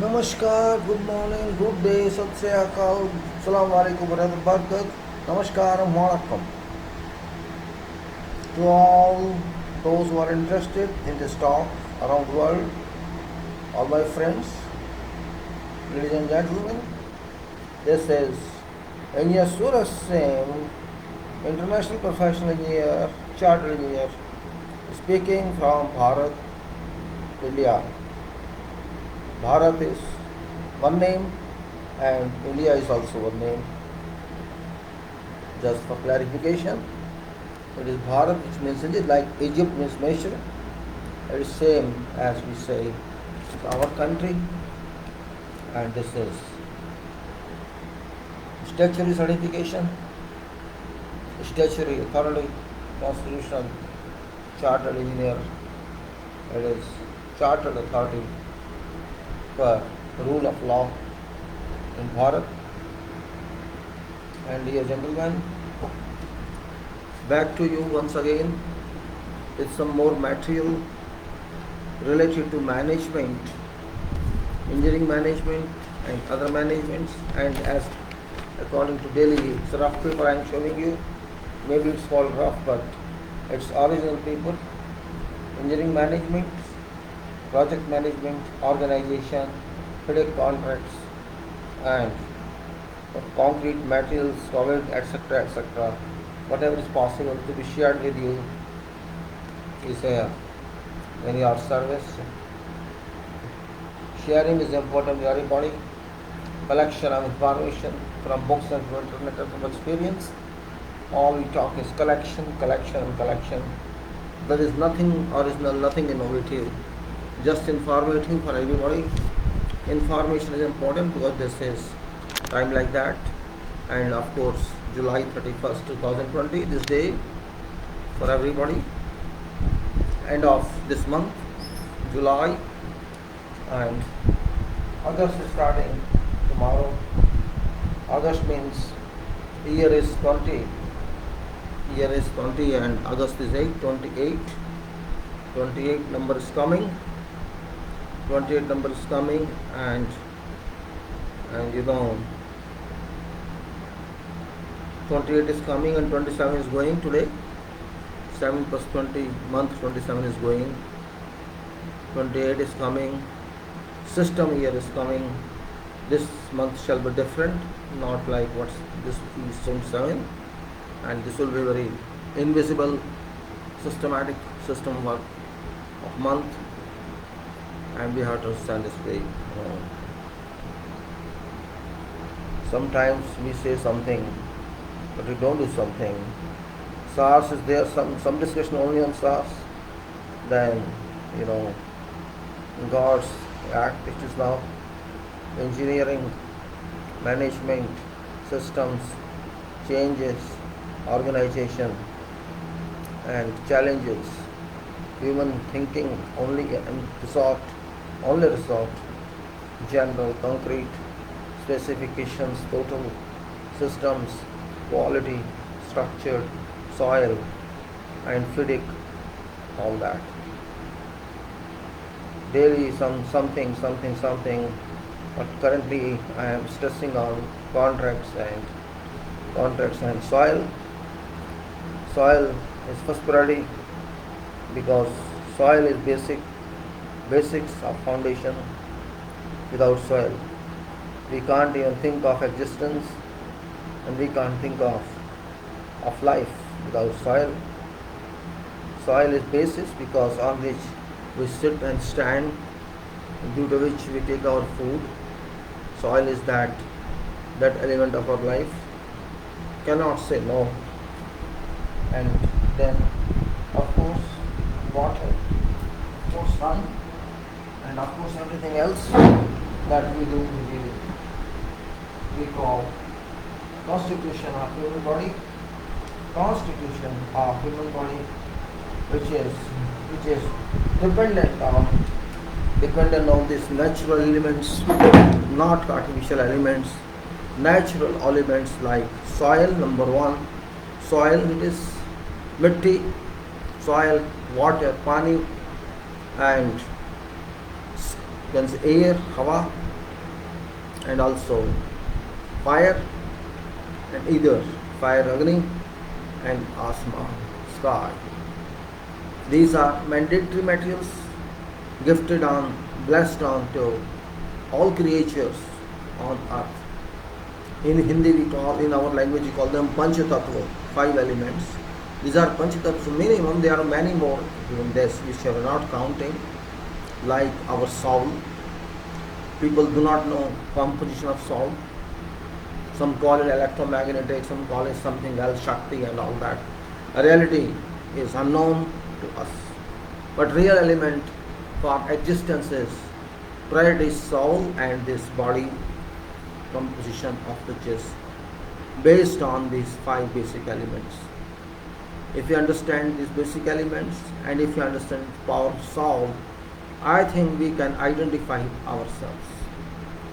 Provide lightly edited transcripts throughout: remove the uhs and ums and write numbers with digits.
नमस्कार, good morning, good day, सत श्री अकाल, अस्सलाम वालेकुम warahmatullahi wabarakatuh. Namaskaram, Wanakkam. To all those who are interested in this talk around the world, all my friends, ladies and gentlemen, this is Engineer Suraj Singh, International Professional Engineer, Chartered Engineer, speaking from Bharat, India. Bharat is one name and India is also one name. Just for clarification, it is Bharat, which means India, like Egypt means nation. It is same as we say our country, and this is statutory certification, statutory authority, constitutional, chartered engineer. It is chartered authority for rule of law in Bharat. And dear gentlemen, back to you once again with some more material related to management, engineering management and other managements. And as according to daily, it's a rough paper I am showing you. Maybe it's called rough, but it's original paper. Engineering management, project management, organization, FIDIC contracts, and concrete materials, solid, etc., etc. Whatever is possible to be shared with you is in your service. Sharing is important to everybody. Collection of information from books and from internet and from experience. All we talk is collection, collection, and collection. There is nothing original, nothing innovative. Just informative for everybody. Information is important because this is time like that. And of course, July 31st, 2020, this day for everybody. End of this month, July, and August is starting tomorrow. August means year is 20. Year is 20 and August is 8, 28. 28 number is coming. 28 number is coming, and you know 28 is coming and 27 is going today. 7 plus 20 month 27 is going. 28 is coming. System year is coming. This month shall be different, not like what's this is 27, and this will be very invisible, systematic system work of month. And we have to understand this way. Sometimes we say something, but we don't do something. SARS is there, some discussion only on SARS. Then, God's Act, which is now engineering, management, systems, changes, organization, and challenges. Human thinking only resort, general, concrete, specifications, total, systems, quality, structured, soil, and FIDIC, all that. Daily something, but currently I am stressing on contracts and soil. Soil is first priority because soil is basics of foundation. Without soil, we can't even think of existence, and we can't think of life without soil. Soil is basis because on which we sit and stand, due to which we take our food. Soil is that element of our life. Cannot say no. And then, of course, water, of course, sun, and of course everything else that we do, we call constitution of human body. Constitution of human body, which is dependent on these natural elements, not artificial elements. Natural elements like soil, number one. Soil, it is mitti, soil, water, pani, and air, hawa, and also fire, and either fire Agni and Asma sky. These are mandatory materials gifted on, blessed on to all creatures on earth. In Hindi we call, in our language we call them Panchatattva, 5 elements. These are Panchatattva minimum, there are many more than this which are not counting, like our soul. People do not know composition of soul. Some call it electromagnetic, some call it something else, Shakti and all that. Reality is unknown to us. But real element for existence is priority soul and this body composition of which is based on these 5 basic elements. If you understand these basic elements and if you understand power of soul, I think we can identify ourselves.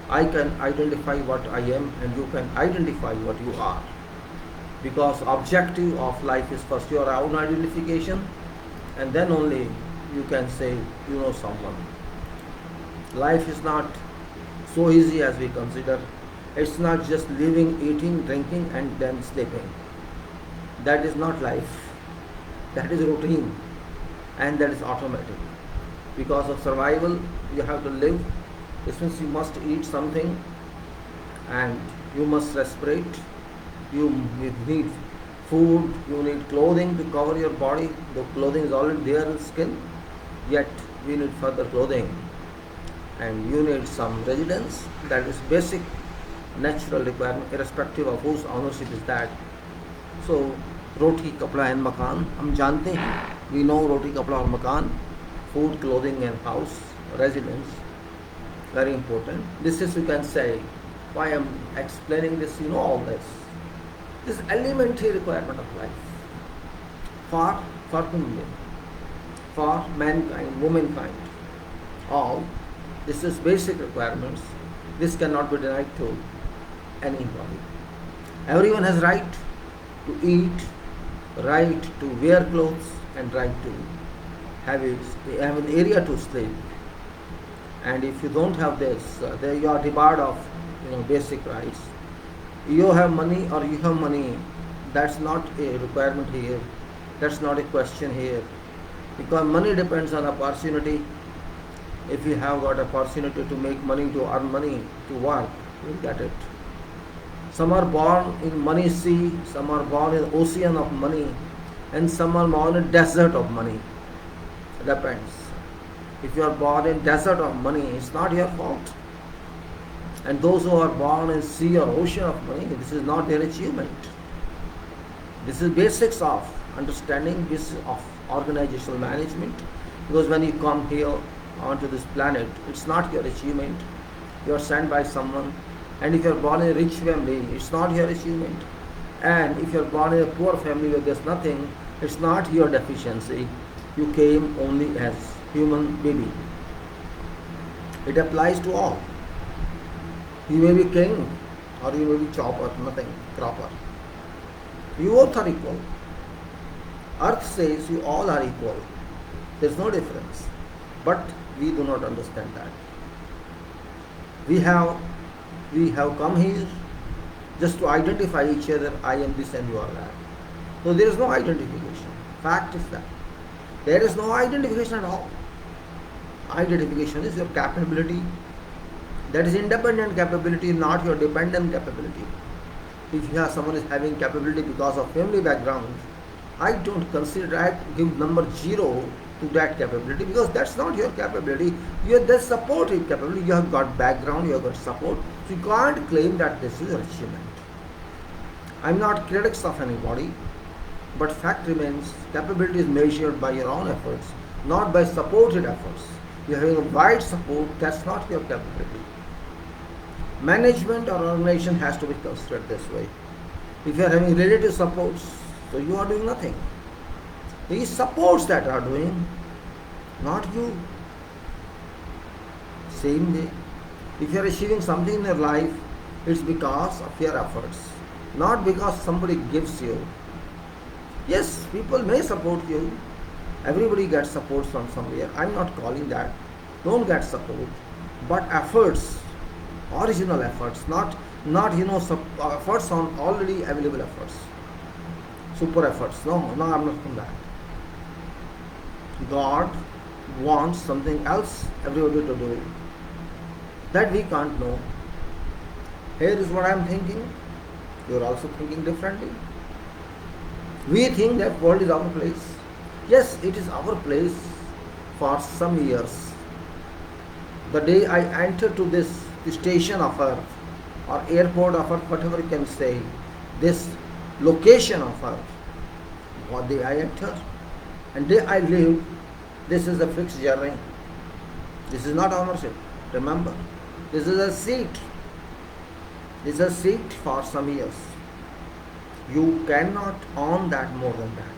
I can identify what I am and you can identify what you are. Because objective of life is first your own identification and then only you can say you know someone. Life is not so easy as we consider. It's not just living, eating, drinking and then sleeping. That is not life. That is routine and that is automatic. Because of survival, you have to live. This means you must eat something and you must respirate. You need food, you need clothing to cover your body. The clothing is already there in skin, yet we need further clothing. And you need some residence, that is basic natural requirement, irrespective of whose ownership is that. So, roti, kapda and makan, हम जानते हैं, we know roti, kapda और makan, food, clothing and house, residence, very important. This is, you can say, why I am explaining this, you know all this. This elementary requirement of life for human being, for mankind, womankind, all. This is basic requirements. This cannot be denied to anybody. Everyone has right to eat, right to wear clothes, and right to have an area to sleep. And if you don't have this, then you are debarred of basic rights. You have money or you have money, that's not a requirement here. That's not a question here. Because money depends on opportunity. If you have got opportunity to make money, to earn money, to work, you will get it. Some are born in money sea, some are born in ocean of money, and some are born in desert of money. It depends. If you are born in desert of money, it's not your fault. And those who are born in sea or ocean of money, this is not their achievement. This is basics of understanding, this of organizational management. Because when you come here onto this planet, it's not your achievement. You are sent by someone. And if you are born in a rich family, it's not your achievement. And if you are born in a poor family where there's nothing, it's not your deficiency. You came only as human baby. It applies to all. You may be king or you may be chopper, nothing, cropper. You both are equal. Earth says you all are equal. There's no difference. But we do not understand that. We have come here just to identify each other. I am this and you are that. So there is no identification. Fact is that. There is no identification at all. Identification is your capability. That is independent capability, not your dependent capability. If someone is having capability because of family background, I don't consider, I give number 0 to that capability because that's not your capability. You have the supportive capability. You have got background, you have got support. So you can't claim that this is your achievement. I'm not critics of anybody, but fact remains, capability is measured by your own efforts, not by supported efforts. You're having a wide support, that's not your capability. Management or organization has to be considered this way. If you are having relative supports, so you are doing nothing. These supports that are doing, not you. Same way. If you are achieving something in your life, it's because of your efforts, not because somebody gives you. Yes, people may support you. Everybody gets support from somewhere. I'm not calling that. Don't get support. But efforts original efforts, not efforts on already available efforts, super efforts. No, I'm not from that. God wants something else everybody to do that we can't know. Here is what I am thinking. You are also thinking differently. We think that world is our place. Yes, it is our place for some years. The day I enter to this station of Earth or airport of Earth, whatever you can say, this location of Earth, what day I enter and day I live, this is a fixed journey. This is not ownership. Remember, this is a seat. This is a seat for some years. You cannot own that more than that.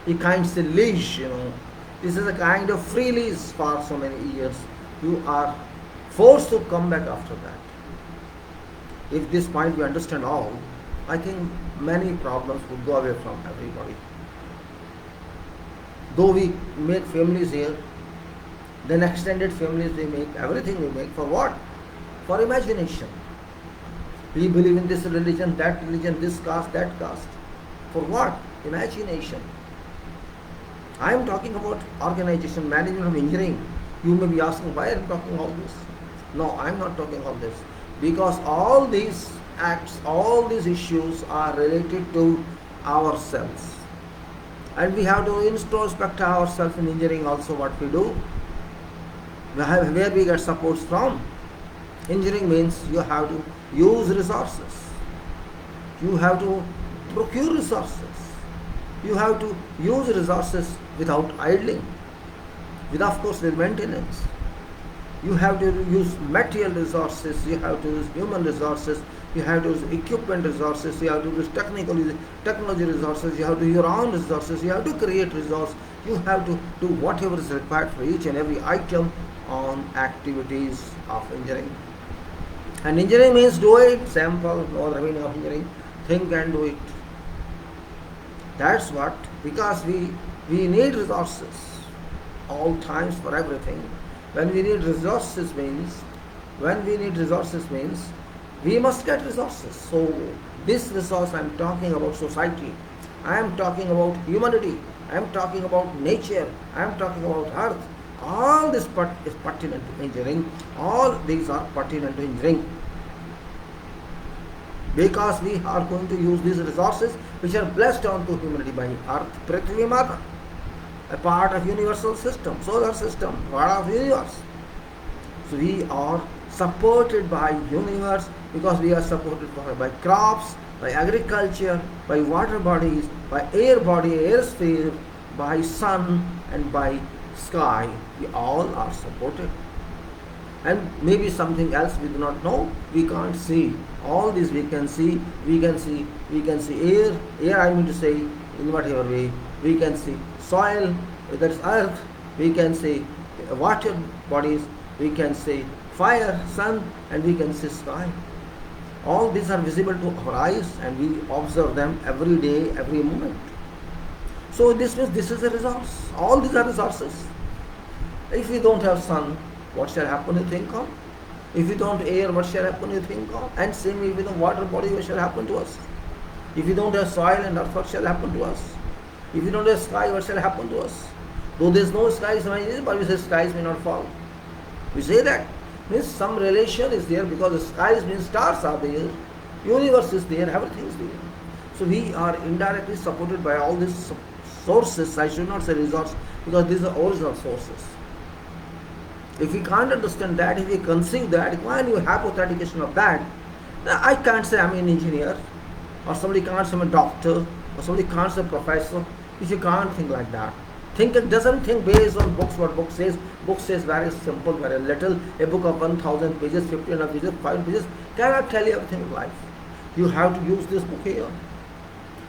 You can't say leash, This is a kind of free lease for so many years. You are forced to come back after that. If this point we understand all, I think many problems would go away from everybody. Though we make families here, then extended families we make, everything we make for what? For imagination. We believe in this religion, this caste, that caste. For what? Imagination. I am talking about organization, management of engineering. You may be asking, why I am talking all this? No, I am not talking all this. Because all these acts, all these issues are related to ourselves. And we have to introspect ourselves in engineering also what we do. Where we get supports from. Engineering means you have to use resources. You have to procure resources. You have to use resources without idling. With, of course, with maintenance. You have to use material resources, you have to use human resources, you have to use equipment resources, you have to use technology resources, you have to use your own resources, you have to create resources, you have to do whatever is required for each and every item on activities of engineering. And engineering means do it, sample, no other meaning of engineering, think and do it. That's what, because we need resources all times for everything. When we need resources means, we must get resources. So this resource I am talking about society, I am talking about humanity, I am talking about nature, I am talking about earth. All this is pertinent to engineering. All these are pertinent to engineering. Because we are going to use these resources which are blessed onto humanity by earth, Prithvi Mata, a part of universal system, solar system, part of universe. So we are supported by universe because we are supported by crops, by agriculture, by water bodies, by air body, air sphere, by sun and by sky. We all are supported. And maybe something else we do not know, we can't see. All this we can see air I mean to say, in whatever way. We can see soil, that is earth, we can see water bodies, we can see fire, sun, and we can see sky. All these are visible to our eyes and we observe them every day, every moment. So this means this is a resource. All these are resources. If we don't have sun, what shall happen, you think of? If we don't air, what shall happen, you think of? And same with the water body, what shall happen to us? If we don't have soil and earth, what shall happen to us? If we don't have sky, what shall happen to us? Though there is no skies, but we say skies may not fall. We say that. Means some relation is there because the skies means stars are there, universe is there, everything is there. So we are indirectly supported by all these sources. I should not say resources because these are original sources. If we can't understand that, if we conceive that, when you have authentication of that, I can't say I'm an engineer, or somebody can't say I'm a doctor, or somebody can't say professor. If you can't think like that, doesn't think based on books, what book says. Book says very simple, very little. A book of 1,000 pages, 1,500 pages, 5 pages cannot tell you everything in life. You have to use this book here.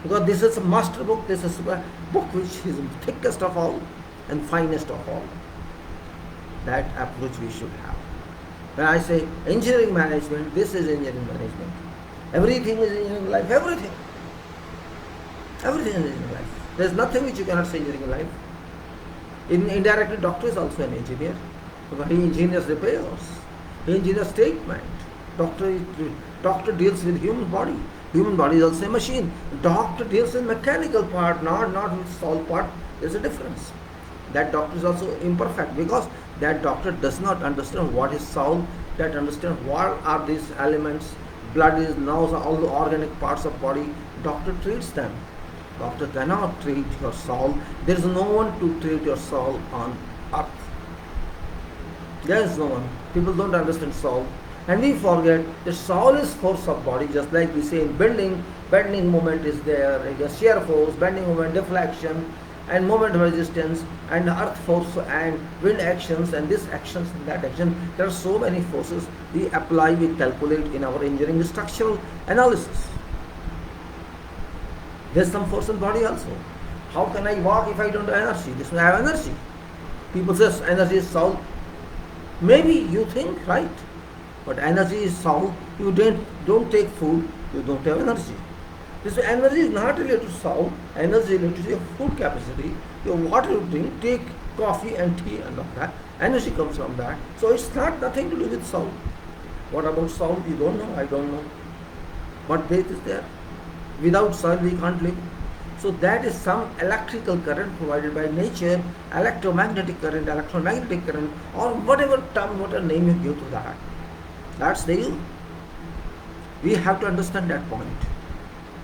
Because this is a master book, this is a book which is the thickest of all and finest of all. That approach we should have. When I say engineering management, this is engineering management. Everything is engineering life, everything. Everything is engineering life. There is nothing which you cannot say engineering life. Indirectly, doctor is also an engineer. Because he engineers repairs, he engineers treatment, Doctor deals with human body. Human body is also a machine. Doctor deals with mechanical part, not with soul part. There's a difference. That doctor is also imperfect because that doctor does not understand what is soul, that understand what are these elements. Blood is now all the organic parts of body. Doctor treats them. Doctor cannot treat your soul. There is no one to treat your soul on earth. There is no one. People don't understand soul. And we forget that soul is force of body, just like we say in bending moment is there, shear force, bending moment, deflection, and moment resistance, and earth force, and wind actions, and this actions and that action. There are so many forces we apply, we calculate in our engineering structural analysis. There's some force in body also. How can I walk if I don't have energy? This means I have energy. People say energy is soul. Maybe you think right, but energy is soul. You don't take food, you don't have energy. This energy is not related to soul. Energy is related to your food capacity, your water you drink, take coffee and tea and all that. Energy comes from that. So it's not nothing to do with soul. What about soul? You don't know, I don't know. What faith is there? Without soul we can't live. So that is some electrical current provided by nature, electromagnetic current, or whatever term, whatever name you give to that. That's the use. We have to understand that point.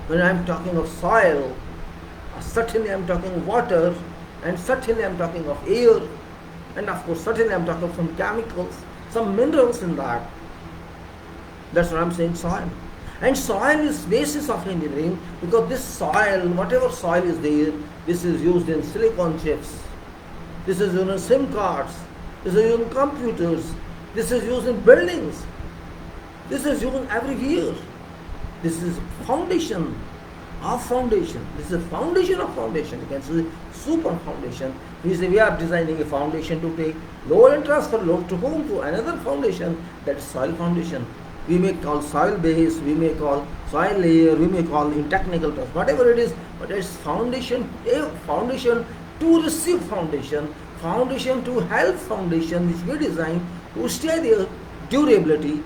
When I am talking of soil, certainly I am talking water, and certainly I am talking of air, and of course certainly I am talking of some chemicals, some minerals in that. That's what I am saying, soil. And soil is basis of engineering, because this soil, whatever soil is there, this is used in silicon chips, this is used in SIM cards, this is used in computers, this is used in buildings, this is used everywhere. This is foundation of foundation. This is foundation of foundation. You can say super foundation. We say we are designing a foundation to take load and transfer load to whom? To another foundation, that is soil foundation. We may call soil base, we may call soil layer, we may call in technical terms, whatever it is, but it's foundation, a foundation to receive foundation, foundation to help foundation which we design to stay there, durability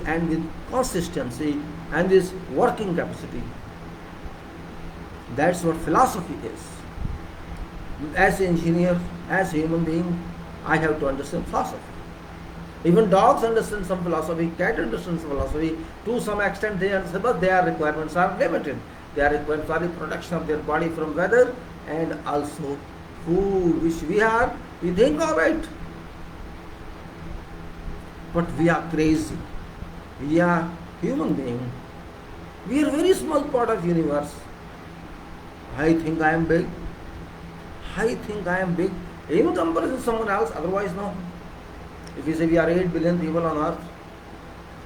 and with consistency and this working capacity. That's what philosophy is. As an engineer, as a human being, I have to understand philosophy. Even dogs understand some philosophy, cat understands philosophy. To some extent they understand, but their requirements are limited. They are required for the protection of their body from weather and also food, which we think alright. But we are crazy. We are human being. We are a very small part of universe. I think I am big. In comparison to someone else, otherwise no. If we say we are 8 billion people on earth,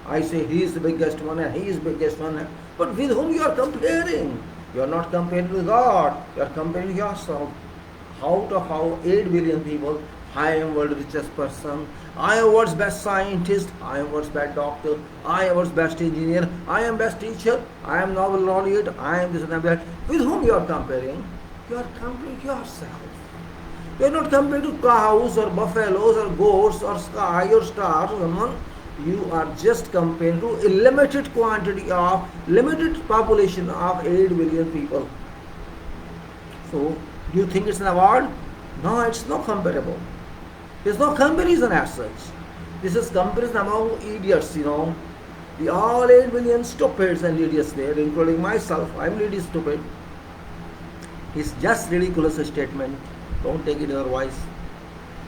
I say he is the biggest one and he is the biggest one. But with whom you are comparing? You are not comparing with God. You are comparing yourself. Out of our 8 billion people, I am world's richest person. I am world's best scientist. I am world's best doctor. I am world's best engineer. I am best teacher. I am Nobel laureate. I am this and that. With whom you are comparing? You are comparing yourself. You are not comparing to cows or buffaloes or goats or sky or stars or someone. You are just comparing to a limited quantity of, limited population of 8 billion people. So, do you think it's an award? No, it's not comparable. There's no comparison as such. This is comparison among idiots, We all 8 billion stupids and idiots there, including myself. I'm really stupid. It's just ridiculous statement. Don't take it otherwise.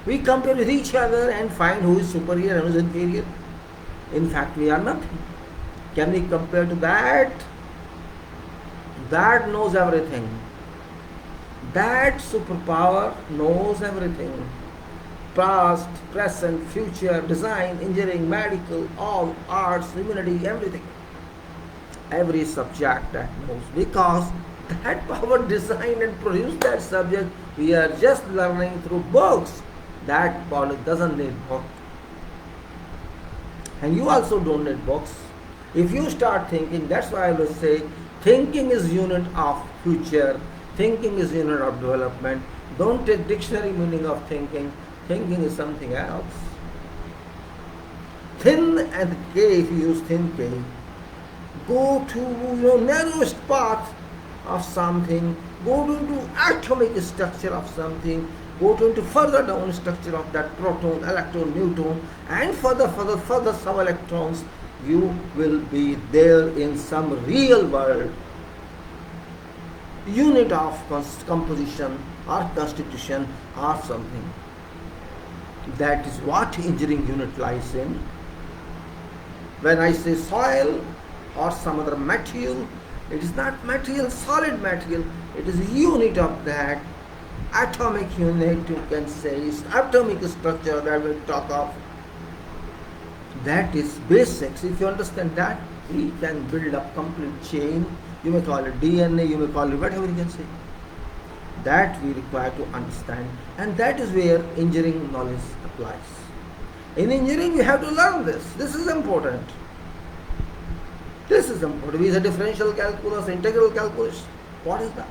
We compare with each other and find who is superior and who is inferior. In fact, we are nothing. Can we compare to that? That knows everything. That superpower knows everything. Past, present, future, design, engineering, medical, all arts, humanity, everything. Every subject that knows, because that power designed and produced that subject. We are just learning through books. That power doesn't need book. And you also don't need books. If you start thinking, that's why I will say, thinking is unit of future. Thinking is unit of development. Don't take dictionary meaning of thinking. Thinking is something else. thin and K, if you use thin K, go to narrowest path of something, go into atomic structure of something, go into further down structure of that proton, electron, neutron, and further some electrons, you will be there in some real world unit of composition or constitution or something. That is what engineering unit lies in. When I say soil or some other material, it is not material, solid material, it is a unit of that atomic unit, you can say, atomic structure that we talk of. That is basics. If you understand that, we can build up complete chain. You may call it DNA, you may call it whatever you can say. That we require to understand, and that is where engineering knowledge applies. In engineering, we have to learn this. This is important. This is important. Is a differential calculus, integral calculus. What is that?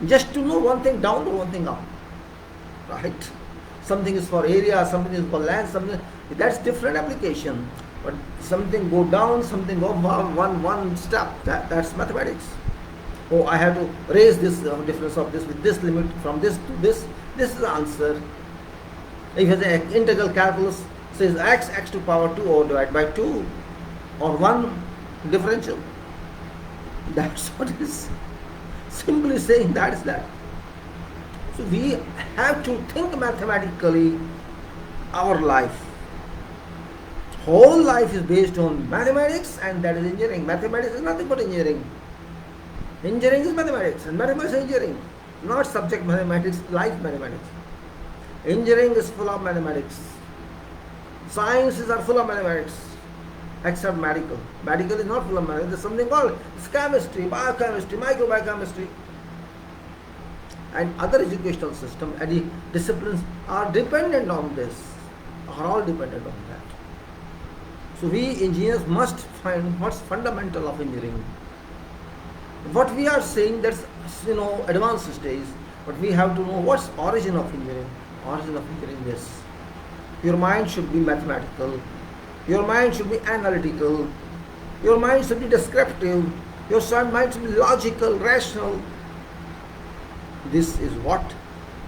Just to know one thing down or one thing up, right? Something is for area, something is for land, something that's different application. But something go down, something go one step. That's mathematics. Oh, I have to raise this difference of this with this limit from this to this. This is the answer. If the integral calculus says x to power 2 or divided by 2 or 1 differential, that's what it is. Simply saying that is that. So we have to think mathematically our life. Whole life is based on mathematics, and that is engineering. Mathematics is nothing but engineering. Engineering is mathematics, and mathematics is engineering. Not subject mathematics, life mathematics. Engineering is full of mathematics. Sciences are full of mathematics, except medical. Medical is not full of mathematics. There's something called chemistry, biochemistry, microbiochemistry, and other educational system and disciplines are dependent on this, are all dependent on that. So we engineers must find what's fundamental of engineering. What we are saying, that's advanced stage, but we have to know what's origin of engineering. Origin of engineering is your mind should be mathematical, your mind should be analytical, your mind should be descriptive, your mind should be logical, rational. This is what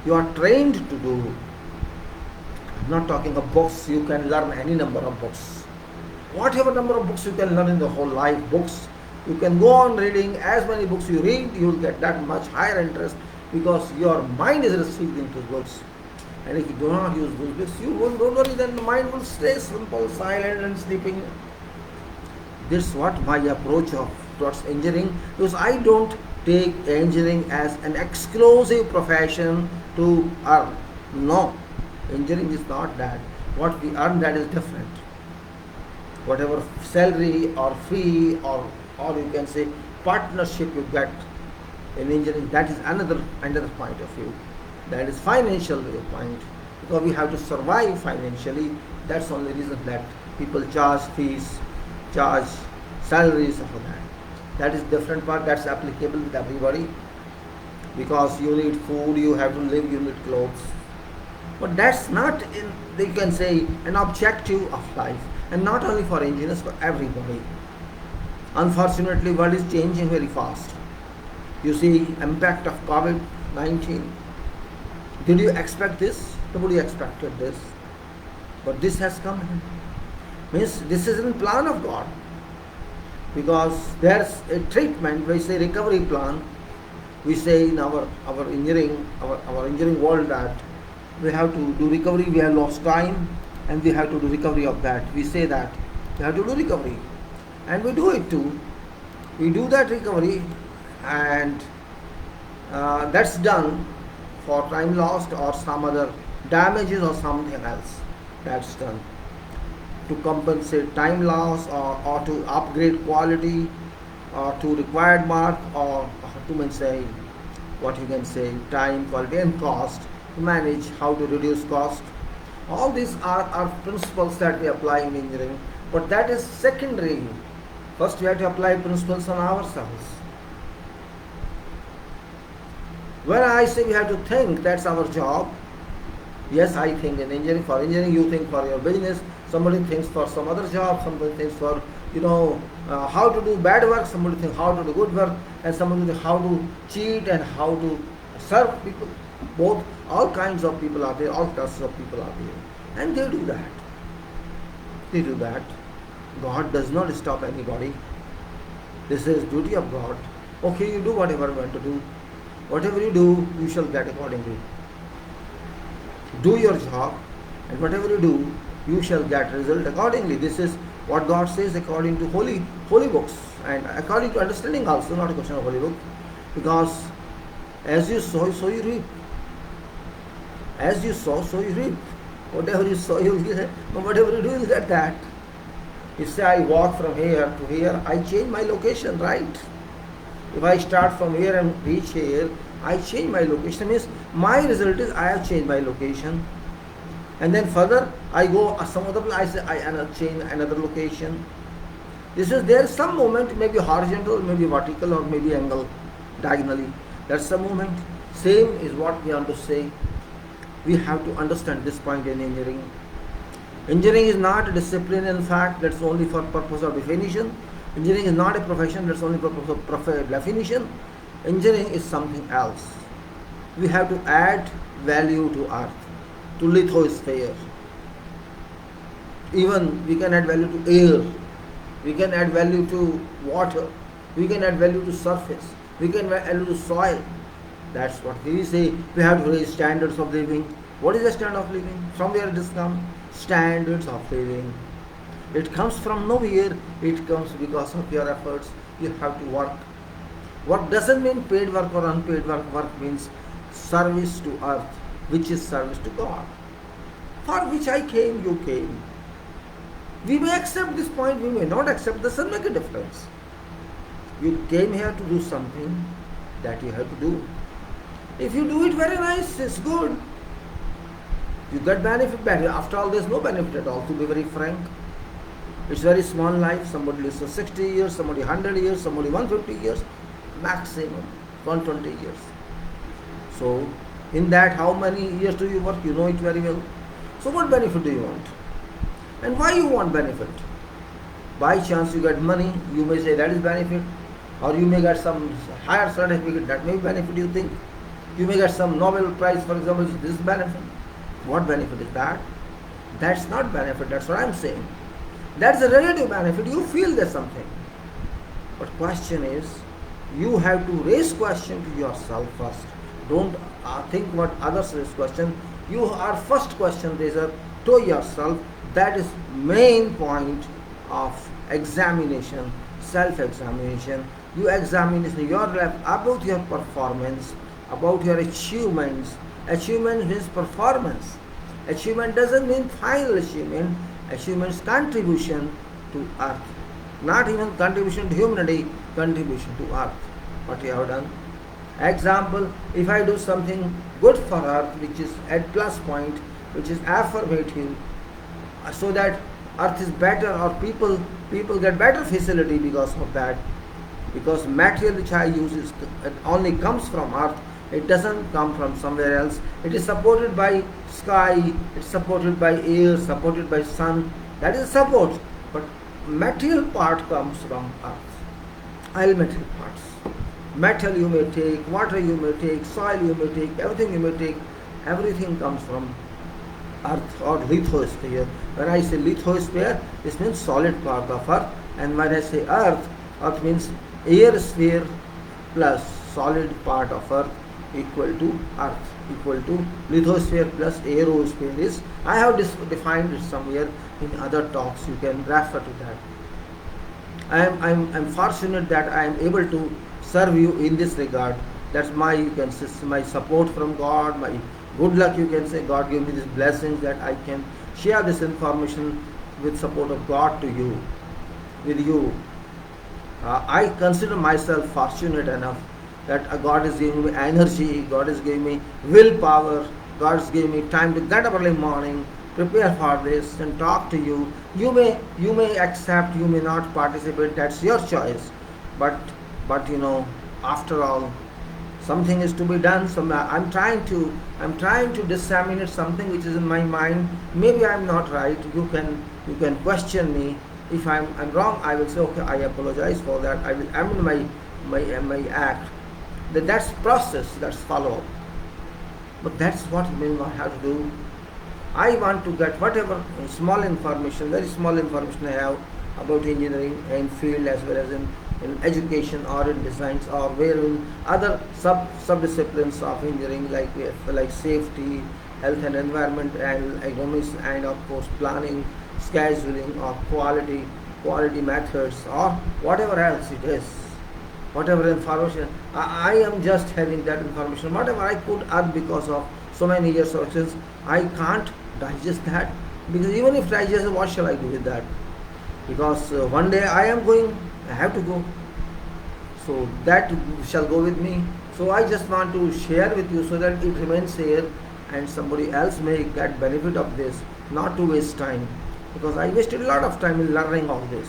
you are trained to do. I'm not talking of books. You can learn any number of books. Whatever number of books you can learn in the whole life, books, you can go on reading. As many books you read, you will get that much higher interest, because your mind is received into books. And if you do not use those books, you won't, don't worry, then the mind will stay simple, silent and sleeping. This is what my approach towards engineering, because I don't take engineering as an exclusive profession to earn. No, engineering is not that. What we earn, that is different. Whatever salary or fee or you can say partnership you get in engineering, that is another point of view. That is financial point, because we have to survive financially. That's the only reason that people charge fees, charge salaries for that. That is different part. That's applicable with everybody, because you need food, you have to live, you need clothes. But that's not, you can say, an objective of life, and not only for engineers, for everybody. Unfortunately, world is changing very fast. You see impact of COVID-19. Did you expect this? Nobody expected this. But this has come. Means this is in plan of God. Because there's a treatment, we say recovery plan. We say in our engineering, our engineering world, that we have to do recovery. We have lost time, and we have to do recovery of that. We say that we have to do recovery, and we do it too. We do that recovery, and that's done for time lost or some other damages or something else. That's done to compensate time loss, or to upgrade quality, or to required mark, or to say what you can say time, quality and cost, to manage how to reduce cost. All these are principles that we apply in engineering, but that is secondary. First we have to apply principles on ourselves. When I say we have to think, that's our job. Yes, I think in engineering. For engineering, you think for your business. Somebody thinks for some other job, somebody thinks for, how to do bad work, somebody thinks how to do good work, and somebody thinks how to cheat and how to serve people. Both, all kinds of people are there, all classes of people are there. And they do that. They do that. God does not stop anybody. This is duty of God. Okay, you do whatever you want to do. Whatever you do, you shall get accordingly. Do your job, and whatever you do, you shall get result accordingly. This is what God says according to holy books, and according to understanding also, not a question of holy book. Because as you sow, so you reap. As you sow, so you reap. Whatever you sow, you will get. Whatever you do, you will get that. If say I walk from here to here, I change my location, right? If I start from here and reach here, I change my location. Means my result is I have changed my location. And then further, I go some other place, I say I change another location. This is there some movement, maybe horizontal, maybe vertical, or maybe angle, diagonally. That's the movement. Same is what we want to say. We have to understand this point in engineering. Engineering is not a discipline, in fact, that's only for purpose of definition. Engineering is not a profession, that's only for purpose of definition. Engineering is something else. We have to add value to earth, to lithosphere. Even we can add value to air, we can add value to water, we can add value to surface, we can add value to soil. That's what we say. We have to raise standards of living. What is the standard of living? From where it has come? Standards of living. It comes from nowhere. It comes because of your efforts. You have to work. Work doesn't mean paid work or unpaid work. Work means service to earth, which is service to God. For which I came, you came. We may accept this point, we may not accept. Doesn't make a difference. You came here to do something that you have to do. If you do it very nice, it's good. You get benefit. After all, there's no benefit at all, to be very frank. It's very small life. Somebody lives for 60 years, somebody 100 years, somebody 150 years, maximum 120 years. So, in that, how many years do you work? You know it very well. So, what benefit do you want? And why you want benefit? By chance you get money, you may say that is benefit. Or you may get some higher certificate, that may be benefit, you think. You may get some Nobel Prize, for example, this is benefit. What benefit is that? That's not benefit, that's what I'm saying. That's a relative benefit, you feel there's something. But question is, you have to raise question to yourself first. Don't think what others raise question. You are first question raiser to yourself. That is main point of examination, self-examination. You examine your life about your performance, about your achievements. Achievement means performance. Achievement doesn't mean final achievement. Achievement is contribution to earth. Not even contribution to humanity, contribution to earth. What you have done. Example, if I do something good for earth, which is at plus point, which is affirmative, so that earth is better, or people get better facility because of that. Because material which I use it only comes from earth. It doesn't come from somewhere else. It is supported by sky, it's supported by air, supported by sun. That is support. But material part comes from earth. All material parts. Metal you may take, water you may take, soil you may take, everything you may take. Everything comes from earth or lithosphere. When I say lithosphere, this means solid part of earth. And when I say earth, earth means air sphere plus solid part of earth equal to earth, equal to lithosphere plus aerosphere is. I have defined it somewhere in other talks. You can refer to that. I'm fortunate that I am able to serve you in this regard. That's my, you can say, my support from God, my good luck, you can say. God gave me these blessings that I can share this information with support of God to you, with you. I consider myself fortunate enough that God is giving me energy, God is giving me willpower, God is giving me time to get up early morning, prepare for this and talk to you. You may accept, you may not participate, that's your choice. But after all, something is to be done. So I'm trying to disseminate something which is in my mind. Maybe I'm not right. You can question me. If I'm wrong, I will say, okay, I apologize for that. I will amend my act. That's process. That's follow up. But that's what you may not have to do. I want to get whatever small information, very small information I have about engineering and field, as well as in education or in designs, or where in other sub-disciplines of engineering, like safety, health and environment, and economics, and of course planning, scheduling, or quality methods, or whatever else it is. Whatever information, I am just having that information. Whatever I could add because of so many years of experience, I can't digest that, because even if digest, what shall I do with that? Because one day I have to go. So that shall go with me. So I just want to share with you so that it remains here and somebody else may get benefit of this, not to waste time. Because I wasted a lot of time in learning all this.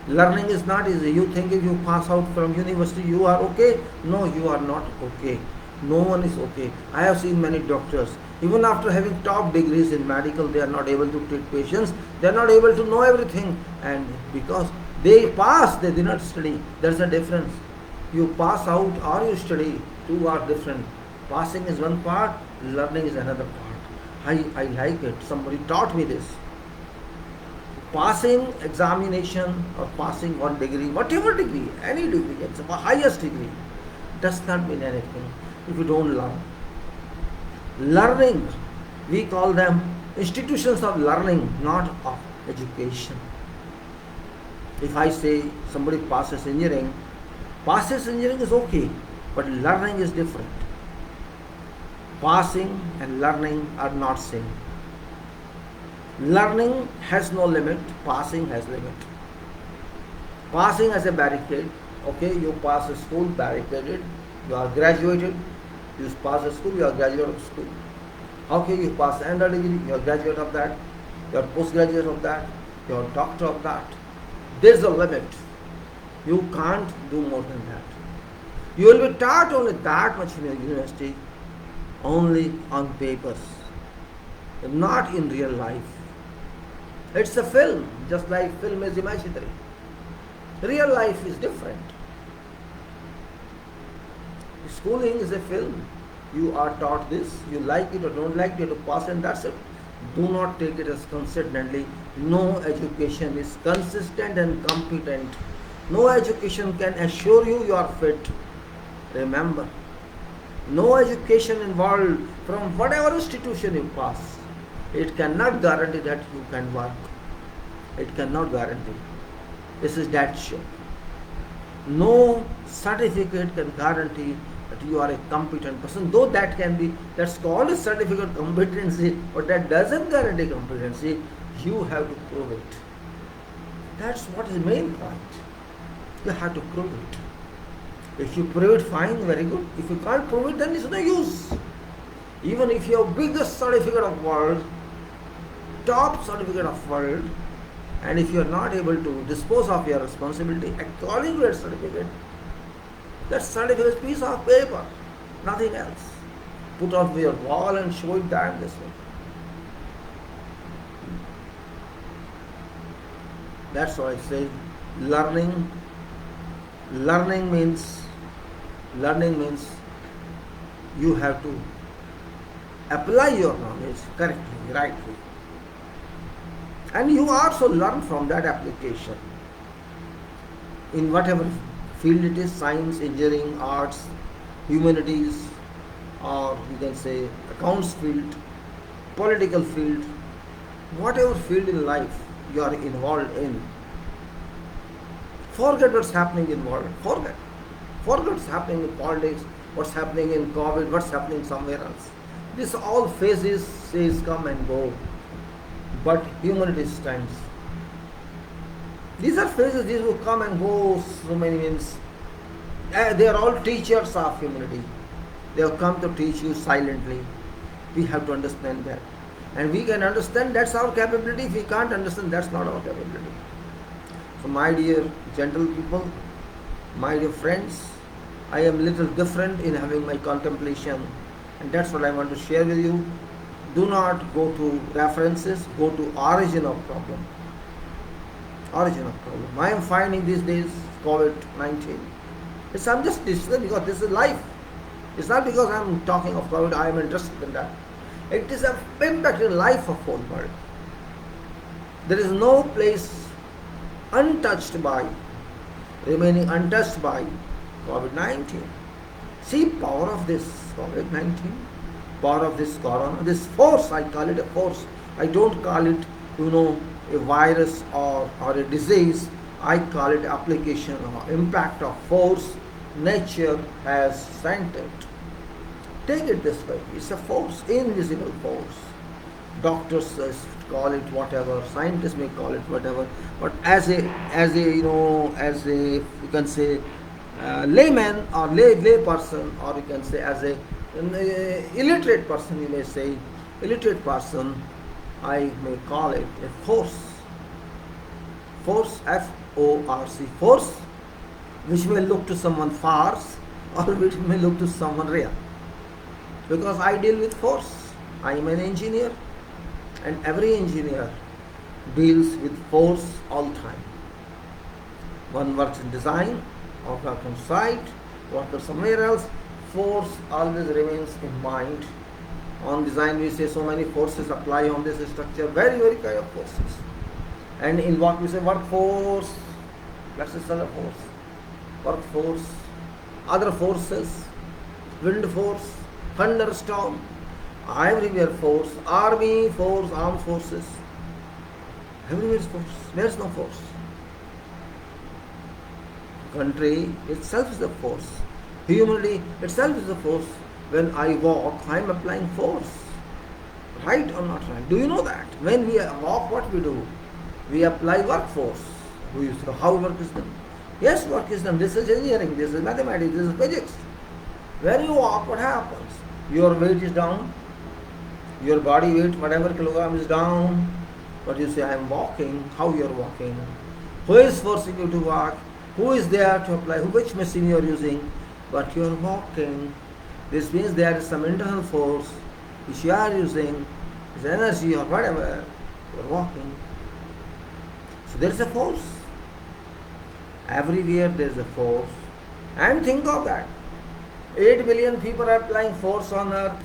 Learning is not easy. You think if you pass out from university, you are okay? No, you are not okay. No one is okay. I have seen many doctors, even after having top degrees in medical, they are not able to treat patients. They are not able to know everything. And because they pass, they did not study. There's a difference. You pass out or you study, two are different. Passing is one part, learning is another part. I like it. Somebody taught me this. Passing examination or passing one degree, whatever degree, any degree, it's the highest degree, does not mean anything if you don't learn. Learning, we call them institutions of learning, not of education. If I say somebody passes engineering is okay, but learning is different. Passing and learning are not same. Learning has no limit, passing has limit. Passing has a barricade. Okay, you pass a school, barricaded, you are graduated, you pass a school, you are graduate of school. Okay, you pass under degree, you are graduate of that, you are postgraduate of that, you are doctor of that. There is a limit. You can't do more than that. You will be taught only that much in your university, only on papers, not in real life. It's a film, just like film is imaginary. Real life is different. Schooling is a film. You are taught this, you like it or don't like it, you have to pass and that's it. Do not take it as consistently. No education is consistent and competent. No education can assure you are fit. Remember, no education involved from whatever institution you pass. It cannot guarantee that you can work. It cannot guarantee. This is that sure. No certificate can guarantee that you are a competent person, though that's called a certificate competency, but that doesn't guarantee competency. You have to prove it. That's what is the main point. You have to prove it. If you prove it, fine, very good. If you can't prove it, then it's no use. Even if you have biggest certificate of world, top certificate of world, and if you are not able to dispose of your responsibility according to that certificate is a piece of paper, nothing else. Put on your wall and show it down this way. That's why I say learning means you have to apply your knowledge correctly, rightly. And you also learn from that application. In whatever field it is, science, engineering, arts, humanities, or you can say accounts field, political field, whatever field in life you are involved in. Forget what's happening in the world. Forget what's happening in politics, what's happening in COVID, what's happening somewhere else. This all phases come and go. But humanities stands. These are phases, these will come and go, so many means. They are all teachers of humanity. They have come to teach you silently. We have to understand that. And we can understand, that's our capability. If we can't understand, that's not our capability. So my dear gentle people, my dear friends, I am little different in having my contemplation, and that's what I want to share with you. Do not go to references, go to origin of problem. Origin of problem. I am finding these days COVID-19. I'm just discussing because this is life. It's not because I'm talking of COVID, I am interested in that. It is an impact in life of whole world. There is no place untouched by, remaining untouched by COVID-19. See power of this COVID-19, power of this corona, this force, I call it a force. I don't call it, a virus or a disease. I call it application or impact of force nature has sent it. Take it this way, it's a force, invisible force. Doctors call it whatever, scientists may call it whatever, but as a you can say layman or lay person, or you can say as a illiterate person, you may say illiterate person, I may call it a force. Force, F-O-R-C, force, which may look to someone far or which may look to someone real. Because I deal with force. I am an engineer, and every engineer deals with force all the time. One works in design, or works on site, works somewhere else. Force always remains in mind. On design we say so many forces apply on this structure, very, very kind of forces. And in what we say workforce, let's say other force, workforce, other forces, wind force, thunderstorm, everywhere force, army force, armed forces, everywhere is force. There is no force. Country itself is a force. Humanity itself is a force. When I walk, I am applying force. Right or not right? Do you know that? When we walk, what we do? We apply work force. How work is done? Yes, work is done. This is engineering, this is mathematics, this is physics. When you walk, what happens? Your weight is down. Your body weight, whatever kilogram, is down. But you say, I am walking. How you are walking? Who is forcing you to walk? Who is there to apply? Which machine you are using? But you are walking. This means there is some internal force which you are using, is energy or whatever. You are walking. So there is a force. Everywhere there is a force. And think of that. 8 billion people are applying force on earth.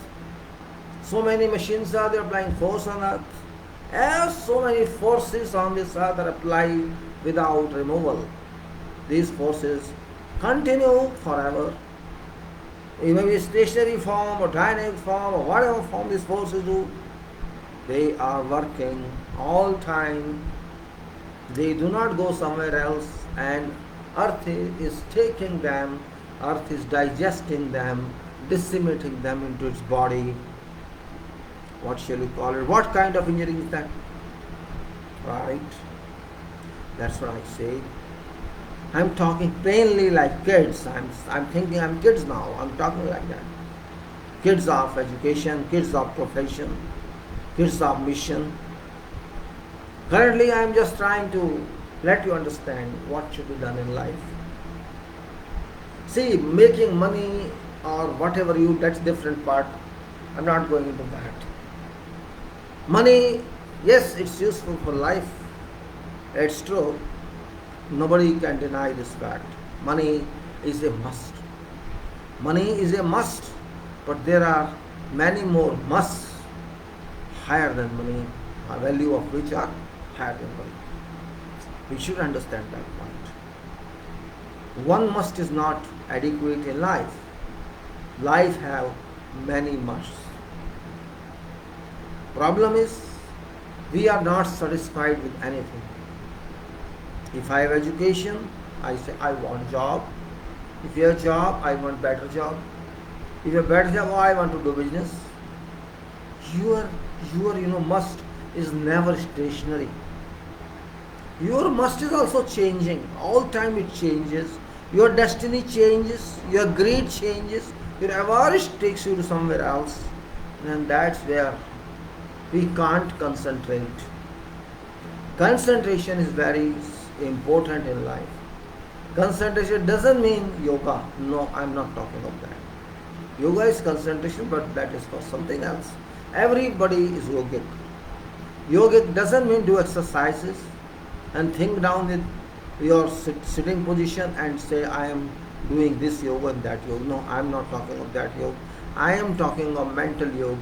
So many machines are there applying force on earth. As so many forces on this earth are applied without removal. These forces continue forever. It may be stationary form or dynamic form or whatever form these forces do. They are working all time. They do not go somewhere else, and earth is taking them, earth is digesting them, disseminating them into its body. What shall we call it? What kind of engineering is that? Right? That's what I say. I'm talking plainly like kids. I'm thinking I'm kids now. I'm talking like that. Kids of education, kids of profession, kids of mission. Currently, I'm just trying to let you understand what should be done in life. See, making money or whatever that's different part. I'm not going into that. Money, yes, it's useful for life. It's true. Nobody can deny this fact. Money is a must. Money is a must, but there are many more musts higher than money, a value of which are higher than money. We should understand that point. One must is not adequate in life. Life have many musts. Problem is, we are not satisfied with anything. If I have education, I say I want job. If you have job, I want better job. If you have better job, I want to do business. Your must is never stationary. Your must is also changing. All time it changes. Your destiny changes. Your greed changes. Your avarice takes you to somewhere else. And that's where we can't concentrate. Concentration is very important in life. Concentration doesn't mean yoga. No, I'm not talking of that. Yoga is concentration, but that is for something else. Everybody is yogic. Yogic doesn't mean do exercises and think down with your sitting position and say I am doing this yoga and that yoga. No, I am not talking of that yoga. I am talking of mental yoga.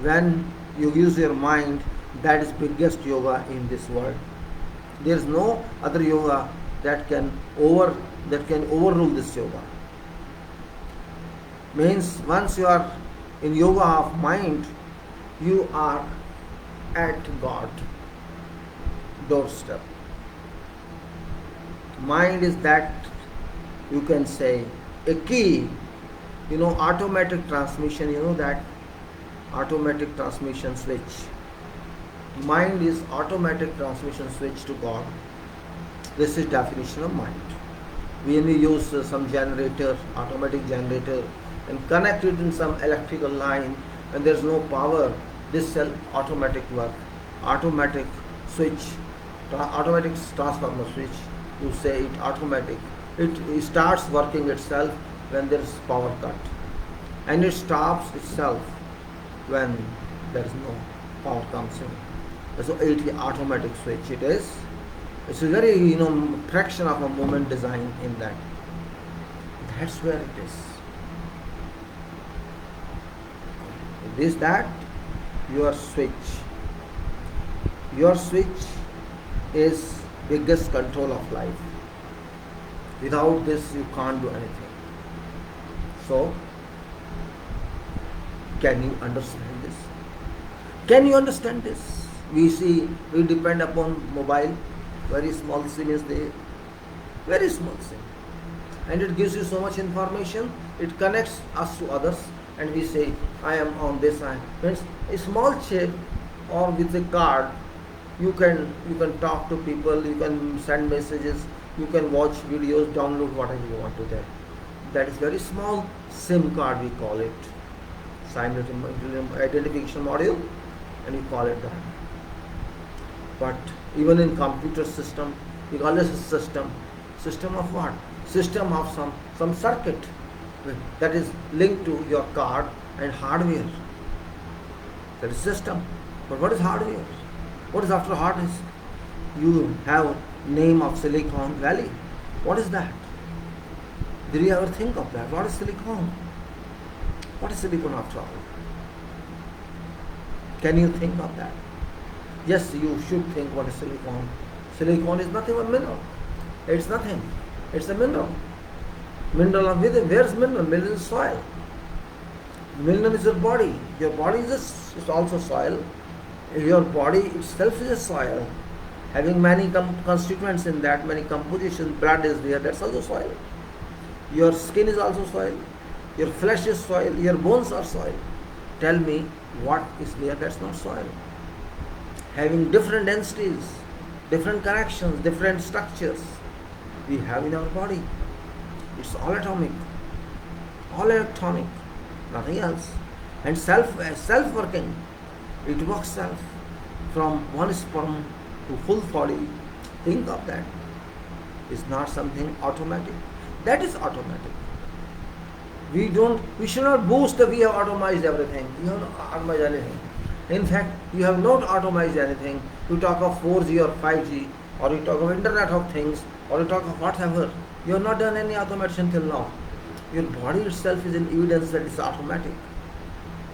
When you use your mind, that is biggest yoga in this world. There is no other yoga that can overrule this yoga. Means once you are in yoga of mind, you are at God doorstep. Mind is that, you can say, a key. Automatic transmission, that automatic transmission switch. Mind is automatic transmission switch to God. This is definition of mind. When we use some generator, automatic generator, and connect it in some electrical line, and there is no power, this cell automatic work, automatic switch, automatic transformer switch. You say it automatic. It starts working itself when there is power cut, and it stops itself when there is no power comes in. So it is automatic switch. It's a very fraction of a moment design in that. That's where it is. It is that your switch. Your switch is biggest control of life. Without this, you can't do anything. So, can you understand this? Can you understand this? We depend upon mobile. Very small SIM is there. Very small SIM. And it gives you so much information. It connects us to others. And we say, I am on this side. Means a small chip or with a card, you can talk to people, you can send messages, you can watch videos, download whatever you want to there. That is very small SIM card, we call it. Simultaneous identification module, and we call it that. But even in computer system, we call this a system. System of what? System of some circuit that is linked to your card and hardware. That is system. But what is hardware? What is after hard disk? You have name of Silicon Valley. What is that? Did you ever think of that? What is silicon? What is silicon after all? Can you think of that? Yes, you should think what is silicon. Silicon is nothing but mineral. It's nothing. It's a mineral. Mineral of where is mineral? Mineral is soil. Mineral is your body. Your body is also soil. Your body itself is a soil, having many constituents in that, many compositions. Blood is there, that's also soil. Your skin is also soil. Your flesh is soil. Your bones are soil. Tell me what is there that's not soil? Having different densities, different connections, different structures we have in our body. It's all atomic, all electronic, nothing else. And self-working. It works self from one sperm to full body. Think of that. It's not something automatic. That is automatic. We should not boast that we have automized everything. You have not automized anything. In fact, you have not automized anything. You talk of 4G or 5G, or you talk of Internet of Things, or you talk of whatever. You have not done any automation till now. Your body itself is an evidence that it's automatic.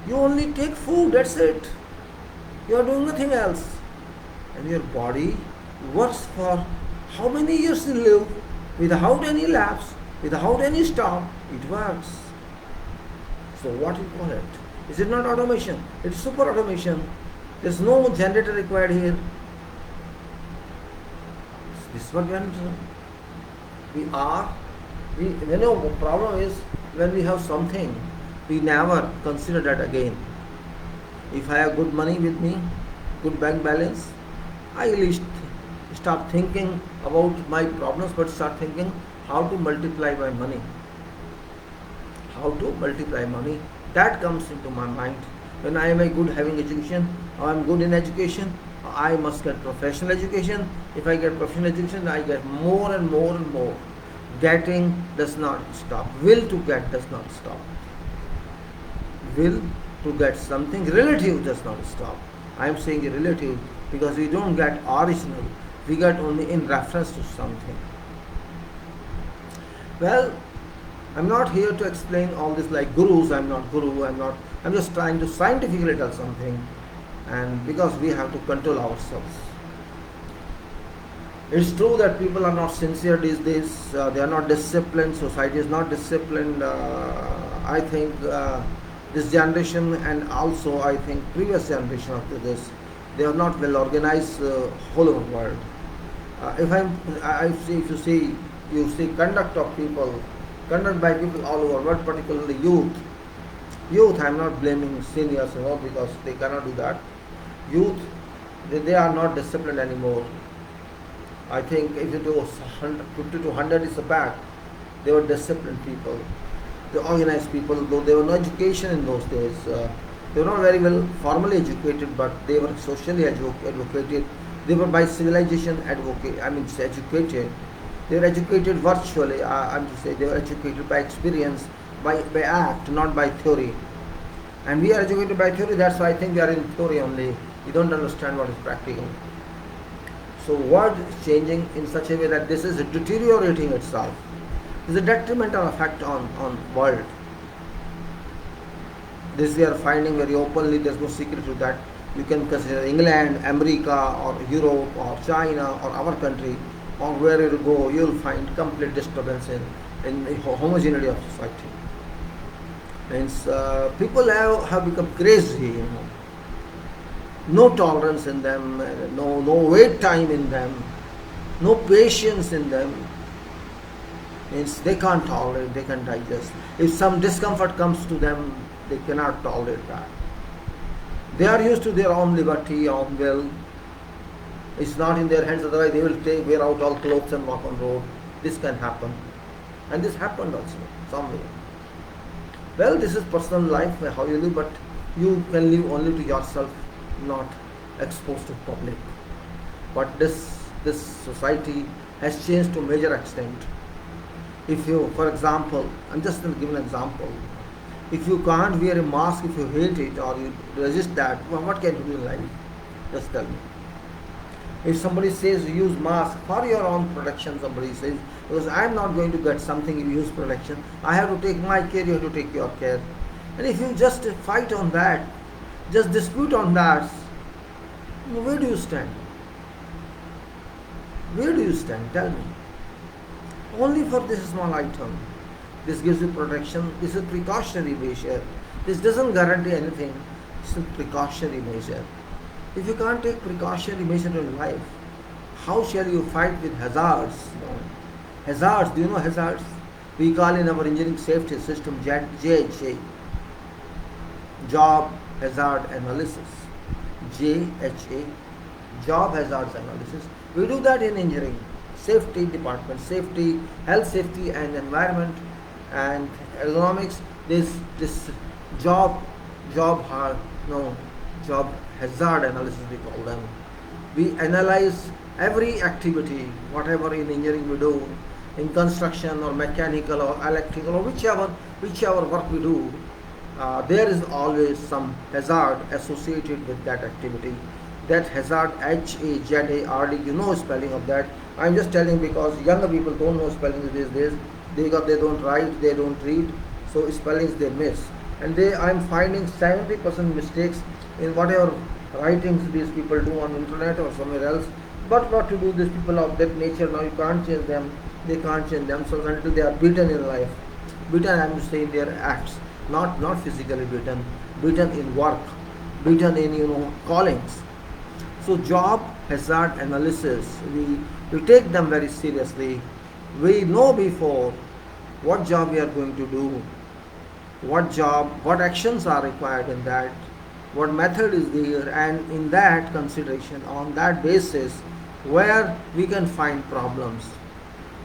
You only take food, that's it. You are doing nothing else. And your body works for how many years you live, without any lapse, without any stop, it works. So what you call it? Is it not automation? It's super automation. There's no generator required here. This is what we understand. The problem is when we have something, we never consider that again. If I have good money with me, good bank balance, I will stop thinking about my problems, but start thinking how to multiply my money. How to multiply money. That comes into my mind. When I am having education, or I am good in education, I must get professional education. If I get professional education, I get more and more and more. Getting does not stop. Will to get does not stop. Will to get something relative does not stop. I am saying relative because we don't get original. We get only in reference to something. Well, I'm not here to explain all this like gurus. I'm not guru. I'm just trying to scientifically tell something, and because we have to control ourselves. It's true that people are not sincere these days. They are not disciplined. Society is not disciplined. I think this generation, and also I think previous generation after this, they are not well organized whole over the world. If you see conduct of people, conduct by people all over the world, particularly youth. Youth, I am not blaming seniors, because they cannot do that. Youth, they are not disciplined anymore. I think if you do 50 to 100 is back, they were disciplined people. They organized people, though there was no education in those days. They were not very well formally educated, but they were socially educated. They were by civilization educated. They were educated virtually. I'm to say they were educated by experience, by act, not by theory. And we are educated by theory. That's why I think we are in theory only. We don't understand what is practical. So world is changing in such a way that this is deteriorating itself. There's a detrimental effect on world. This we are finding very openly. There's no secret to that. You can consider England, America, or Europe, or China, or our country, or where you go, you'll find complete disturbance in the homogeneity of society. Means people have become crazy, No tolerance in them, no wait time in them, no patience in them. Means they can't tolerate, they can digest. If some discomfort comes to them, they cannot tolerate that. They are used to their own liberty, own will. It's not in their hands, otherwise they will wear out all clothes and walk on road. This can happen. And this happened also, somewhere. Well, this is personal life, how you live, but you can live only to yourself, not exposed to public. But this society has changed to a major extent. If you, for example, I'm just going to give an example. If you can't wear a mask, if you hate it or you resist that, well, what can you do in life? Just tell me. If somebody says use mask for your own protection, somebody says, because I am not going to get something if you use protection, I have to take my care, you have to take your care. And if you just fight on that, just dispute on that, where do you stand? Where do you stand? Tell me. Only for this small item. This gives you protection. This is a precautionary measure. This doesn't guarantee anything. It's a precautionary measure. If you can't take precautionary measure in life, how shall you fight with hazards? Hazards, do you know hazards? We call in our engineering safety system JHA, Job Hazard Analysis. JHA, Job Hazards Analysis. We do that in engineering, safety department, safety, health safety and environment and ergonomics. This job hazard analysis we call them. We analyze every activity, whatever in engineering we do, in construction or mechanical or electrical or whichever work we do, there is always some hazard associated with that activity. That hazard, HAZARD, you know spelling of that. I'm just telling because younger people don't know spelling these days, because they don't write, they don't read, so spellings they miss. And I'm finding 70% mistakes in whatever writings these people do on internet or somewhere else. But what to do, these people of that nature, now you can't change them, they can't change themselves until they are beaten in life. Beaten, I'm saying their acts, not physically beaten, beaten in work, beaten in callings. So job hazard analysis, we take them very seriously. We know before what job we are going to do, what actions are required in that, what method is there, and in that consideration, on that basis, where we can find problems,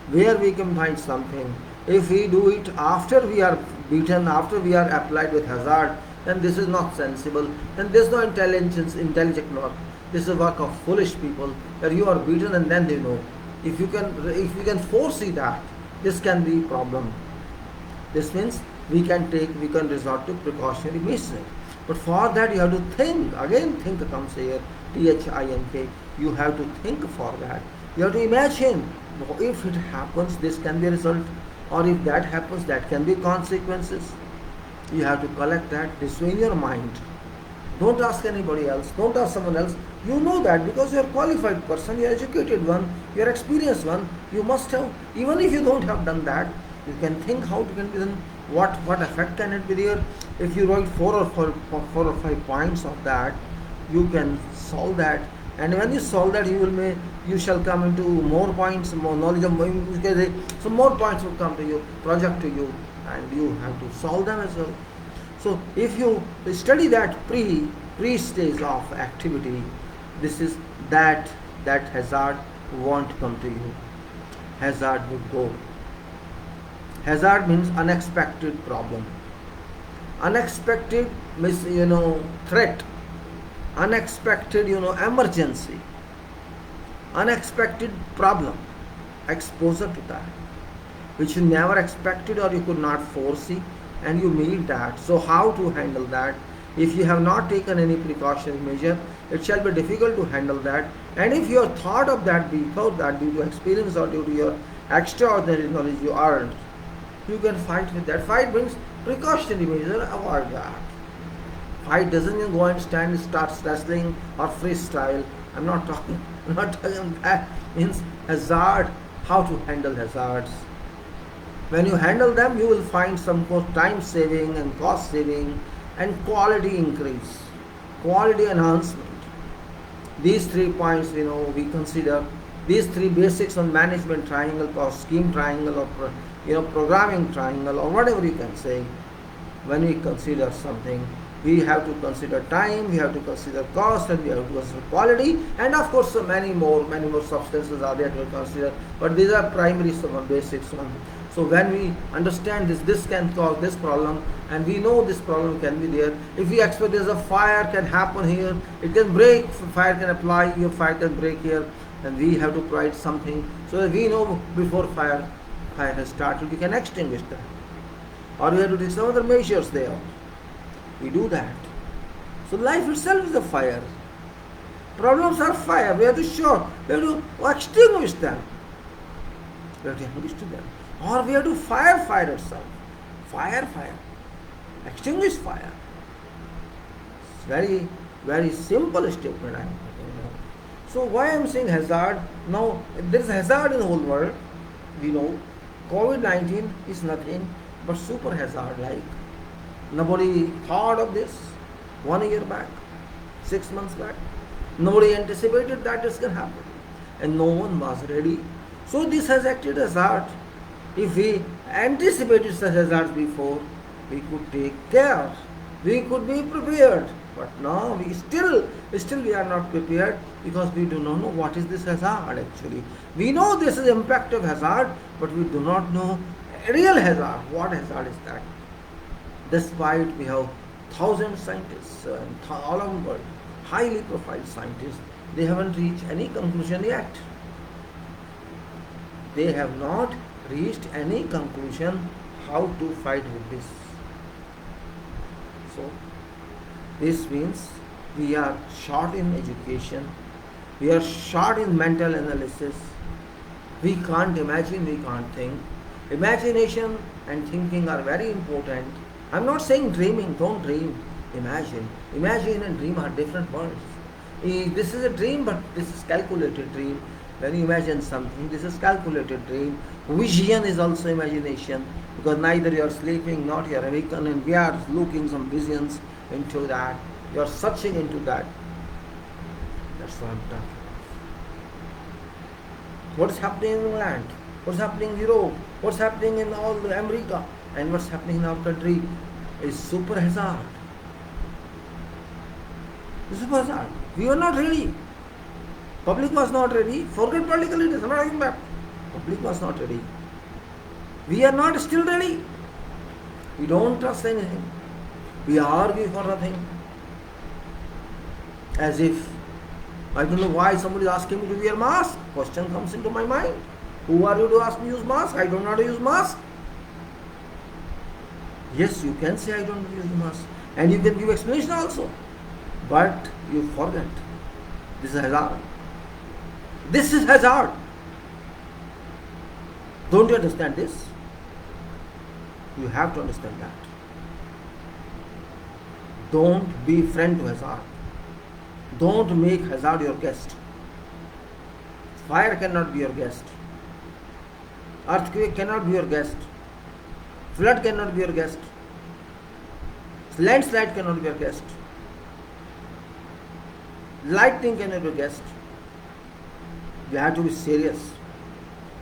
where we can find something. If we do it after we are beaten, after we are applied with hazard, then this is not sensible, then there is no intelligent work. This is the work of foolish people, where you are beaten and then they know. If you can foresee that, this can be a problem. This means we can resort to precautionary measures. But for that you have to think. Again, think comes here. THINK. You have to think for that. You have to imagine. If it happens, this can be a result. Or if that happens, that can be consequences. You have to collect that. This way in your mind. Don't ask anybody else. Don't ask someone else. You know that because you are a qualified person, you are educated one, you are experienced one. You must have, even if you don't have done that, you can think how it can be done, what effect can it be there. If you write four or five points of that, you can solve that. And when you solve that, you shall come into more points, more knowledge of, so more points will come to you, project to you, and you have to solve them as well. So if you study that pre-stage of activity, this is that hazard won't come to you. Hazard would go. Hazard means unexpected problem. Unexpected means, threat. Unexpected, emergency. Unexpected problem. Exposure to that, which you never expected or you could not foresee, and you meet that. So how to handle that? If you have not taken any precautionary measure, it shall be difficult to handle that. And if you have thought of that before that, due to experience or due to your extraordinary knowledge you earned, you can fight with that. Fight means precautionary measure, avoid that. Fight doesn't mean go and stand, start wrestling or freestyle. I'm not talking that. Means hazard, how to handle hazards. When you handle them, you will find some more time saving and cost saving and quality increase, quality enhancement. These 3 points, we consider these 3 basics on management triangle or scheme triangle or programming triangle or whatever you can say. When we consider something, we have to consider time, we have to consider cost, and we have to consider quality, and of course many more substances are there to consider. But these are primary, some basics one. So when we understand this can cause this problem, and we know this problem can be there. If we expect there's a fire can happen here, it can break, fire can apply, your fire can break here, and we have to provide something so that we know before fire has started, we can extinguish that. Or we have to take some other measures there. We do that. So life itself is a fire. Problems are fire. We have to extinguish them. We have to extinguish them. Or we have to fire itself. Fire. Extinguish fire. It's very, very simple statement I am making now. So why I am saying hazard? Now there is hazard in the whole world. We know COVID-19 is nothing but super hazard like. Nobody thought of this 1 year back, 6 months back. Nobody anticipated that this can happen. And no one was ready. So this has acted as hazard. If we anticipated such hazards before, we could take care. We could be prepared. But now we still we are not prepared because we do not know what is this hazard actually. We know this is impact of hazard, but we do not know real hazard. What hazard is that? Despite we have 1,000 scientists all over the world, highly profiled scientists, they haven't reached any conclusion yet. They have not reached any conclusion how to fight with this. So this means we are short in education, we are short in mental analysis, we can't imagine, we can't think. Imagination and thinking are very important. I'm not saying dreaming, don't dream, imagine. Imagine and dream are different words. This is a dream, but this is calculated dream. When you imagine something, this is calculated dream. Vision is also imagination, because neither you are sleeping, not you are awakened, and we are looking some visions into that. You are searching into that. That's what I'm talking about. What's happening in England? What's happening in Europe? What's happening in all America? And what's happening in our country is super hazard. It's super hazard. We were not ready. Public was not ready. Forget political leaders. I'm not talking about. Public was not ready. We are not still ready. We don't trust anything. We argue for nothing. As if I don't know why somebody is asking me to wear mask. Question comes into my mind. Who are you to ask me to use mask? I don't know how to use mask. Yes, you can say I don't know how to use mask. And you can give explanation also. But you forget. This is hazard. This is hazard. Don't you understand this? You have to understand that. Don't be friend to hazard. Don't make hazard your guest. Fire cannot be your guest. Earthquake cannot be your guest. Flood cannot be your guest. Landslide cannot be your guest. Lightning cannot be your guest. You have to be serious.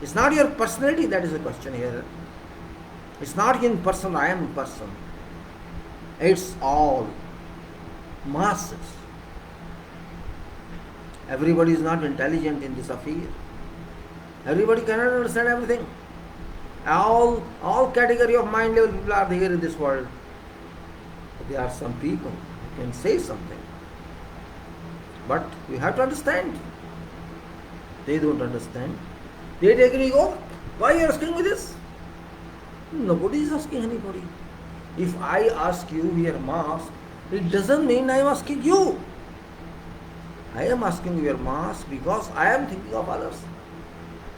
It's not your personality that is the question here. It's not in person, I am in person. It's all masses. Everybody is not intelligent in this affair. Everybody cannot understand everything. All category of mind level people are there in this world. But there are some people who can say something. But you have to understand. They don't understand. They take it, oh, why are you asking me this? Nobody is asking anybody. If I ask you wear mask, it doesn't mean I am asking you. I am asking you wear mask because I am thinking of others.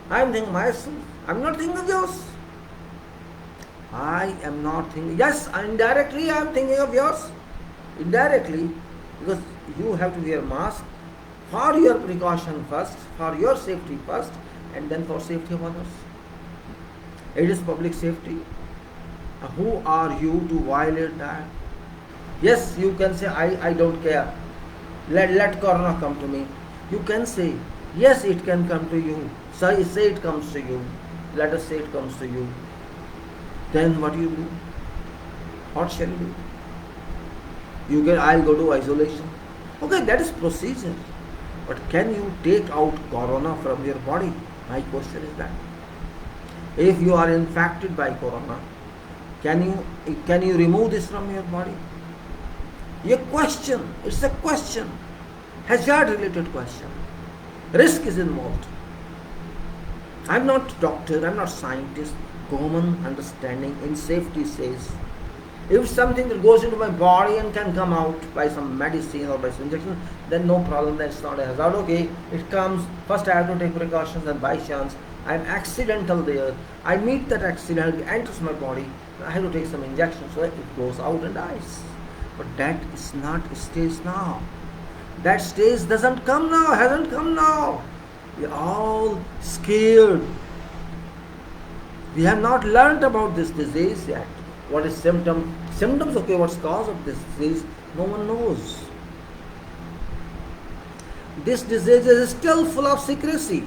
I am thinking myself. I am not thinking of yours. I am not thinking. Yes, indirectly I am thinking of yours. Indirectly, because you have to wear mask for your precaution first, for your safety first, and then for safety of others. It is public safety. Who are you to violate that? Yes, you can say, I don't care. Let corona come to me. You can say, yes, it can come to you. Say it comes to you. Let us say it comes to you. Then what do you do? What shall you do? I'll go to isolation. Okay, that is procedure. But can you take out corona from your body? My question is that. If you are infected by corona, can you remove this from your body? A question. It's a question. Hazard related question. Risk is involved. I'm not doctor, I'm not scientist. Common understanding in safety says, if something that goes into my body and can come out by some medicine or by some injection, then no problem, that's not a hazard. Okay, it comes, first I have to take precautions, and by chance I'm accidental there. I meet that accident, it enters my body, I have to take some injection so that it goes out and dies. But that is not a stage now. That stage doesn't come now, hasn't come now. We are all scared. We have not learnt about this disease yet. What is symptoms, okay, what's cause of this disease? No one knows. This disease is still full of secrecy.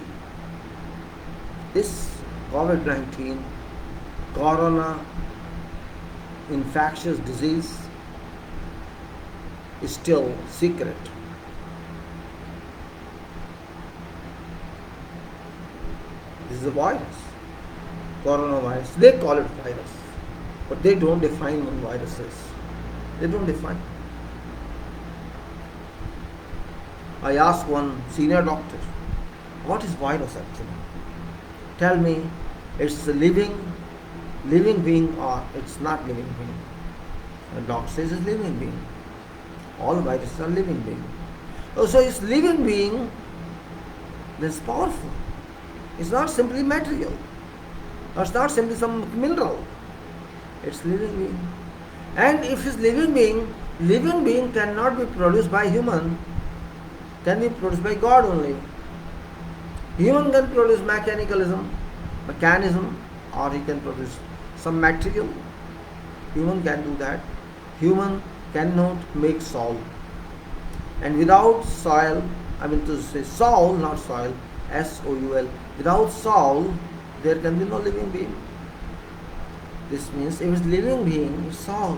This COVID-19, corona, infectious disease is still secret. This is a virus, coronavirus. They call it virus, but they don't define what virus is. They don't define. I asked one senior doctor, what is virus actually? Tell me, it's a living being or it's not living being. The doctor says it's living being. All viruses are living being. Oh, so it's living being, that's powerful. It's not simply material. Or it's not simply some mineral. It's living being. And if it's living being cannot be produced by human, can be produced by God only. Human can produce mechanism, or he can produce some material. Human can do that. Human cannot make soul. And without soil, I mean to say soul, not soil, S-O-U-L, without soul, there can be no living being. This means if it's living being, it's soul.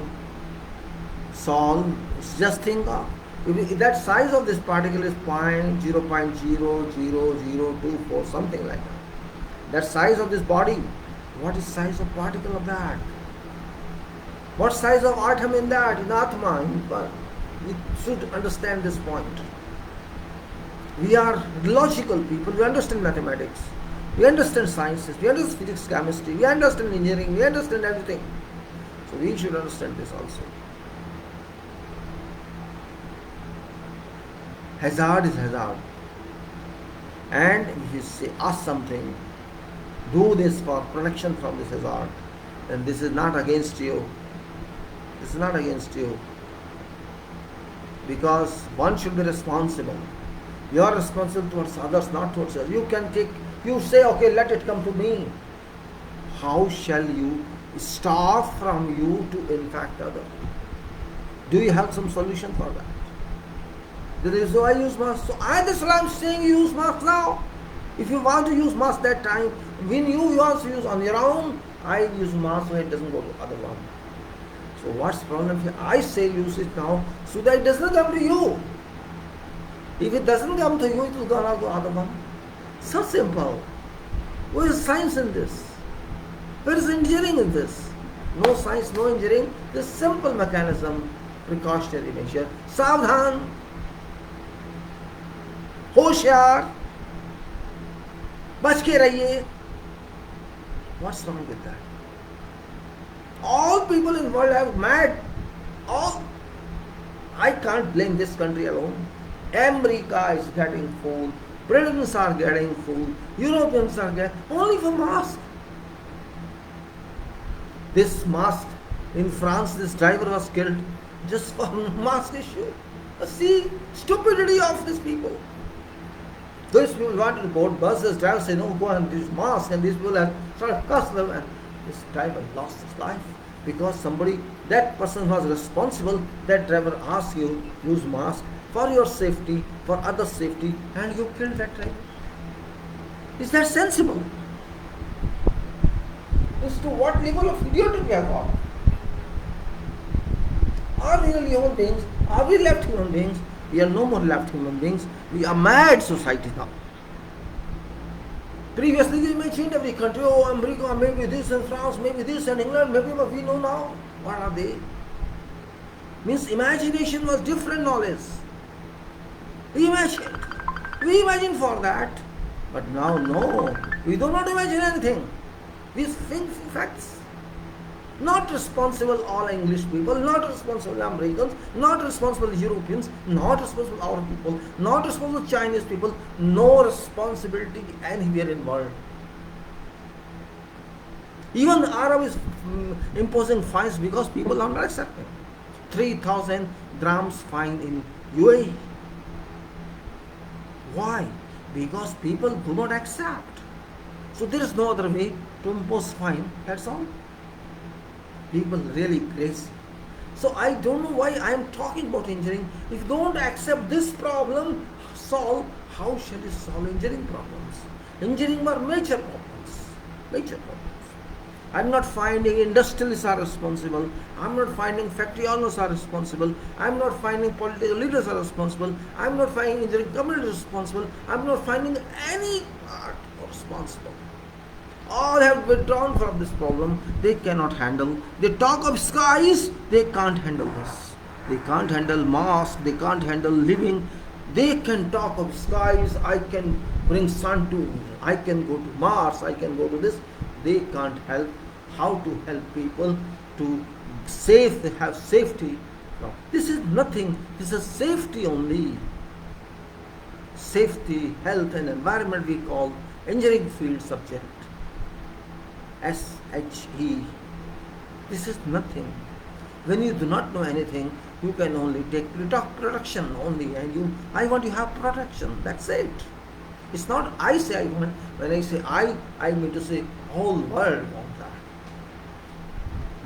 Soul, just think of. If that size of this particle is 0.0000024, something like that. That size of this body, what is size of particle of that? What size of atom in that, in Atma? We should understand this point. We are logical people. We understand mathematics. We understand sciences. We understand physics, chemistry. We understand engineering. We understand everything. So we should understand this also. Hazard is hazard. And if you say, ask something, do this for protection from this hazard, then this is not against you. This is not against you. Because one should be responsible. You are responsible towards others, not towards others. You say, okay, let it come to me. How shall you stop from you to infect others? Do you have some solution for that? There is no I use mask. So that's why I'm saying use mask now. If you want to use mask that time, when you also use on your own, I use mask so it doesn't go to other one. So what's the problem here? I say use it now so that it does not come to you. If it doesn't come to you, it will go to other one. So simple. Where is science in this? Where is engineering in this? No science, no engineering. This simple mechanism, precautionary measure. Savdhan. होशियार, बच के रहिए. What's wrong with that? All people in the world are mad. I can't blame this country alone. America is getting fooled. Britons are getting fooled. Europeans are getting only for mask. This mask in France, this driver was killed just for mask issue. See, stupidity of these people. Those people wanted to board buses, drivers say, no, go and use mask, and these people have started cussing them, and this driver lost his life because that person was responsible, that driver asked you use mask for your safety, for other safety, and you killed that driver. Is that sensible? As to what level of idiotic we have got? Are we really human beings? Are we left human beings? We are no more left human beings. We are mad society now. Previously we imagined every country, America, maybe this and France, maybe this and England, maybe what we know now. What are they? Means imagination was different knowledge. We imagined for that. But now no. We do not imagine anything. We think facts. Not responsible all English people, not responsible Americans, not responsible Europeans, not responsible our people, not responsible Chinese people, no responsibility anywhere in the world. Even Arab is imposing fines because people are not accepting. 3,000 dirhams fine in UAE. Why? Because people do not accept. So there is no other way to impose fine, that's all. People really crazy. So I don't know why I am talking about engineering. If you don't accept this problem, how shall you solve engineering problems? Engineering are major problems. Major problems. I'm not finding industrialists are responsible. I'm not finding factory owners are responsible. I'm not finding political leaders are responsible. I'm not finding engineering community responsible. I'm not finding any part responsible. All have withdrawn from this problem. They cannot handle. They talk of skies. They can't handle this. They can't handle Mars. They can't handle living. They can talk of skies. I can bring sun to. I can go to Mars. I can go to this. They can't help. How to help people to have safety? No. This is nothing. This is safety only. Safety, health, and environment we call engineering field subject. SHE. This is nothing. When you do not know anything, you can only take protection only, and I want to have protection. That's it. It's not I say I want. When I say I mean to say whole world wants that.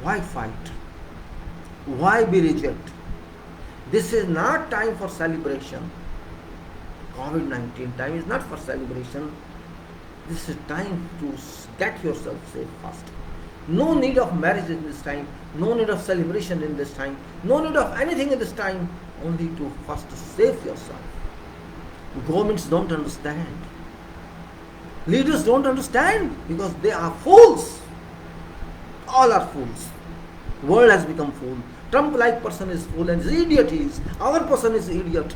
Why fight? Why be reject? This is not time for celebration. COVID-19 time is not for celebration. This is time to get yourself safe first. No need of marriage in this time. No need of celebration in this time. No need of anything in this time. Only to first save yourself. Governments don't understand. Leaders don't understand because they are fools. All are fools. World has become fool. Trump-like person is fool and idiot he is. Our person is idiot.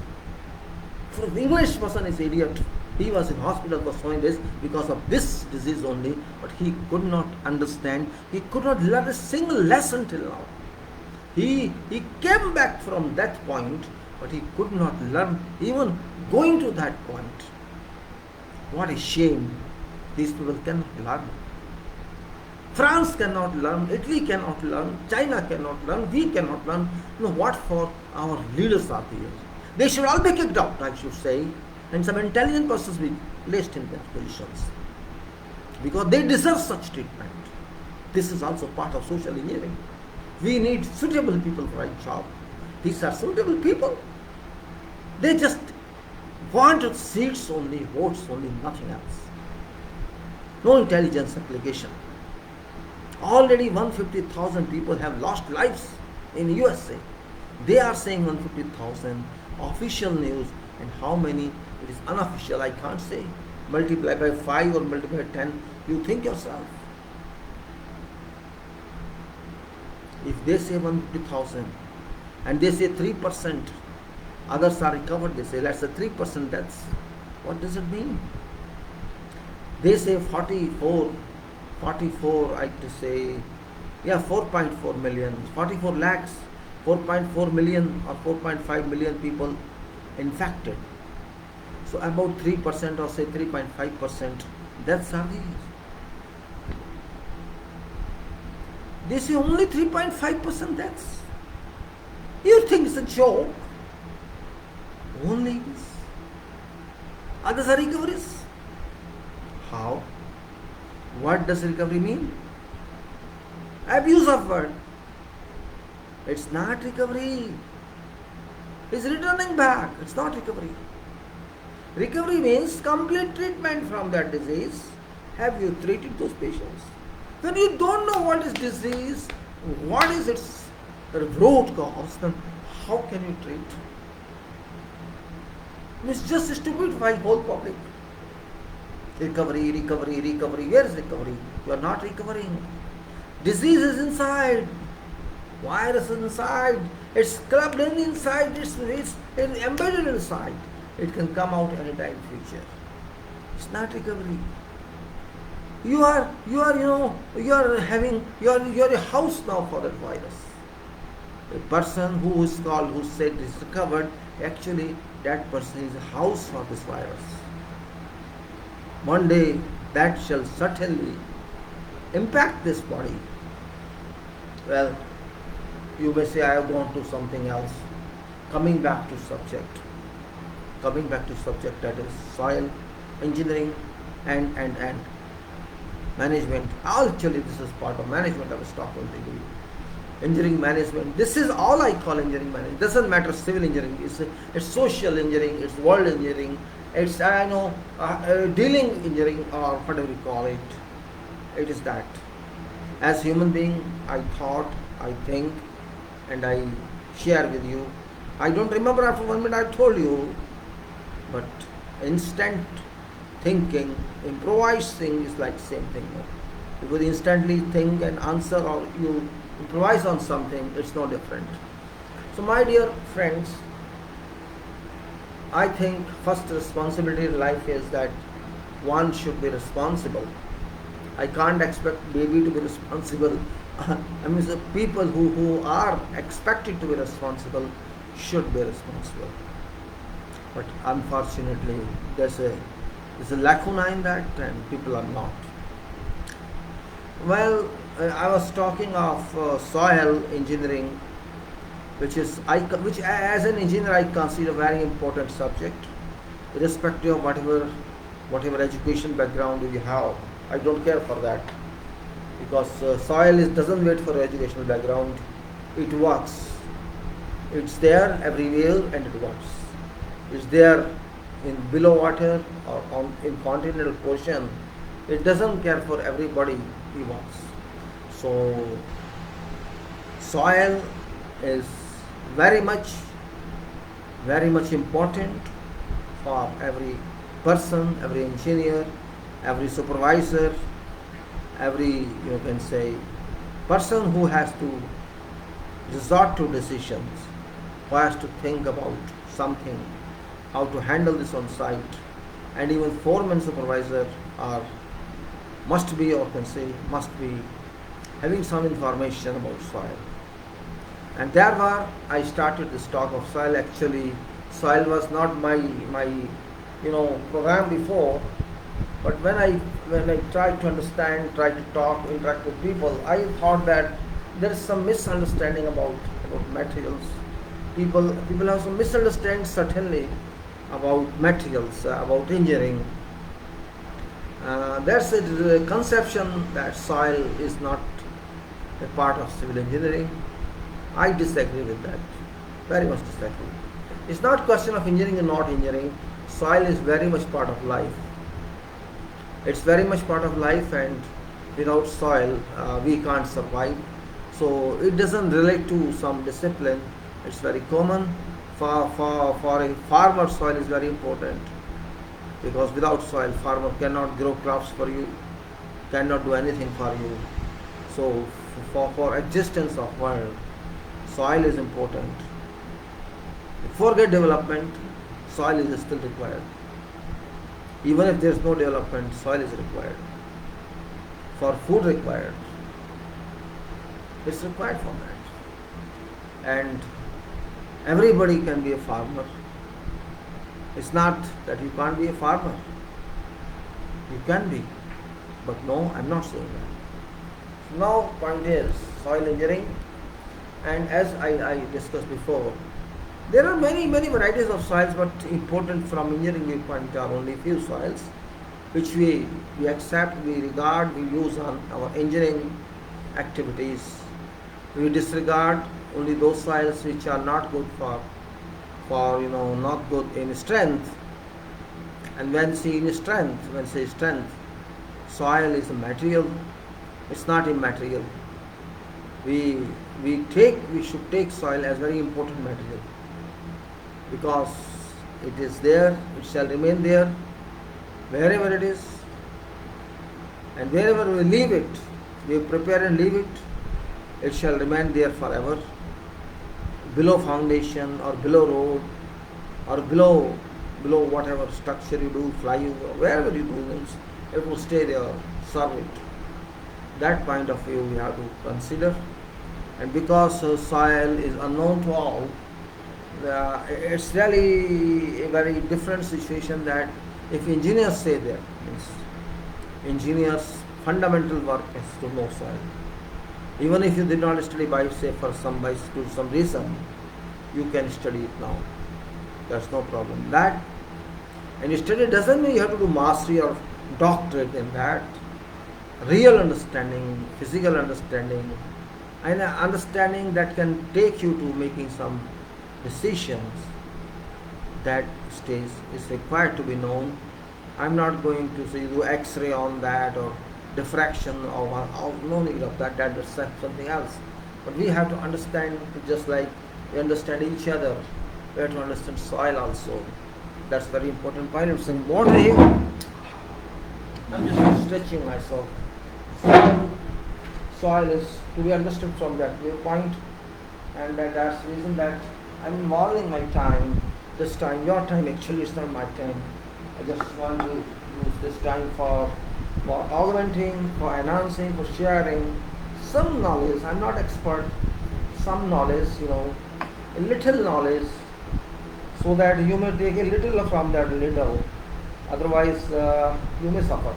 for the English person is idiot. He was in hospital for so many days because of this disease only, but he could not understand. He could not learn a single lesson till now. He came back from that point, but he could not learn even going to that point. What a shame. These people cannot learn. France cannot learn, Italy cannot learn, China cannot learn, we cannot learn. No, what for our leaders are there? They should all be kicked out, I should say, and some intelligent persons be placed in their positions, because they deserve such treatment. This is also part of social engineering. We need suitable people for a job. These are suitable people. They just want seats only, votes only, nothing else. No intelligence application. Already 150,000 people have lost lives in USA. They are saying 150,000 official news, and how many it is unofficial, I can't say. Multiply by 5 or multiply by 10, you think yourself. If they say 150,000 and they say 3%, others are recovered, they say let's say 3% deaths. What does it mean? They say 44, I have to say, 4.4 million, 44 lakhs, 4.4 million or 4.5 million people infected. So about 3% or say 3.5% deaths are these. They say only 3.5% deaths. You think it's a joke? Only this. Others are recoveries. How? What does recovery mean? Abuse of word. It's not recovery. It's returning back. It's not recovery. Recovery means complete treatment from that disease. Have you treated those patients? When you don't know what is disease, what is its root cause, then how can you treat? It's just stupefy whole public. Recovery. Where is recovery? You are not recovering. Disease is inside. Virus is inside. It's clubbed in inside. It's embedded inside. It can come out anytime in future. It's not recovery. You are a house now for that virus. A person who said is recovered, actually that person is a house for this virus. One day that shall certainly impact this body. Well, you may say I have gone to something else. Coming back to subject, that is soil engineering and management. Actually, this is part of management. I was talking to you. Engineering management. This is all I call engineering management. It doesn't matter civil engineering. It's social engineering. It's world engineering. It's dealing engineering or whatever you call it. It is that. As human being, I thought, I think, and I share with you. I don't remember after 1 minute I told you, but instant thinking, improvising is like same thing. You would instantly think and answer, or you improvise on something, it's no different. So my dear friends, I think first responsibility in life is that one should be responsible. I can't expect baby to be responsible. The people who are expected to be responsible should be responsible. But unfortunately, there's a lacuna in that, and people are not. Well, I was talking of soil engineering, which as an engineer I consider a very important subject, irrespective of whatever education background you have. I don't care for that, because soil doesn't wait for educational background. It works. It's there everywhere and it works. It's there in below water or in continental ocean. It doesn't care for everybody. It works. So soil is very much important for every person, every engineer, every supervisor, every person who has to resort to decisions, who has to think about something, how to handle this on site, and even foreman supervisor are must be, or can say must be, having some information about soil. And there were I started this talk of soil. Actually, soil was not my program before, but when I tried to understand, tried to talk, interact with people, I thought that there is some misunderstanding about materials. People have some misunderstanding certainly about materials, about engineering. There's a conception that soil is not a part of civil engineering. I disagree with that, very much disagree. It's not question of engineering and not engineering. Soil is very much part of life. It's very much part of life, and without soil we can't survive. So it doesn't relate to some discipline. It's very common. For a farmer, soil is very important, because without soil, farmer cannot grow crops for you, cannot do anything for you. So for existence of world, soil is important. Forget development, soil is still required. Even if there is no development, soil is required. For food required, it's required for that. And everybody can be a farmer. It's not that you can't be a farmer. You can be. But no, I'm not saying that. So now point is soil engineering, and as I discussed before, there are many varieties of soils, but important from engineering viewpoint are only few soils which we accept, we regard, we use on our engineering activities. We disregard only those soils which are not good for not good in strength. And when say strength, soil is a material, it's not immaterial. We should take soil as very important material, because it is there, it shall remain there wherever it is, and wherever we leave it, we prepare and leave it, it shall remain there forever. Below foundation or below road or below whatever structure you do, flyover, wherever you do things, it will stay there, serve it. That point of view we have to consider. And because soil is unknown to all, it's really a very different situation that if engineers say that, engineers' fundamental work is to know soil. Even if you did not study by some reason, you can study it now. There's no problem. That, and study doesn't mean you have to do mastery or doctorate in that. Real understanding, physical understanding, and an understanding that can take you to making some decisions, that stage is required to be known. I'm not going to say do X-ray on that or diffraction or no need of that. That's something else. But we have to understand, just like we understand each other, we have to understand soil also. That's very important point. I'm saying more here. I'm just stretching myself. Soil is to be understood from that viewpoint, and that's the reason that I'm involving my time. This time, your time actually is not my time. I just want to use this time for augmenting, for enhancing, for sharing some knowledge. I'm not expert. Some knowledge, a little knowledge, so that you may take a little from that little. Otherwise, you may suffer.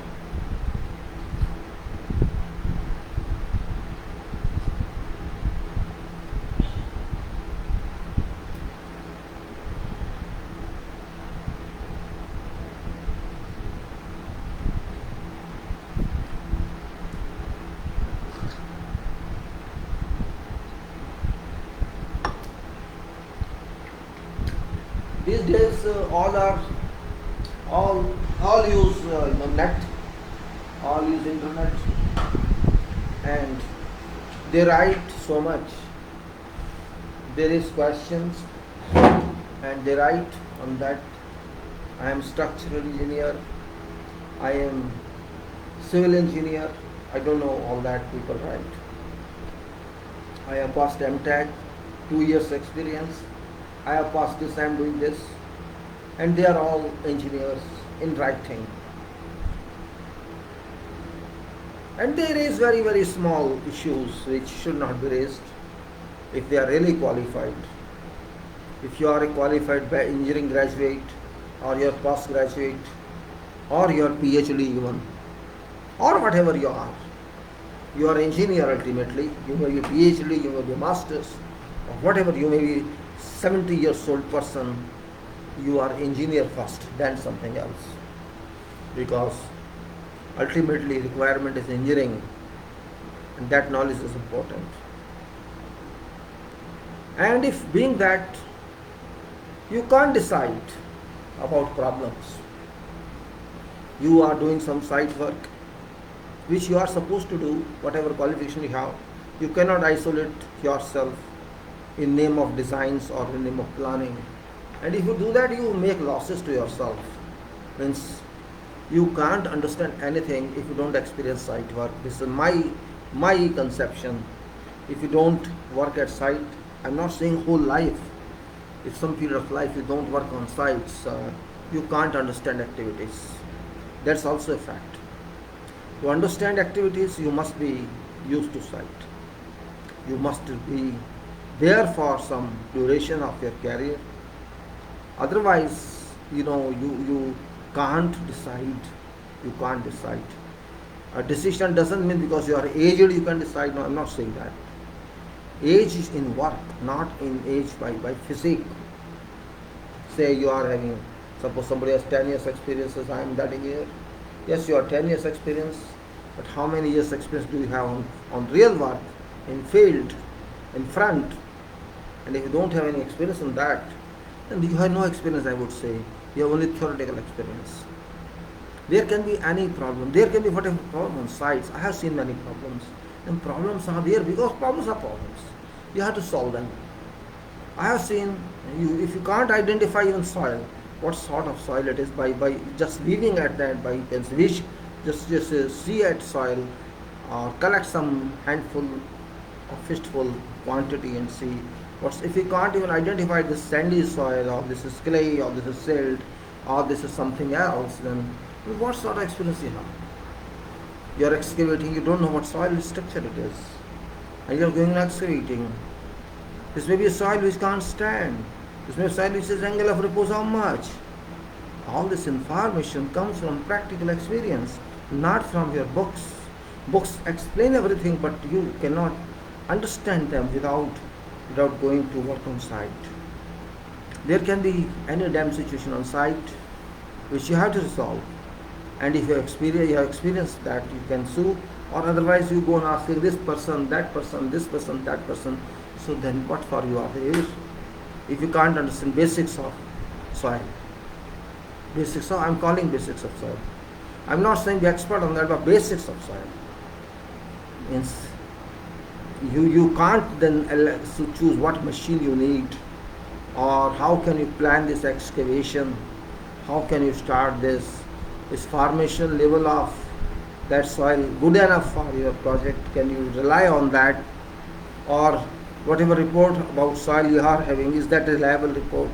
These days, all use net, all use internet, and they write so much. There is questions, and they write on that. I am structural engineer. I am civil engineer. I don't know all that people write. I have passed MTech, 2 years experience. I have passed this, I am doing this. and they are all engineers in right thing. And they raise very, very small issues which should not be raised if they are really qualified. If you are a qualified engineering graduate, or you are postgraduate, or you are PhD even, or whatever you are engineer ultimately. You may be PhD, you may be masters, or whatever, you may be 70 years old person, you are engineer first, then something else. Because ultimately requirement is engineering, and that knowledge is important. And if being that you can't decide about problems, you are doing some side work which you are supposed to do, whatever qualification you have, you cannot isolate yourself in name of designs or in name of planning. And if you do that, you make losses to yourself. Means you can't understand anything if you don't experience site work. This is my conception. If you don't work at site, I'm not saying whole life. If some period of life you don't work on sites, you can't understand activities. That's also a fact. To understand activities, you must be used to site. You must be there for some duration of your career. Otherwise, you can't decide. You can't decide. A decision doesn't mean because you are aged you can decide. No, I'm not saying that. Age is in work, not in age by physique. Say you are having, suppose somebody has 10 years experience, I am that year. Yes, you are 10 years experience, but how many years experience do you have on real work, in field, in front? And if you don't have any experience in that, then you have no experience, I would say. You have only theoretical experience. There can be any problem. There can be whatever problem on sites. I have seen many problems. And problems are there because problems are problems. You have to solve them. I have seen, if you can't identify even soil, what sort of soil it is by just leaving at that, by just see at soil, or collect some handful or fistful quantity and see if you can't even identify this sandy soil, or this is clay, or this is silt, or this is something else, then what sort of experience you have? You are excavating, you don't know what soil structure it is, and you are going excavating. This may be a soil which can't stand. This may be a soil which is angle of repose how much. All this information comes from practical experience, not from your books. Books explain everything, but you cannot understand them without going to work on site. There can be any damn situation on site which you have to resolve. And if you have experienced that, you can sue, or otherwise you go and ask this person, that person, this person, that person. So then what for you are there? If you can't understand basics of soil. I'm calling basics of soil. I'm not saying be expert on that, but basics of soil. Means you can't then choose what machine you need, or how can you plan this excavation, how can you start this. Is formation level of that soil good enough for your project? Can you rely on that? Or whatever report about soil you are having, is that a reliable report?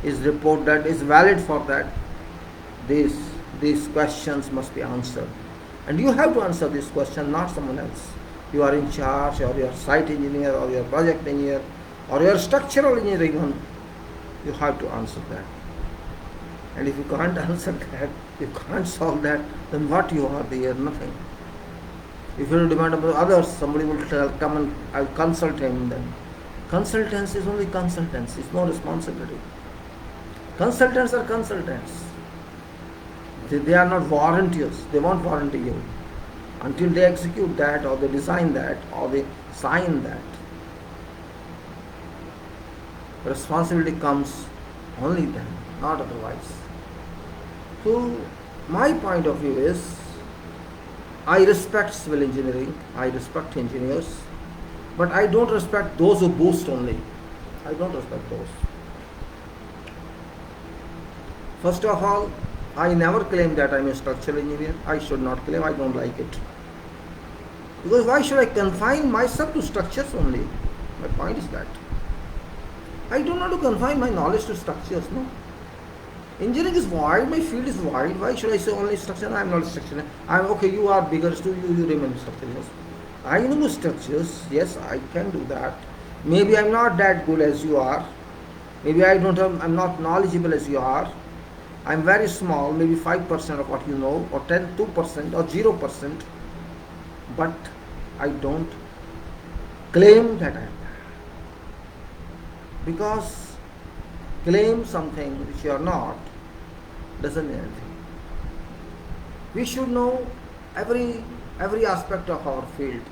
Is report that is valid for that? These questions must be answered. And you have to answer this question, not someone else. You are in charge, or you are site engineer, or you are project engineer, or you are structural engineer even. You have to answer that. And if you can't answer that, you can't solve that, then what you are there? Nothing. If you demand about others, somebody will come and I'll consult him. Then consultants is only consultants. It's no responsibility. Consultants are consultants. They are not volunteers. They won't warranty you until they execute that, or they design that, or they sign that. Responsibility comes only then, not otherwise. So my point of view is, I respect civil engineering, I respect engineers, but I don't respect those who boast only. I don't respect those. First of all, I never claim that I'm a structural engineer. I should not claim, I don't like it. Because why should I confine myself to structures only? My point is that I do not confine my knowledge to structures, no. Engineering is wide, my field is wide. Why should I say only structure? I am not structure. I am okay. You are bigger, so you remain structure. I know structures. Yes, I can do that. Maybe I am not that good as you are. Maybe I don't have. I am not knowledgeable as you are. I am very small. Maybe 5% of what you know, or 2%, or 0%. But I don't claim that I am that. Because claim something which you are not doesn't mean anything. We should know every aspect of our field.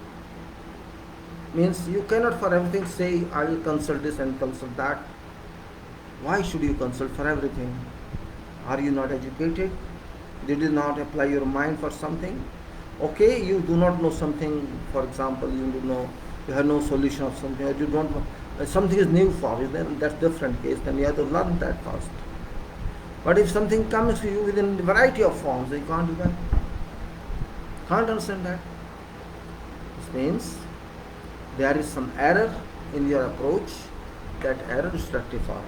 Means you cannot for everything say I will consult this and consult that. Why should you consult for everything? Are you not educated? Did you not apply your mind for something? Okay, you do not know something, for example, you have no solution of something, or you don't know, something is new for you, then that's different case, then you have to learn that first. But if something comes to you within a variety of forms, you can't do that. Can't understand that. This means there is some error in your approach. That error is rectified.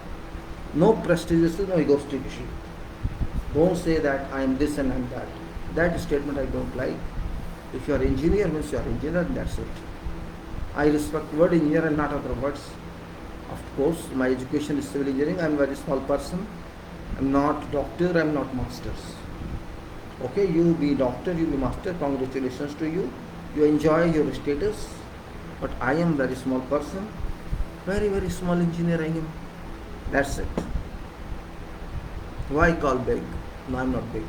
No prestigious, no egoistic issue. Don't say that I am this and I am that. That statement I don't like. If you are engineer, means you are engineer, and that's it. I respect word engineer and not other words. Of course, my education is civil engineering. I am a very small person. I am not doctor, I am not masters. Okay, you be doctor, you be master, congratulations to you. You enjoy your status. But I am very small person. Very, very small engineer I am. That's it. Why call big? No, I am not big.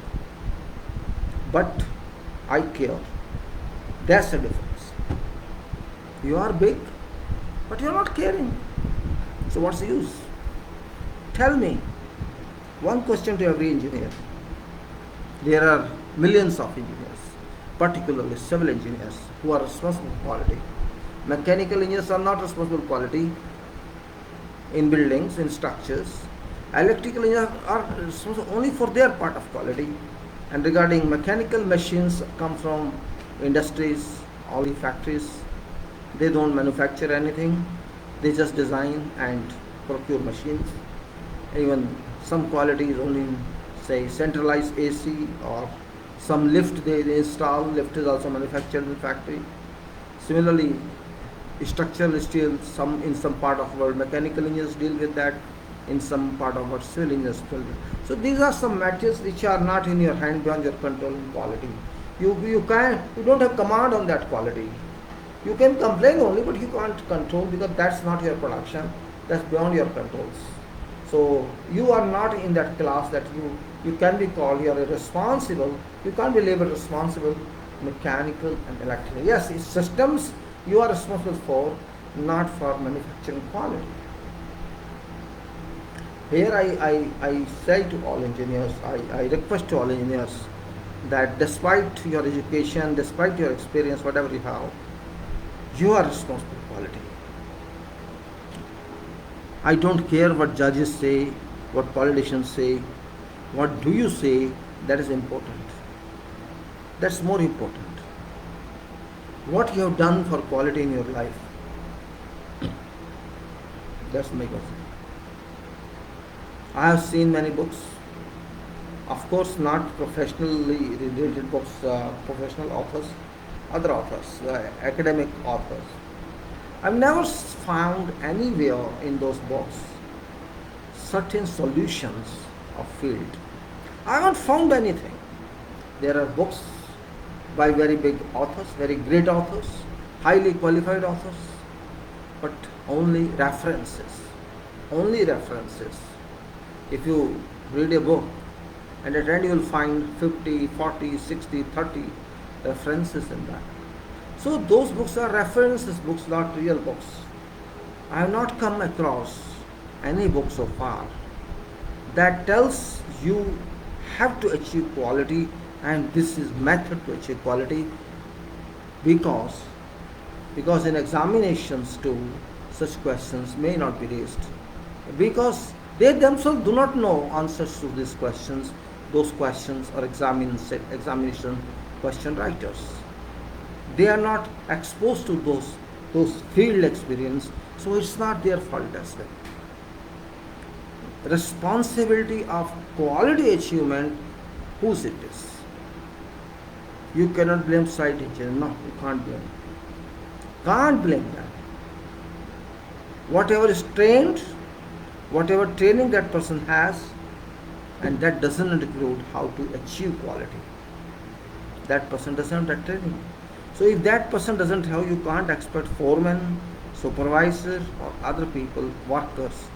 But I care. That's the difference. You are big, but you are not caring. So what's the use? Tell me. One question to every engineer. There are millions of engineers, particularly civil engineers, who are responsible for quality. Mechanical engineers are not responsible for quality in buildings, in structures. Electrical engineers are responsible only for their part of quality. And regarding mechanical, machines come from industries, all the factories. They don't manufacture anything. They just design and procure machines. Even some quality is only, say, centralized AC, or some lift they install. Lift is also manufactured in the factory. Similarly, structural steel, in some part of world, mechanical engineers deal with that. In some part of our civil engineers deal with. So these are some matters which are not in your hand, beyond your control in quality. You don't have command on that quality. You can complain only, but you can't control, because that's not your production. That's beyond your controls. So you are not in that class that you can be called, you are responsible. You can't be labeled responsible, mechanical and electrical. Yes, it's systems you are responsible for, not for manufacturing quality. Here I say to all engineers, I request to all engineers that despite your education, despite your experience, whatever you have, you are responsible for quality. I don't care what judges say, what politicians say, what do you say, that is important. That's more important. What you have done for quality in your life. That's my question. I have seen many books. Of course, not professionally related books, professional authors, other authors, academic authors. I've never found anywhere in those books certain solutions of field. I haven't found anything. There are books by very big authors, very great authors, highly qualified authors, but only references. Only references. If you read a book, and at the end you will find 50, 40, 60, 30 references in that. So those books are references books, not real books. I have not come across any book so far that tells you have to achieve quality, and this is method to achieve quality, because in examinations too, such questions may not be raised, because they themselves do not know answers to these questions. Those questions are examination question writers. They are not exposed to those field experience, so it's not their fault as well. responsibility of quality achievement, whose it is? You cannot blame site engineer. No, you can't blame. Can't blame them. Whatever is trained, whatever training that person has, and that doesn't include how to achieve quality. That person doesn't have that training. So if that person doesn't have, you can't expect foremen, supervisor, or other people, workers,